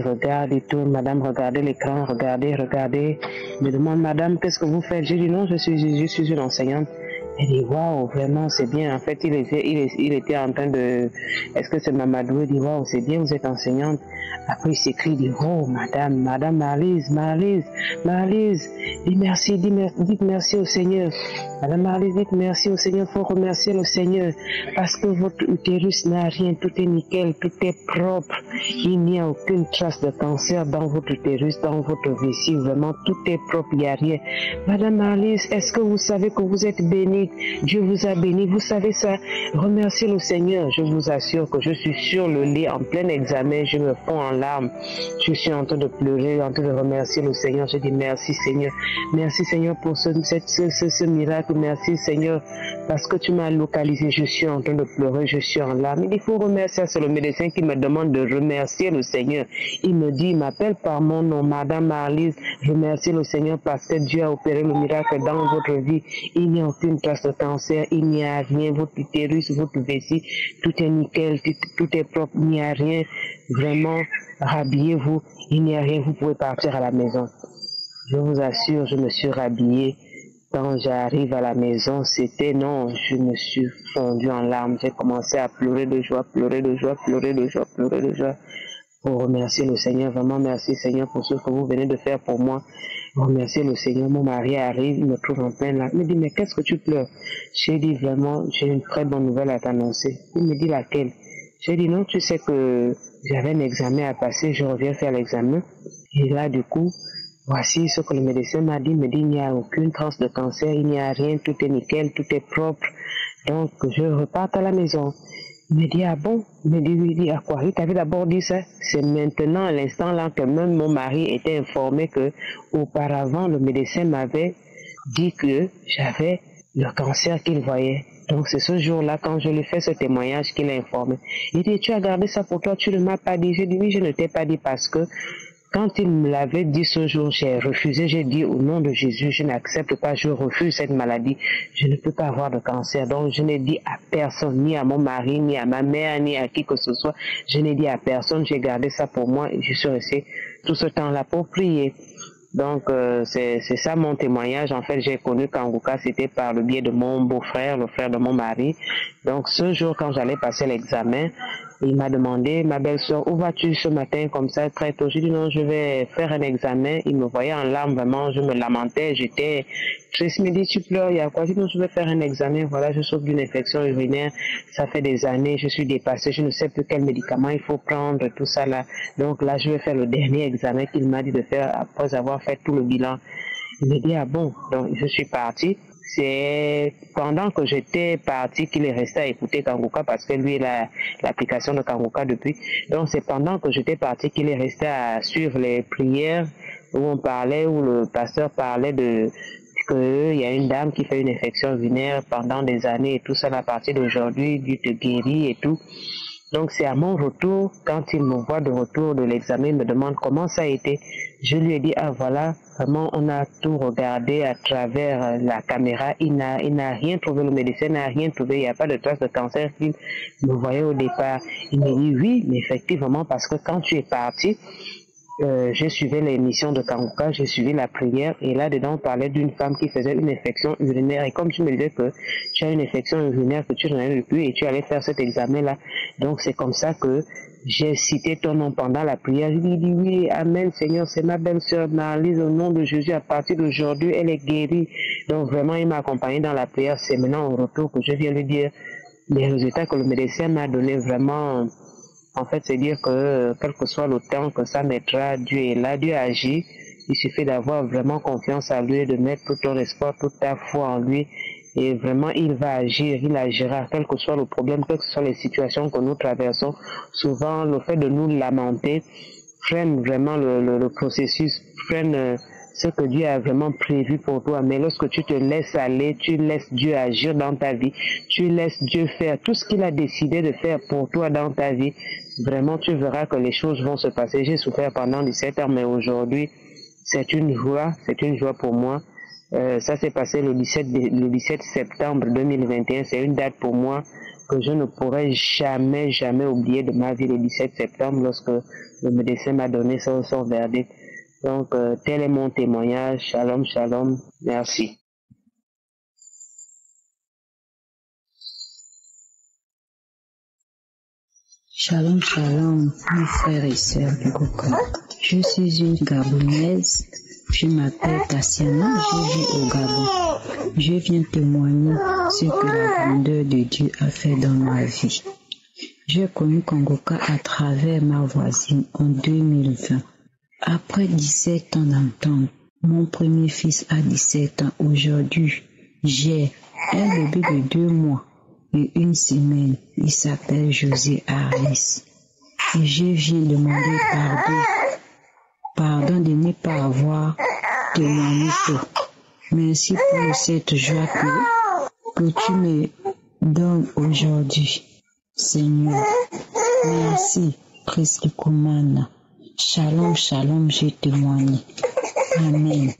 il tourne. Madame, regardez l'écran, regardez. Il me demande, madame, qu'est-ce que vous faites? J'ai dit, non, je suis une enseignante. Elle dit, waouh, vraiment, c'est bien. En fait, il était en train de... Est-ce que c'est Mamadou? Il dit, waouh, c'est bien, vous êtes enseignante. Après, il s'écrit, il dit, oh, madame Marlise, dites merci au Seigneur. Madame Marlise, dites merci au Seigneur, il faut remercier le Seigneur. Parce que votre utérus n'a rien, tout est nickel, tout est propre. Il n'y a aucune trace de cancer dans votre utérus, dans votre vessie. Vraiment, tout est propre, il n'y a rien. Madame Marlise, est-ce que vous savez que vous êtes bénie? Dieu vous a béni, vous savez ça? Remerciez le Seigneur. Je vous assure que je suis sur le lit en plein examen, je me fonds en larmes. Je suis en train de pleurer, en train de remercier le Seigneur. Je dis merci Seigneur. Merci Seigneur pour ce miracle. Merci Seigneur parce que tu m'as localisé. Je suis en train de pleurer, je suis en larmes. Il faut remercier. C'est le médecin qui me demande de remercier le Seigneur. Il me dit, il m'appelle par mon nom, Madame Marlise. Remerciez le Seigneur parce que Dieu a opéré le miracle dans votre vie. Il n'y a aucune trace de cancer, il n'y a rien. Votre utérus, votre vessie, tout est nickel, tout est propre, il n'y a rien. Vraiment, rhabillez-vous, il n'y a rien, vous pouvez partir à la maison. Je vous assure, je me suis rhabillée. Quand j'arrive à la maison, c'était non, je me suis fondue en larmes. J'ai commencé à pleurer de joie, pour remercier le Seigneur. Vraiment, merci Seigneur pour ce que vous venez de faire pour moi. Remercier le Seigneur. Mon mari arrive, il me trouve en pleine larmes. Il me dit, mais qu'est-ce que tu pleures? J'ai dit, vraiment, j'ai une très bonne nouvelle à t'annoncer. Il me dit, laquelle? J'ai dit, non, tu sais que j'avais un examen à passer, je reviens faire l'examen. Et là, du coup, voici ce que le médecin m'a dit. Il me dit, il n'y a aucune trace de cancer, il n'y a rien, tout est nickel, tout est propre. Donc, je repars à la maison. Il me dit, ah bon? Il me dit, oui, il dit, à quoi? Il t'avait d'abord dit ça. C'est maintenant, à l'instant là, que même mon mari était informé que, auparavant, le médecin m'avait dit que j'avais le cancer qu'il voyait. Donc, c'est ce jour-là, quand je lui fais ce témoignage, qu'il a informé. Il dit, tu as gardé ça pour toi, tu ne m'as pas dit. J'ai dit, oui, je ne t'ai pas dit parce que, quand il me l'avait dit ce jour, j'ai refusé, j'ai dit au nom de Jésus, je n'accepte pas, je refuse cette maladie, je ne peux pas avoir de cancer. Donc je n'ai dit à personne, ni à mon mari, ni à ma mère, ni à qui que ce soit, je n'ai dit à personne, j'ai gardé ça pour moi et je suis resté tout ce temps-là pour prier. Donc c'est ça mon témoignage. En fait, j'ai connu Kangouka, c'était par le biais de mon beau-frère, le frère de mon mari. Donc ce jour, quand j'allais passer l'examen, il m'a demandé, ma belle-sœur, où vas-tu ce matin comme ça très tôt? J'ai dit non, je vais faire un examen. Il me voyait en larmes, vraiment, je me lamentais, j'étais triste. Il me dit, tu pleures, il y a quoi? J'ai dit non, je vais faire un examen. Voilà, je souffre d'une infection urinaire. Ça fait des années, je suis dépassée, je ne sais plus quel médicament il faut prendre, tout ça là. Donc là, je vais faire le dernier examen qu'il m'a dit de faire après avoir fait tout le bilan. Il me dit, ah bon? Donc je suis partie. C'est pendant que j'étais partie qu'il est resté à écouter Kangouka parce que lui, il a l'application de Kangouka depuis. Donc c'est pendant que j'étais partie qu'il est resté à suivre les prières où on parlait, où le pasteur parlait de qu'il y a une dame qui fait une infection urinaire pendant des années et tout ça. À partir d'aujourd'hui, Dieu te guérit et tout. Donc c'est à mon retour, quand il me voit de retour de l'examen, il me demande comment ça a été. Je lui ai dit, ah voilà, vraiment on a tout regardé à travers la caméra, il n'a rien trouvé, le médecin n'a rien trouvé, il n'y a pas de trace de cancer qu'il me voyait au départ. Il me dit oui, mais effectivement, parce que quand tu es parti, j'ai suivi l'émission de Kangouka, j'ai suivi la prière et là-dedans on parlait d'une femme qui faisait une infection urinaire et comme tu me disais que tu as une infection urinaire que tu n'en avais plus et tu allais faire cet examen-là, donc c'est comme ça que j'ai cité ton nom pendant la prière. Je lui ai dit oui, amen Seigneur, c'est ma belle-sœur Marlise, au nom de Jésus, à partir d'aujourd'hui elle est guérie. Donc vraiment il m'a accompagné dans la prière. C'est maintenant au retour que je viens lui dire les résultats que le médecin m'a donné. Vraiment, en fait, c'est dire que quel que soit le temps que ça mettra, Dieu est là, Dieu agit. Il suffit d'avoir vraiment confiance en lui, de mettre tout ton espoir, toute ta foi en lui. Et vraiment, il va agir, il agira, quel que soit le problème, quelles que soient les situations que nous traversons. Souvent, le fait de nous lamenter freine vraiment le processus, freine ce que Dieu a vraiment prévu pour toi. Mais lorsque tu te laisses aller, tu laisses Dieu agir dans ta vie, tu laisses Dieu faire tout ce qu'il a décidé de faire pour toi dans ta vie, vraiment tu verras que les choses vont se passer. J'ai souffert pendant 17 ans, mais aujourd'hui, c'est une joie pour moi. Ça s'est passé le 17 septembre 2021. C'est une date pour moi que je ne pourrai jamais oublier de ma vie, le 17 septembre, lorsque le médecin m'a donné son verdict. Donc, tel est mon témoignage. Shalom, shalom. Merci. Shalom, shalom, mes frères et sœurs du Goka. Je suis une Gabonaise. Je m'appelle Tassiana, je vis au Gabon. Je viens témoigner ce que la grandeur de Dieu a fait dans ma vie. J'ai connu Kangoka à travers ma voisine en 2020. Après 17 ans d'entente, mon premier fils a 17 ans. Aujourd'hui, j'ai un bébé de 2 mois et 1 semaine. Il s'appelle José Harris. Et je viens demander pardon de ne pas avoir témoigné tôt. Merci pour cette joie que tu me donnes aujourd'hui. Seigneur, merci, Christ Kumana. Shalom, shalom, je témoigne. Amen.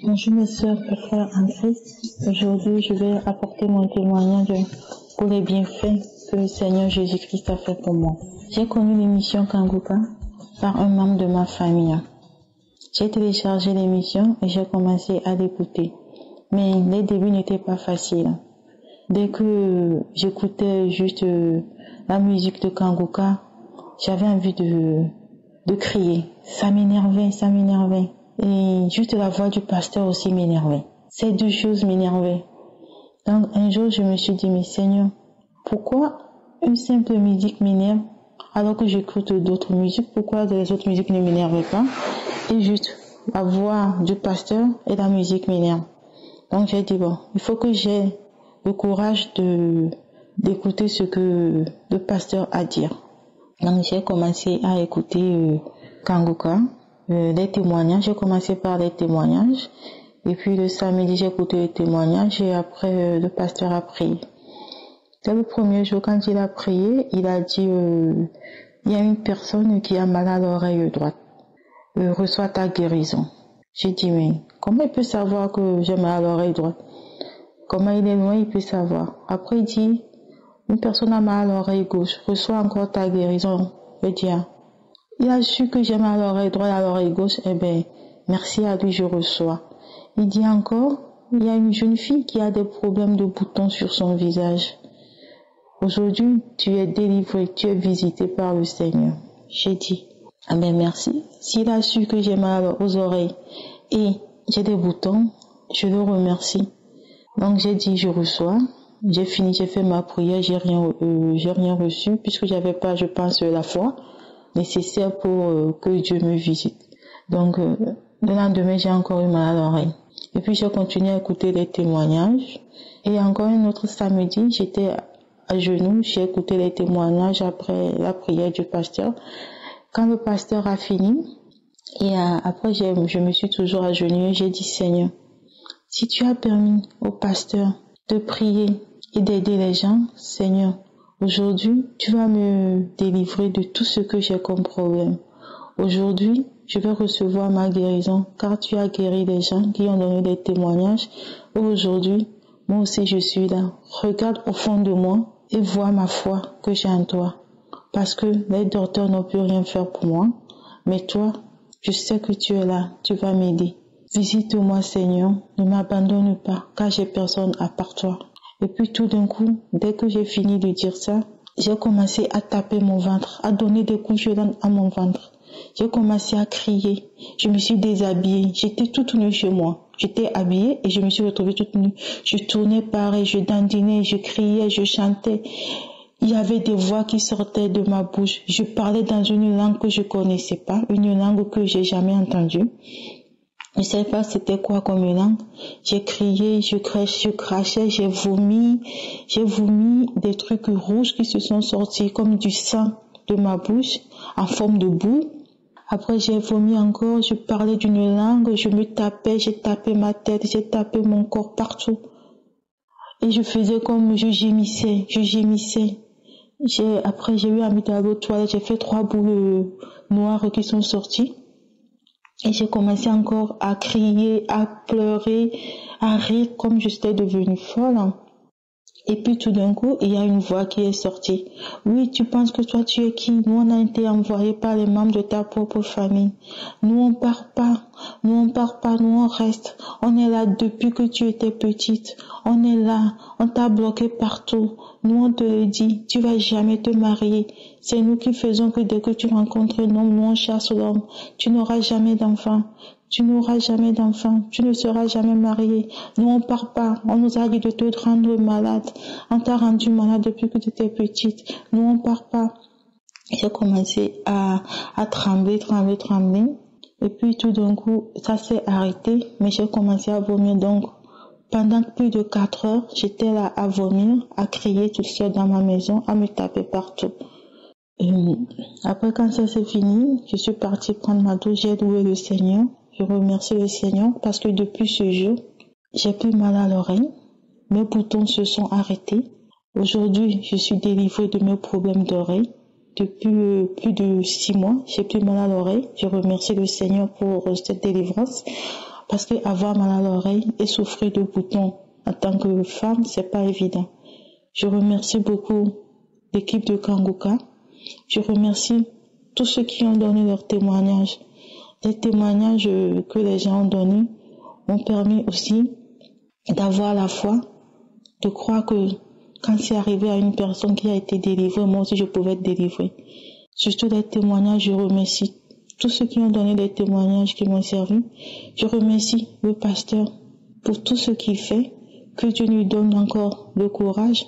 Bonjour mes soeurs et frères en Christ. Aujourd'hui, je vais apporter mon témoignage pour les bienfaits que le Seigneur Jésus-Christ a fait pour moi. J'ai connu l'émission Kangoka par un membre de ma famille. J'ai téléchargé l'émission et j'ai commencé à l'écouter. Mais les débuts n'étaient pas faciles. Dès que j'écoutais juste la musique de Kangoka, j'avais envie de crier. Ça m'énervait. Et juste la voix du pasteur aussi m'énervait. Ces deux choses m'énervaient. Donc un jour, je me suis dit, mais Seigneur, pourquoi une simple musique m'énerve alors que j'écoute d'autres musiques? Pourquoi les autres musiques ne m'énervent pas? Et juste la voix du pasteur et la musique m'énervent. Donc j'ai dit, bon, il faut que j'ai le courage d'écouter ce que le pasteur a à dire. Donc j'ai commencé à écouter Kangoka. Les témoignages, j'ai commencé par les témoignages et puis le samedi j'ai écouté les témoignages et après le pasteur a prié. C'est le premier jour quand il a prié, il a dit il y a une personne qui a mal à l'oreille droite, reçoit ta guérison. J'ai dit mais comment il peut savoir que j'ai mal à l'oreille droite? Comment il est loin, il peut savoir? Après il dit une personne a mal à l'oreille gauche, reçoit encore ta guérison. Je dis il a su que j'ai mal à l'oreille droite et à l'oreille gauche, eh bien, merci à lui, je reçois. Il dit encore, il y a une jeune fille qui a des problèmes de boutons sur son visage. Aujourd'hui, tu es délivré, tu es visité par le Seigneur. J'ai dit, ah ben merci. S'il a su que j'ai mal aux oreilles et j'ai des boutons, je le remercie. Donc j'ai dit, je reçois. J'ai fini, j'ai fait ma prière, j'ai rien reçu puisque j'avais pas, je pense, la foi nécessaire pour que Dieu me visite. Donc, le lendemain, j'ai encore eu mal à l'oreille. Et puis, j'ai continué à écouter les témoignages. Et encore un autre samedi, j'étais à genoux, j'ai écouté les témoignages après la prière du pasteur. Quand le pasteur a fini, et après, je me suis toujours agenouillée, j'ai dit, Seigneur, si tu as permis au pasteur de prier et d'aider les gens, Seigneur, aujourd'hui, tu vas me délivrer de tout ce que j'ai comme problème. Aujourd'hui, je vais recevoir ma guérison car tu as guéri les gens qui ont donné des témoignages. Et aujourd'hui, moi aussi je suis là. Regarde au fond de moi et vois ma foi que j'ai en toi. Parce que les docteurs n'ont pu rien faire pour moi. Mais toi, je sais que tu es là. Tu vas m'aider. Visite-moi Seigneur. Ne m'abandonne pas car j'ai personne à part toi. Et puis tout d'un coup, dès que j'ai fini de dire ça, j'ai commencé à taper mon ventre, à donner des coups violents à mon ventre. J'ai commencé à crier. Je me suis déshabillée. J'étais toute nue chez moi. J'étais habillée et je me suis retrouvée toute nue. Je tournais pareil, je dandinais, je criais, je chantais. Il y avait des voix qui sortaient de ma bouche. Je parlais dans une langue que je connaissais pas, une langue que j'ai jamais entendue. Je ne sais pas c'était quoi comme langue. J'ai crié, je crachais, j'ai vomi des trucs rouges qui se sont sortis comme du sang de ma bouche en forme de boue. Après j'ai vomi encore, je parlais d'une langue, je me tapais, j'ai tapé ma tête, j'ai tapé mon corps partout. Et je faisais comme je gémissais. Après, j'ai eu envie d'aller aux toilettes. J'ai fait 3 boules noires qui sont sorties. Et j'ai commencé encore à crier, à pleurer, à rire comme j'étais devenue folle. Et puis tout d'un coup, il y a une voix qui est sortie. Oui, tu penses que toi tu es qui? Nous on a été envoyés par les membres de ta propre famille. Nous on part pas, nous on reste. On est là depuis que tu étais petite. On est là, on t'a bloqué partout. Nous on te le dit, tu vas jamais te marier. C'est nous qui faisons que dès que tu rencontres un homme, nous on chasse l'homme. Tu n'auras jamais d'enfant. Tu n'auras jamais d'enfant, tu ne seras jamais marié. Nous, on part pas. On nous a dit de te rendre malade. On t'a rendu malade depuis que tu étais petite. Nous, on part pas. J'ai commencé à trembler. Et puis, tout d'un coup, ça s'est arrêté. Mais j'ai commencé à vomir. Donc, pendant plus de 4 heures, j'étais là à vomir, à crier toute seule dans ma maison, à me taper partout. Et après, quand ça s'est fini, je suis partie prendre ma douche. J'ai loué le Seigneur. Je remercie le Seigneur parce que depuis ce jour, j'ai plus mal à l'oreille. Mes boutons se sont arrêtés. Aujourd'hui, je suis délivrée de mes problèmes d'oreille. Depuis plus de 6 mois, j'ai plus mal à l'oreille. Je remercie le Seigneur pour cette délivrance parce que avoir mal à l'oreille et souffrir de boutons en tant que femme, c'est pas évident. Je remercie beaucoup l'équipe de Kanguka. Je remercie tous ceux qui ont donné leur témoignage. Les témoignages que les gens ont donnés m'ont permis aussi d'avoir la foi, de croire que quand c'est arrivé à une personne qui a été délivrée, moi aussi je pouvais être délivrée. Surtout les témoignages, je remercie tous ceux qui ont donné des témoignages qui m'ont servi. Je remercie le pasteur pour tout ce qu'il fait, que Dieu lui donne encore le courage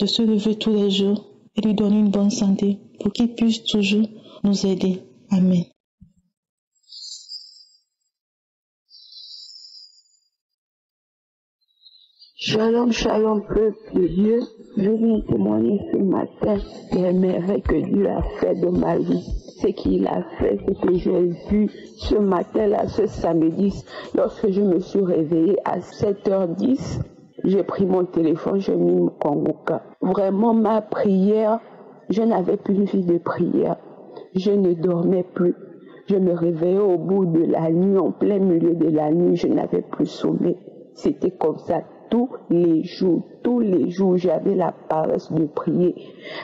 de se lever tous les jours et lui donner une bonne santé pour qu'il puisse toujours nous aider. Amen. Shalom, shalom, peuple de Dieu. Je viens témoigner ce matin des merveilles que Dieu a fait de ma vie. Ce qu'il a fait, c'est que j'ai vu ce matin-là, ce samedi, lorsque je me suis réveillée à 7h10, j'ai pris mon téléphone, j'ai mis mon Kanguka. Vraiment, ma prière, je n'avais plus une vie de prière. Je ne dormais plus. Je me réveillais au bout de la nuit, en plein milieu de la nuit, je n'avais plus sommeil. C'était comme ça. Tous les jours, j'avais la paresse de prier.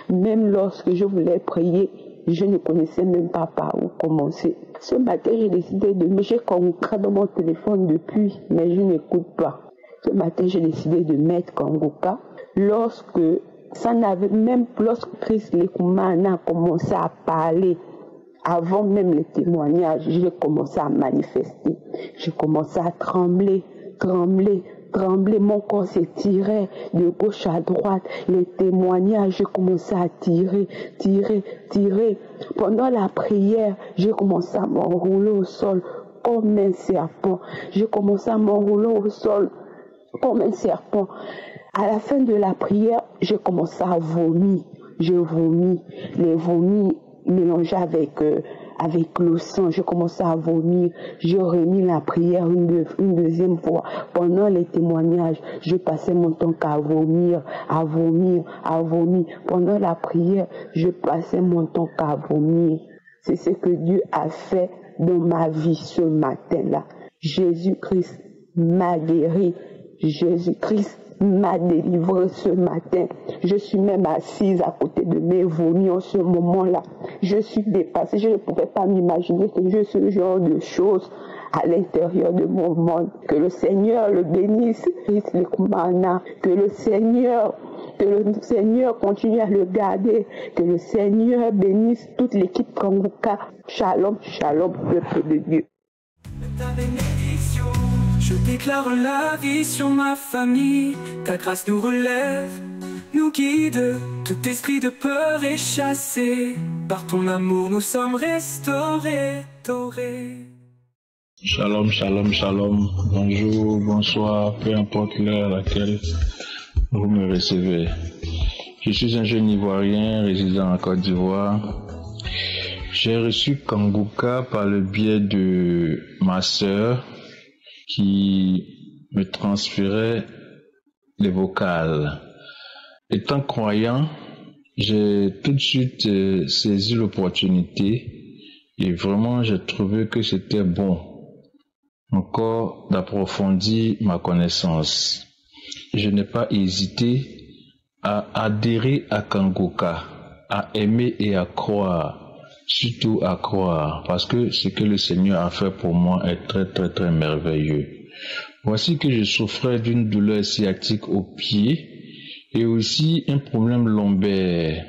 Même lorsque je voulais prier, je ne connaissais même pas par où commencer. Ce matin, j'ai décidé de mettre Kanguka dans mon téléphone depuis, mais je n'écoute pas. Ce matin, j'ai décidé de mettre Kanguka. Lorsque Christ Lekumana a commencé à parler, avant même les témoignages, j'ai commencé à manifester. J'ai commencé à trembler. Mon corps s'étirait de gauche à droite. Les témoignages, j'ai commencé à tirer. Pendant la prière, j'ai commencé à m'enrouler au sol comme un serpent. J'ai commencé à m'enrouler au sol comme un serpent. À la fin de la prière, j'ai commencé à vomir. J'ai vomi. Les vomis mélangés avec le sang, j'ai commencé à vomir. J'ai remis la prière une deuxième fois. Pendant les témoignages, je passais mon temps qu'à vomir. Pendant la prière, je passais mon temps qu'à vomir. C'est ce que Dieu a fait dans ma vie ce matin-là. Jésus-Christ m'a guéri. Jésus-Christ m'a délivré ce matin. Je suis même assise à côté de mes vomis en ce moment-là. Je suis dépassée. Je ne pouvais pas m'imaginer que je ce genre de choses à l'intérieur de mon monde. Que le Seigneur le bénisse. Que le Seigneur continue à le garder. Que le Seigneur bénisse toute l'équipe Kanguka. Shalom, shalom, peuple de Dieu. Je déclare la vie sur ma famille. Ta grâce nous relève, nous guide. Tout esprit de peur est chassé. Par ton amour nous sommes restaurés. Shalom, shalom, shalom. Bonjour, bonsoir, peu importe l'heure à laquelle vous me recevez. Je suis un jeune Ivoirien résidant en Côte d'Ivoire. J'ai reçu Kanguka par le biais de ma sœur qui me transférait les vocales. Étant croyant, j'ai tout de suite saisi l'opportunité et vraiment j'ai trouvé que c'était bon encore d'approfondir ma connaissance. Je n'ai pas hésité à adhérer à Kangoka, à aimer et à croire, surtout à croire, parce que ce que le Seigneur a fait pour moi est très très très merveilleux. Voici que je souffrais d'une douleur sciatique au pied et aussi un problème lombaire.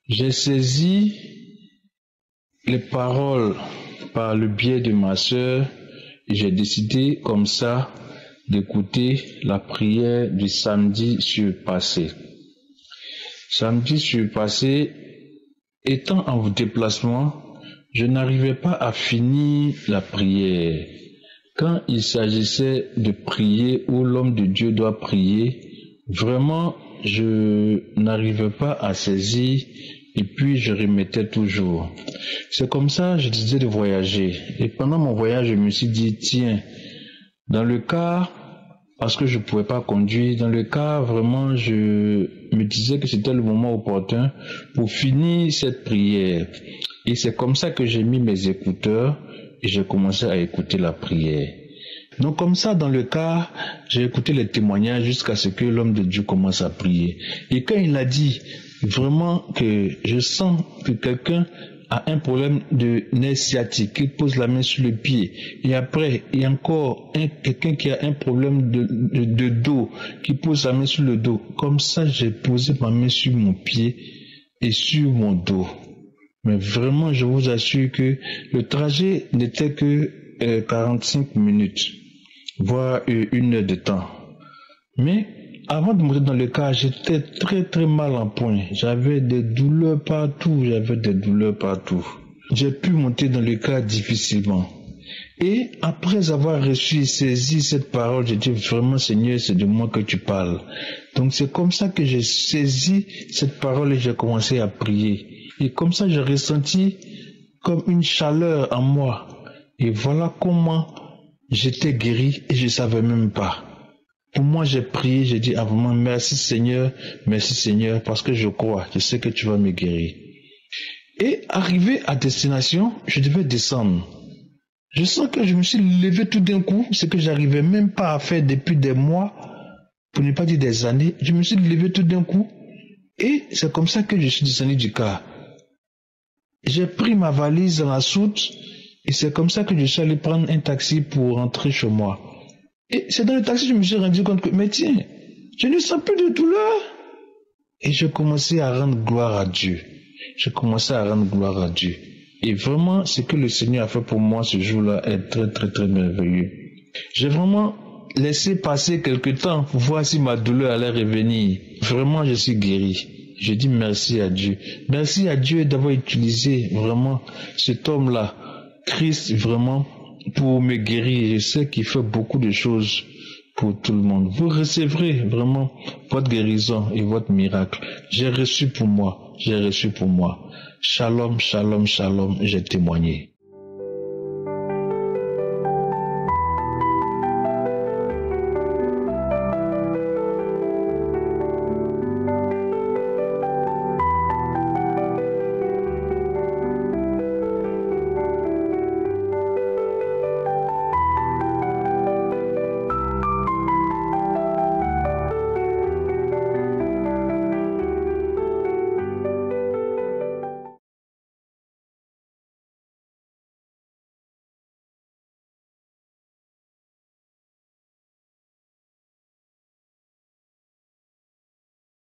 J'ai saisi les paroles par le biais de ma sœur et j'ai décidé comme ça d'écouter la prière du samedi surpassé. Samedi surpassé, étant en déplacement, je n'arrivais pas à finir la prière. Quand il s'agissait de prier où l'homme de Dieu doit prier, vraiment, je n'arrivais pas à saisir et puis je remettais toujours. C'est comme ça, je disais de voyager. Et pendant mon voyage, je me suis dit, tiens, dans le cas, parce que je ne pouvais pas conduire, dans le cas, vraiment, je me disais que c'était le moment opportun pour finir cette prière. Et c'est comme ça que j'ai mis mes écouteurs et j'ai commencé à écouter la prière. Donc comme ça, dans le cas, j'ai écouté les témoignages jusqu'à ce que l'homme de Dieu commence à prier. Et quand il a dit vraiment que je sens que quelqu'un a un problème de nerf sciatique, qui pose la main sur le pied, et après, il y a encore quelqu'un qui a un problème de dos, qui pose la main sur le dos. Comme ça, j'ai posé ma main sur mon pied et sur mon dos. Mais vraiment, je vous assure que le trajet n'était que 45 minutes, voire 1 heure de temps. Mais avant de monter dans le car, j'étais très très mal en point. J'avais des douleurs partout, J'ai pu monter dans le car difficilement. Et après avoir reçu et saisi cette parole, j'ai dit vraiment Seigneur, c'est de moi que tu parles. Donc c'est comme ça que j'ai saisi cette parole et j'ai commencé à prier. Et comme ça, j'ai ressenti comme une chaleur en moi. Et voilà comment j'étais guéri et je ne savais même pas. Pour moi, j'ai prié, j'ai dit vraiment merci Seigneur, parce que je crois, je sais que tu vas me guérir. Et arrivé à destination, je devais descendre. Je sens que je me suis levé tout d'un coup, ce que j'arrivais même pas à faire depuis des mois, pour ne pas dire des années. Je me suis levé tout d'un coup et c'est comme ça que je suis descendu du car. J'ai pris ma valise dans la soute et c'est comme ça que je suis allé prendre un taxi pour rentrer chez moi. Et c'est dans le taxi que je me suis rendu compte que, mais tiens, je ne sens plus de douleur. Et j'ai commencé à rendre gloire à Dieu. Et vraiment, ce que le Seigneur a fait pour moi ce jour-là est très, très, très merveilleux. J'ai vraiment laissé passer quelque temps pour voir si ma douleur allait revenir. Vraiment, je suis guéri. Je dis merci à Dieu. Merci à Dieu d'avoir utilisé vraiment cet homme-là, Christ, vraiment, pour me guérir. Je sais qu'il fait beaucoup de choses pour tout le monde. Vous recevrez vraiment votre guérison et votre miracle. J'ai reçu pour moi. Shalom, shalom, shalom, j'ai témoigné.